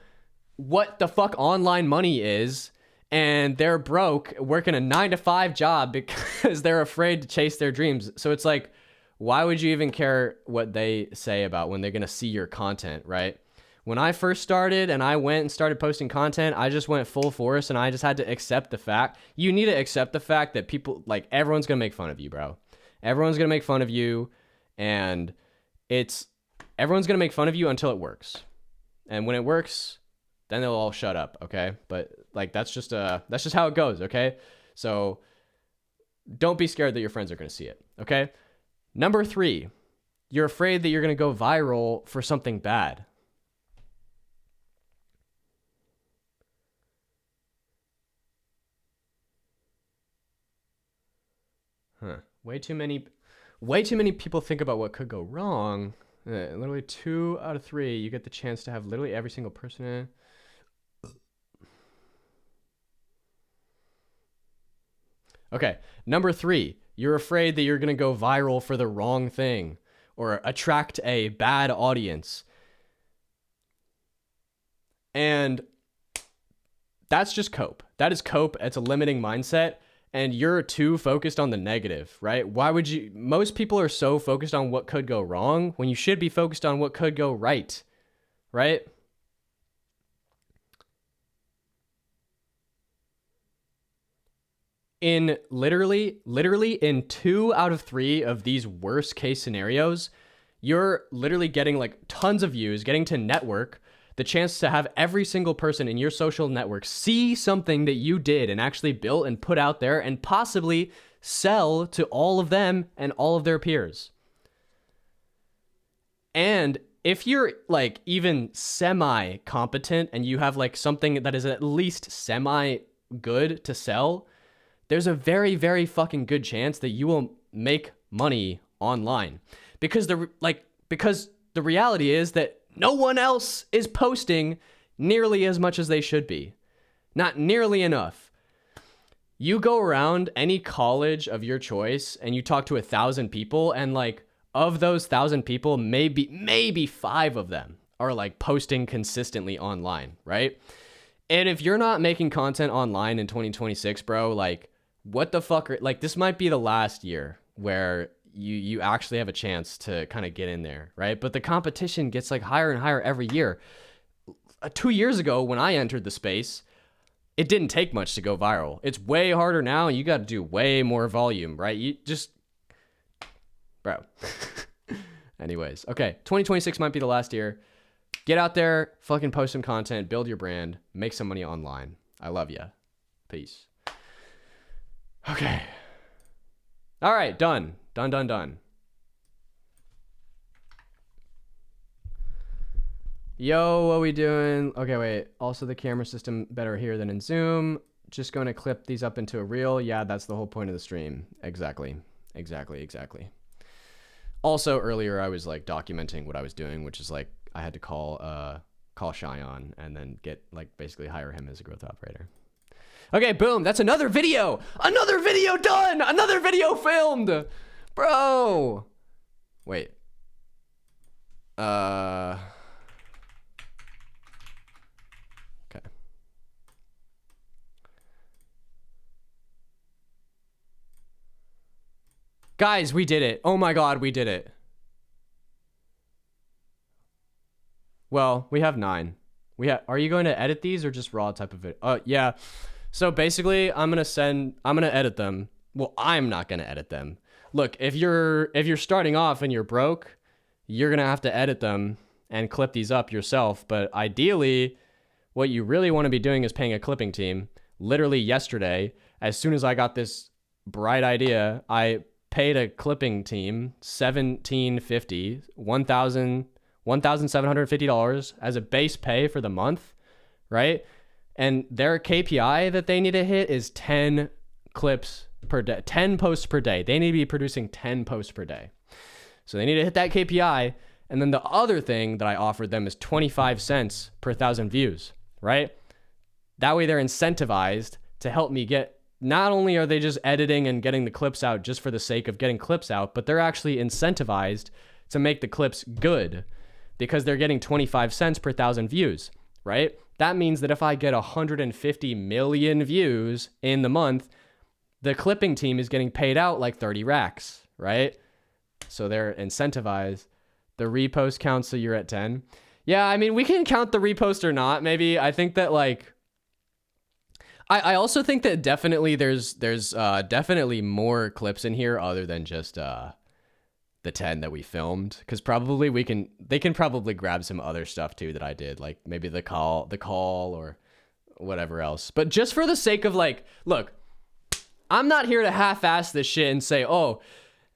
what the fuck online money is, and they're broke working a 9-to-5 job because they're afraid to chase their dreams. So it's like, why would you even care what they say about when they're going to see your content, right? When I first started and I went and started posting content, I just went full force and I just had to accept the fact. You need to accept the fact that people, like, everyone's going to make fun of you, bro. Everyone's going to make fun of you, and everyone's going to make fun of you until it works. And when it works, then they'll all shut up, okay? But like that's just how it goes, okay? So don't be scared that your friends are going to see it, okay? Number 3, you're afraid that you're going to go viral for something bad. Way too many people think about what could go wrong. Literally 2 out of 3, you get the chance to have literally every single person in. Okay, number 3, you're afraid that you're going to go viral for the wrong thing or attract a bad audience. And that's just cope. That is cope. It's a limiting mindset. And you're too focused on the negative, right? Why would you? Most people are so focused on what could go wrong when you should be focused on what could go right, right? In literally in 2 out of 3 of these worst case scenarios, you're literally getting like tons of views, getting to network, the chance to have every single person in your social network see something that you did and actually built and put out there and possibly sell to all of them and all of their peers. And if you're like even semi-competent and you have like something that is at least semi-good to sell, there's a very, very fucking good chance that you will make money online. Because the reality is that no one else is posting nearly as much as they should be. Not nearly enough. You go around any college of your choice and you talk to 1,000 people, and like of those 1,000 people, maybe 5 of them are like posting consistently online, right? And if you're not making content online in 2026, bro, like what the fuck like this might be the last year where you actually have a chance to kind of get in there, right? But the competition gets like higher and higher every year. 2 years ago when I entered the space, it didn't take much to go viral. It's way harder now, and you got to do way more volume, right? You just, bro. Anyways, okay, 2026 might be the last year. Get out there, fucking post some content, build your brand, make some money online. I love ya. Peace. Okay. All right, done. Done. Yo, what we doing? Okay, wait. Also, the camera system better here than in Zoom. Just going to clip these up into a reel. Yeah, that's the whole point of the stream. Exactly. Also, earlier I was like documenting what I was doing, which is like I had to call Shyon and then get like basically hire him as a growth operator. Okay, boom. That's another video. Another video done. Another video filmed. Bro. Wait. Okay. Guys, we did it. Oh my God, we did it. Well, we have 9. Are you going to edit these or just raw type of video? Yeah. So basically, I'm going to edit them. Well, I'm not going to edit them. Look, if you're starting off and you're broke, you're going to have to edit them and clip these up yourself. But ideally, what you really want to be doing is paying a clipping team. Literally yesterday, as soon as I got this bright idea, I paid a clipping team $1,750 as a base pay for the month, right? And their KPI that they need to hit is 10 clips per day, 10 posts per day. They need to be producing 10 posts per day. So they need to hit that KPI. And then the other thing that I offered them is 25 cents per 1,000 views, right? That way they're incentivized to help me get, not only are they just editing and getting the clips out just for the sake of getting clips out, but they're actually incentivized to make the clips good because they're getting 25 cents per 1,000 views, right? That means that if I get 150 million views in the month, the clipping team is getting paid out like 30 racks, right? So they're incentivized. The repost counts, so you're at 10. Yeah, I mean, we can count the repost or not. Maybe I think that like, I also think that definitely there's definitely more clips in here other than just the 10 that we filmed, because probably they can probably grab some other stuff too that I did, like maybe the call or whatever else. But just for the sake of like, look, I'm not here to half-ass this shit and say, oh,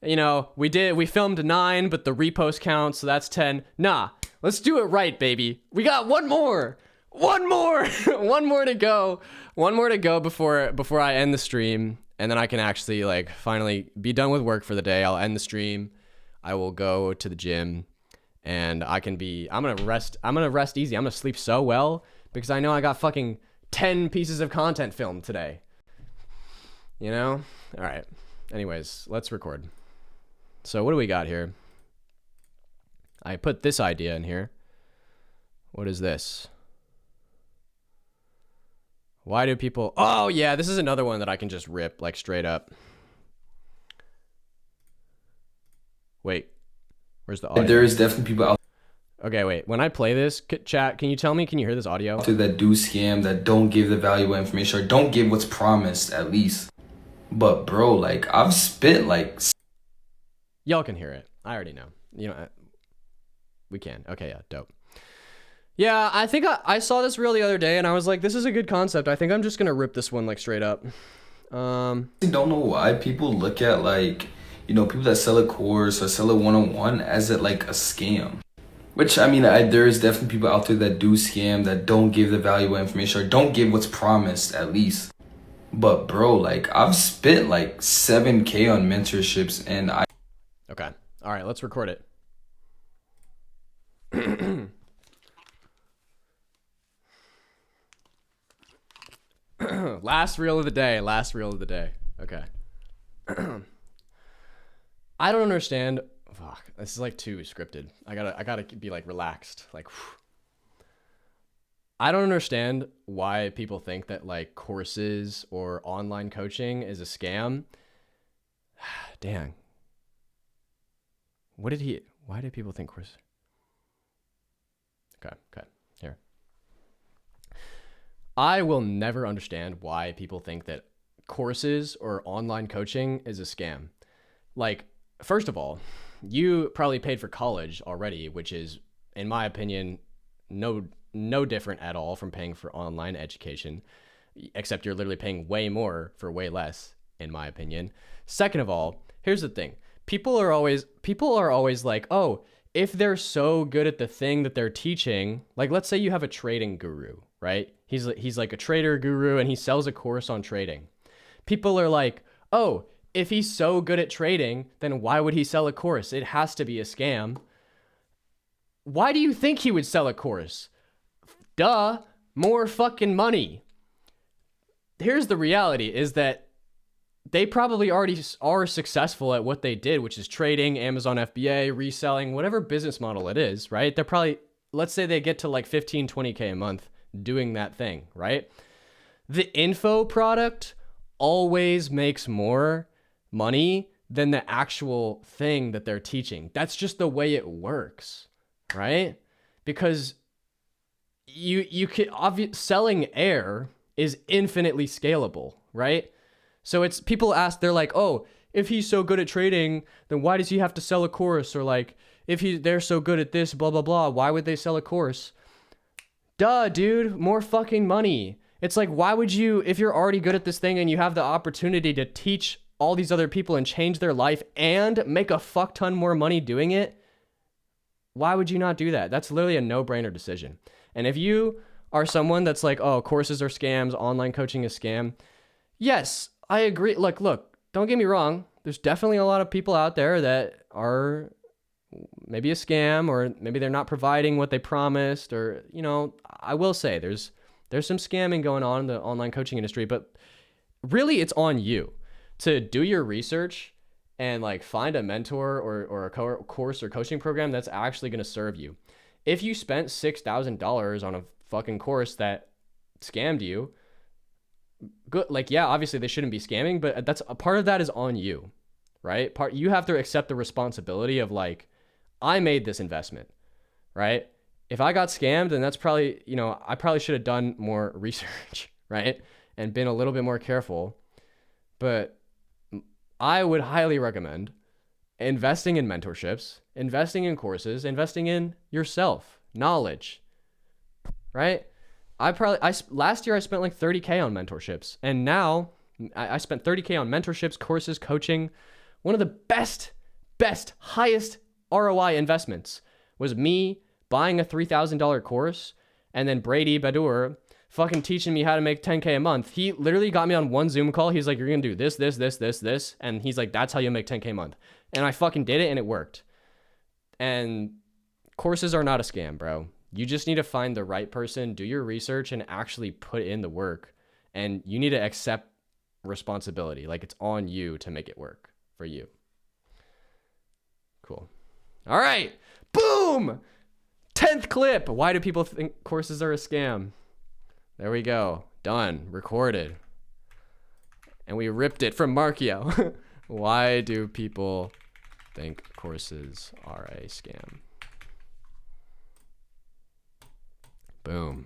you know, we filmed 9, but the repost counts, so that's 10. Nah, let's do it right, baby. We got one more one more to go before I end the stream, and then I can actually like finally be done with work for the day. I'll end the stream. I will go to the gym, and I'm gonna rest easy. I'm gonna sleep so well because I know I got fucking 10 pieces of content filmed today. You know? All right. Anyways, let's record. So what do we got here? I put this idea in here. What is this? Why do people... Oh, yeah, this is another one that I can just rip, like, straight up. Wait. Where's the audio? There is definitely people out Okay, wait. When I play this, chat, can you tell me, can you hear this audio? there that do scam, that don't give the valuable information, or don't give what's promised, at least. But, bro, like, I've spent, like... Y'all can hear it. I already know. You know, we can. Okay, yeah, dope. Yeah, I think I saw this reel the other day, and I was like, this is a good concept. I think I'm just going to rip this one, like, straight up. I don't know why people look at, like, you know, people that sell a course or sell a one-on-one as it, like, a scam. Which, I mean, there is definitely people out there that do scam, that don't give the valuable information, or don't give what's promised, at least. But, bro, like, I've spent, like, 7K on mentorships, and I... Okay. All right, let's record it. Last reel of the day. Okay. I don't understand. Fuck, this is like too scripted. I gotta be like relaxed. Like, whew. I don't understand why people think that like courses or online coaching is a scam. Dang. Why did people think course? Okay. Here. I will never understand why people think that courses or online coaching is a scam. Like, first of all, you probably paid for college already, which is, in my opinion, no different at all from paying for online education, except you're literally paying way more for way less, in my opinion. Second of all, here's the thing. People are always like, oh, if they're so good at the thing that they're teaching, like let's say you have a trading guru, right? He's like a trader guru and he sells a course on trading. People are like, oh, if he's so good at trading, then why would he sell a course? It has to be a scam. Why do you think he would sell a course? Duh, more fucking money. Here's the reality is that they probably already are successful at what they did, which is trading, Amazon FBA, reselling, whatever business model it is, right? They're probably, let's say they get to like 15, 20K a month doing that thing, right? The info product always makes more money than the actual thing that they're teaching. That's just the way it works, right? Because you could selling air is infinitely scalable, right? So it's people ask, they're like, oh, if he's so good at trading, then why does he have to sell a course? Or like, if they're so good at this, blah, blah, blah, why would they sell a course? Duh, dude, more fucking money. It's like, why would you, if you're already good at this thing and you have the opportunity to teach all these other people and change their life and make a fuck ton more money doing it, why would you not do that? That's literally a no-brainer decision. And if you are someone that's like, oh, courses are scams, online coaching is scam, yes, I agree. Look, don't get me wrong. There's definitely a lot of people out there that are maybe a scam, or maybe they're not providing what they promised, or, you know, I will say there's some scamming going on in the online coaching industry, but really it's on you to do your research and like find a mentor or a course or coaching program that's actually going to serve you. If you spent $6,000 on a fucking course that scammed you, good, like, yeah, obviously they shouldn't be scamming, but that's a part of that is on you, right? You have to accept the responsibility of like, I made this investment, right? If I got scammed, then that's probably, I probably should have done more research, right? And been a little bit more careful. But I would highly recommend investing in mentorships, investing in courses, investing in yourself, knowledge, right? Last year I spent like 30K on mentorships, and now I spent 30K on mentorships, courses, coaching. One of the best, highest ROI investments was me buying a $3,000 course, and then Brady Badur fucking teaching me how to make 10K a month. He literally got me on one Zoom call. He's like, you're going to do this. And he's like, that's how you make 10K a month. And I fucking did it, and it worked. And courses are not a scam, bro. You just need to find the right person, do your research, and actually put in the work. And you need to accept responsibility. Like, it's on you to make it work for you. Cool. All right. Boom. 10th clip. Why do people think courses are a scam? There we go. Done. Recorded. And we ripped it from Markio. Why do people think courses are a scam? Boom.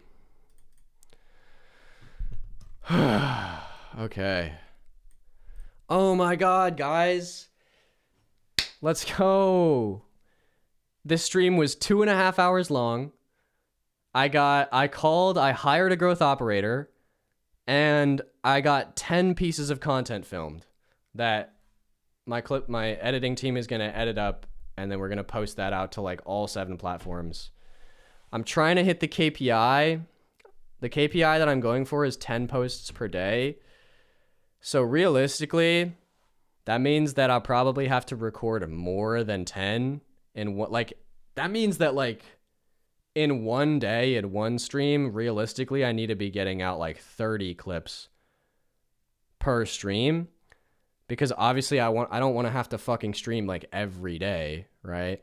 Okay. Oh my God, guys. Let's go. This stream was 2.5 hours long. I hired a growth operator, and I got 10 pieces of content filmed that my editing team is going to edit up, and then we're going to post that out to like all 7 platforms. I'm trying to hit the KPI. The KPI that I'm going for is 10 posts per day. So realistically, that means that I'll probably have to record more than 10 in what, like, that means that like in one day, in one stream, realistically, I need to be getting out like 30 clips per stream, because obviously I don't want to have to fucking stream like every day, right?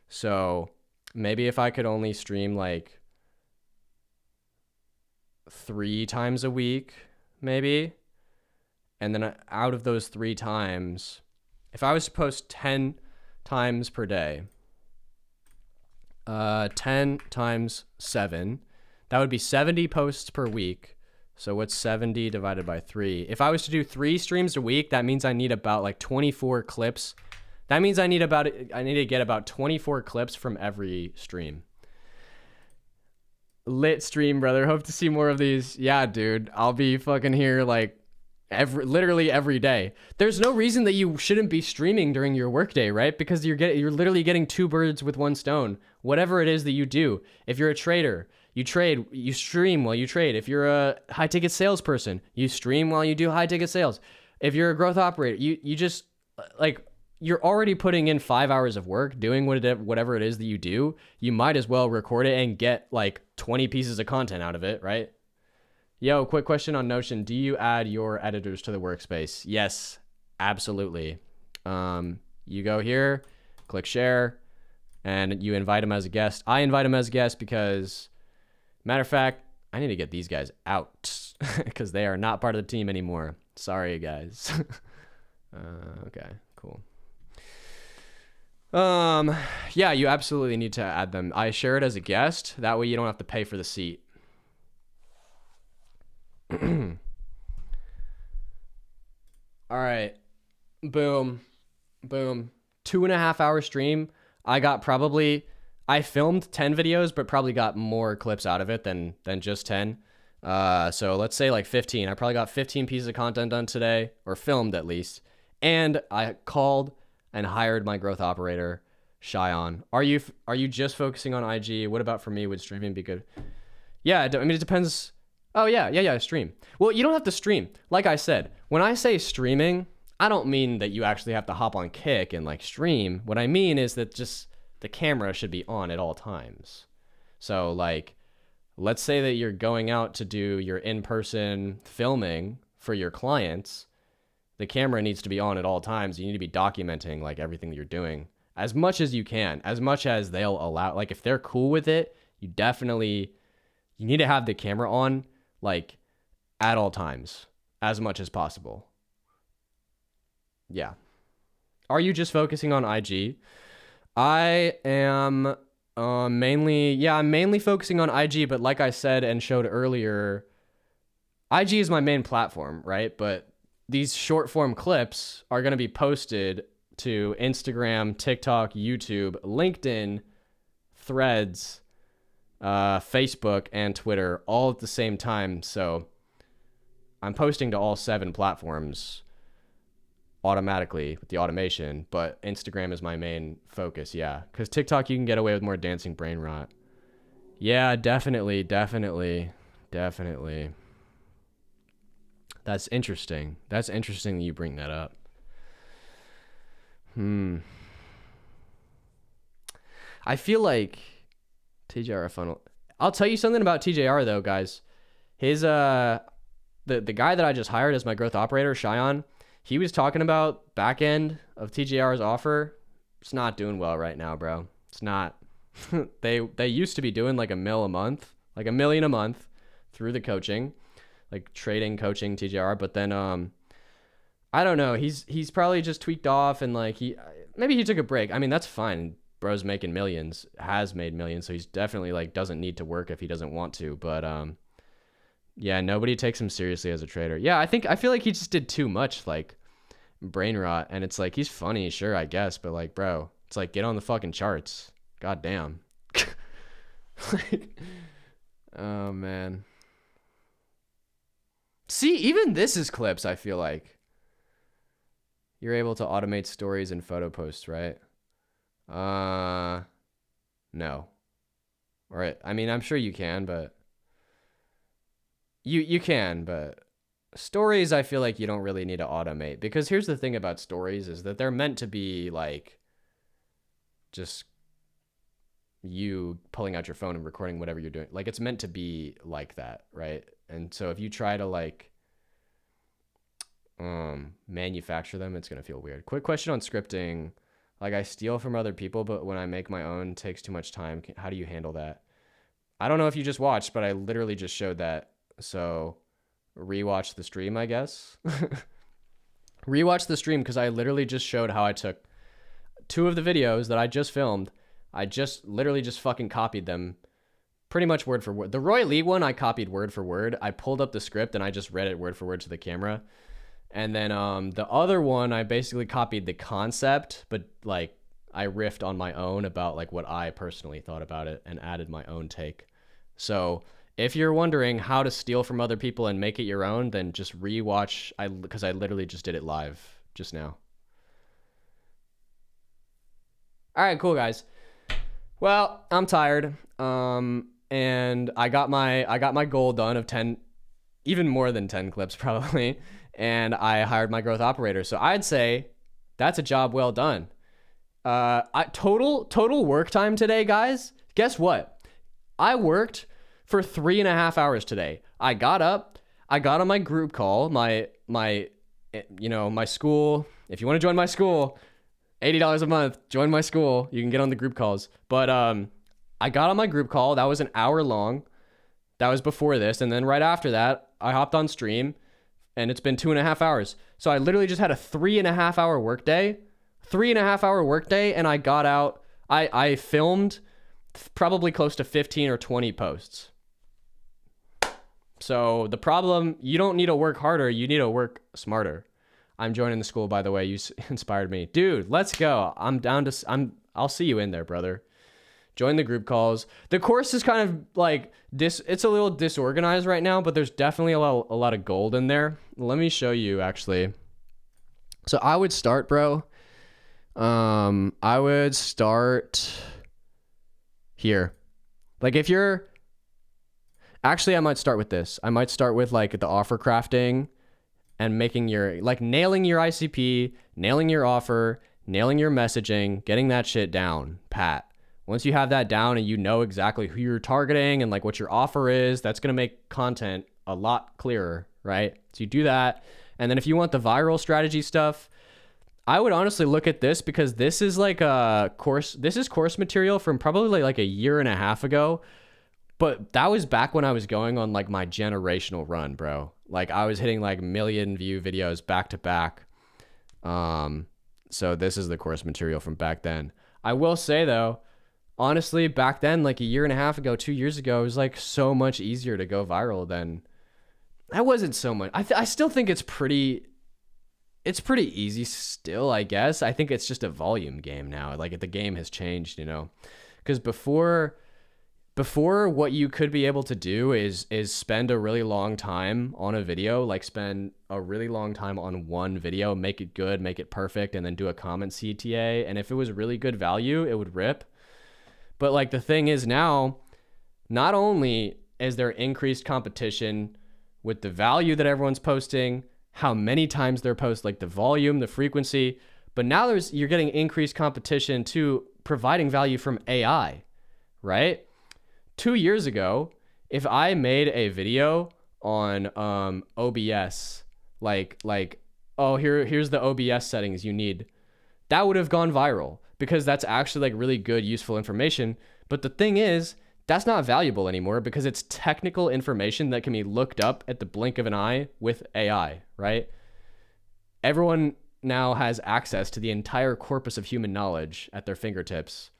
So maybe if I could only stream like 3 times a week, maybe. And then out of those 3 times, if I was to post 10 times per day, 10 times 7, that would be 70 posts per week. So what's 70 divided by 3? If I was to do 3 streams a week, that means I need about like 24 clips. That means I need to get about 24 clips from every stream. Lit stream, brother. Hope to see more of these. Yeah, dude. I'll be fucking here like literally every day. There's no reason that you shouldn't be streaming during your workday, right? Because you're literally getting 2 birds with 1 stone. Whatever it is that you do. If you're a trader, you trade, you stream while you trade. If you're a high ticket salesperson, you stream while you do high ticket sales. If you're a growth operator, you just like, you're already putting in 5 hours of work doing whatever it is that you do. You might as well record it and get like 20 pieces of content out of it, right? Yo, quick question on Notion. Do you add your editors to the workspace? Yes, absolutely. You go here, click share, and you invite them as a guest. I invite them as a guest because, matter of fact, I need to get these guys out because they are not part of the team anymore. Sorry, guys. Okay, cool. Yeah, you absolutely need to add them. I share it as a guest. That way you don't have to pay for the seat. All right. Boom. 2.5 hour stream. I filmed 10 videos, but probably got more clips out of it than just 10. So let's say like 15. I probably got 15 pieces of content done today, or filmed at least. And I called and hired my growth operator, Shyon. Are you just focusing on IG? What about for me? Would streaming be good? Yeah, I mean, it depends. Oh, yeah, stream. Well, you don't have to stream. Like I said, when I say streaming, I don't mean that you actually have to hop on Kick and like stream. What I mean is that just the camera should be on at all times. So like, let's say that you're going out to do your in-person filming for your clients. The camera needs to be on at all times. You need to be documenting like everything that you're doing as much as you can, as much as they'll allow. Like if they're cool with it, you need to have the camera on like at all times as much as possible. Yeah. Are you just focusing on IG? I am I'm mainly focusing on IG, but like I said and showed earlier, IG is my main platform, right? But these short form clips are going to be posted to Instagram, TikTok, YouTube, LinkedIn, Threads, Facebook, and Twitter all at the same time. So I'm posting to all 7 platforms automatically with the automation, but Instagram is my main focus. Yeah, because TikTok, you can get away with more dancing brain rot. Yeah, definitely. That's interesting. That's interesting that you bring that up. I feel like TJR funnel. I'll tell you something about TJR though, guys. His the guy that I just hired as my growth operator, Shyon, he was talking about back end of TJR's offer. It's not doing well right now, bro. It's not. They used to be doing like $1 million a month, like $1 million a month through the coaching, like trading, coaching, TJR. But then I don't know. He's probably just tweaked off and like maybe he took a break. I mean, that's fine. Bro's making millions, has made millions, so he's definitely like doesn't need to work if he doesn't want to. But yeah, nobody takes him seriously as a trader. Yeah, I feel like he just did too much like brain rot, and it's like he's funny, sure, I guess, but like, bro, it's like get on the fucking charts. God damn. Like, oh man. See, even this is clips, I feel like. You're able to automate stories and photo posts, right? No. Or I mean, I'm sure you can, but you can, but stories I feel like you don't really need to automate, because here's the thing about stories is that they're meant to be like just you pulling out your phone and recording whatever you're doing. Like it's meant to be like that, right? And so if you try to like manufacture them, it's gonna feel weird. Quick question on scripting. Like I steal from other people, but when I make my own, it takes too much time. How do you handle that? I don't know if you just watched, but I literally just showed that. So rewatch the stream, I guess. Rewatch the stream, because I literally just showed how I took 2 of the videos that I just filmed. I just literally just fucking copied them pretty much word for word. The Roy Lee one, I copied word for word. I pulled up the script and I just read it word for word to the camera. And then the other one, I basically copied the concept, but like I riffed on my own about like what I personally thought about it and added my own take. So if you're wondering how to steal from other people and make it your own, then just rewatch, because I literally just did it live just now. All right, cool guys. Well, I'm tired. And I got my goal done of 10, even more than 10 clips probably. And I hired my growth operator. So I'd say that's a job well done. Total work time today, guys. Guess what? I worked for 3.5 hours today. I got up, I got on my group call, my Skool. If you want to join my Skool, $80 a month, join my Skool. You can get on the group calls. But I got on my group call. That was an hour long. That was before this. And then right after that, I hopped on stream. And it's been 2.5 hours. So I literally just had a 3.5 hour workday. 3.5 hour workday, and I got out. I filmed probably close to 15 or 20 posts. So the problem, you don't need to work harder, you need to work smarter. I'm joining the Skool, by the way. You inspired me. Dude, let's go. I'll see you in there, brother. Join the group calls. The course is kind of like it's a little disorganized right now, but there's definitely a lot of gold in there. Let me show you actually. So I would start, bro. I would start here. Like if you're actually, I might start with this. I might start with like the offer crafting and making your like nailing your ICP, nailing your offer, nailing your messaging, getting that shit down, pat. Once you have that down and you know exactly who you're targeting and like what your offer is, that's going to make content a lot clearer, right? So you do that. And then if you want the viral strategy stuff, I would honestly look at this, because this is like a course. This is course material from probably like 1.5 years ago. But that was back when I was going on like my generational run, bro. Like I was hitting like 1 million view videos back to back. So this is the course material from back then. I will say though, honestly, back then, like a year and a half ago, 2 years ago, it was like so much easier to go viral than. I wasn't so much. I still think it's pretty easy still, I guess. I think it's just a volume game now. Like the game has changed, you know, because before what you could be able to do is spend a really long time on a video, like spend a really long time on one video, make it good, make it perfect, and then do a comment CTA. And if it was really good value, it would rip. But like the thing is now, not only is there increased competition with the value that everyone's posting, how many times they're posted, like the volume, the frequency, but now you're getting increased competition to providing value from AI, right? 2 years ago, if I made a video on OBS, like oh, here's the OBS settings you need, that would have gone viral because that's actually like really good, useful information. But the thing is, that's not valuable anymore because it's technical information that can be looked up at the blink of an eye with AI, right? Everyone now has access to the entire corpus of human knowledge at their fingertips.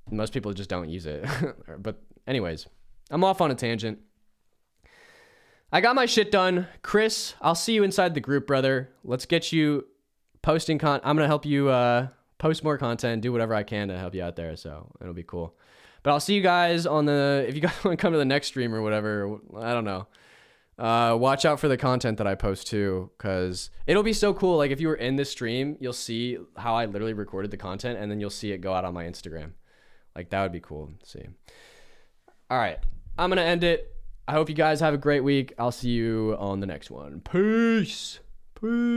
Most people just don't use it. But anyways, I'm off on a tangent. I got my shit done. Chris, I'll see you inside the group, brother. Let's get you posting I'm going to help you post more content, do whatever I can to help you out there. So it'll be cool. But I'll see you guys if you guys want to come to the next stream or whatever, I don't know. Watch out for the content that I post too, because it'll be so cool. Like if you were in this stream, you'll see how I literally recorded the content and then you'll see it go out on my Instagram. Like that would be cool to see. All right, I'm going to end it. I hope you guys have a great week. I'll see you on the next one. Peace. Peace.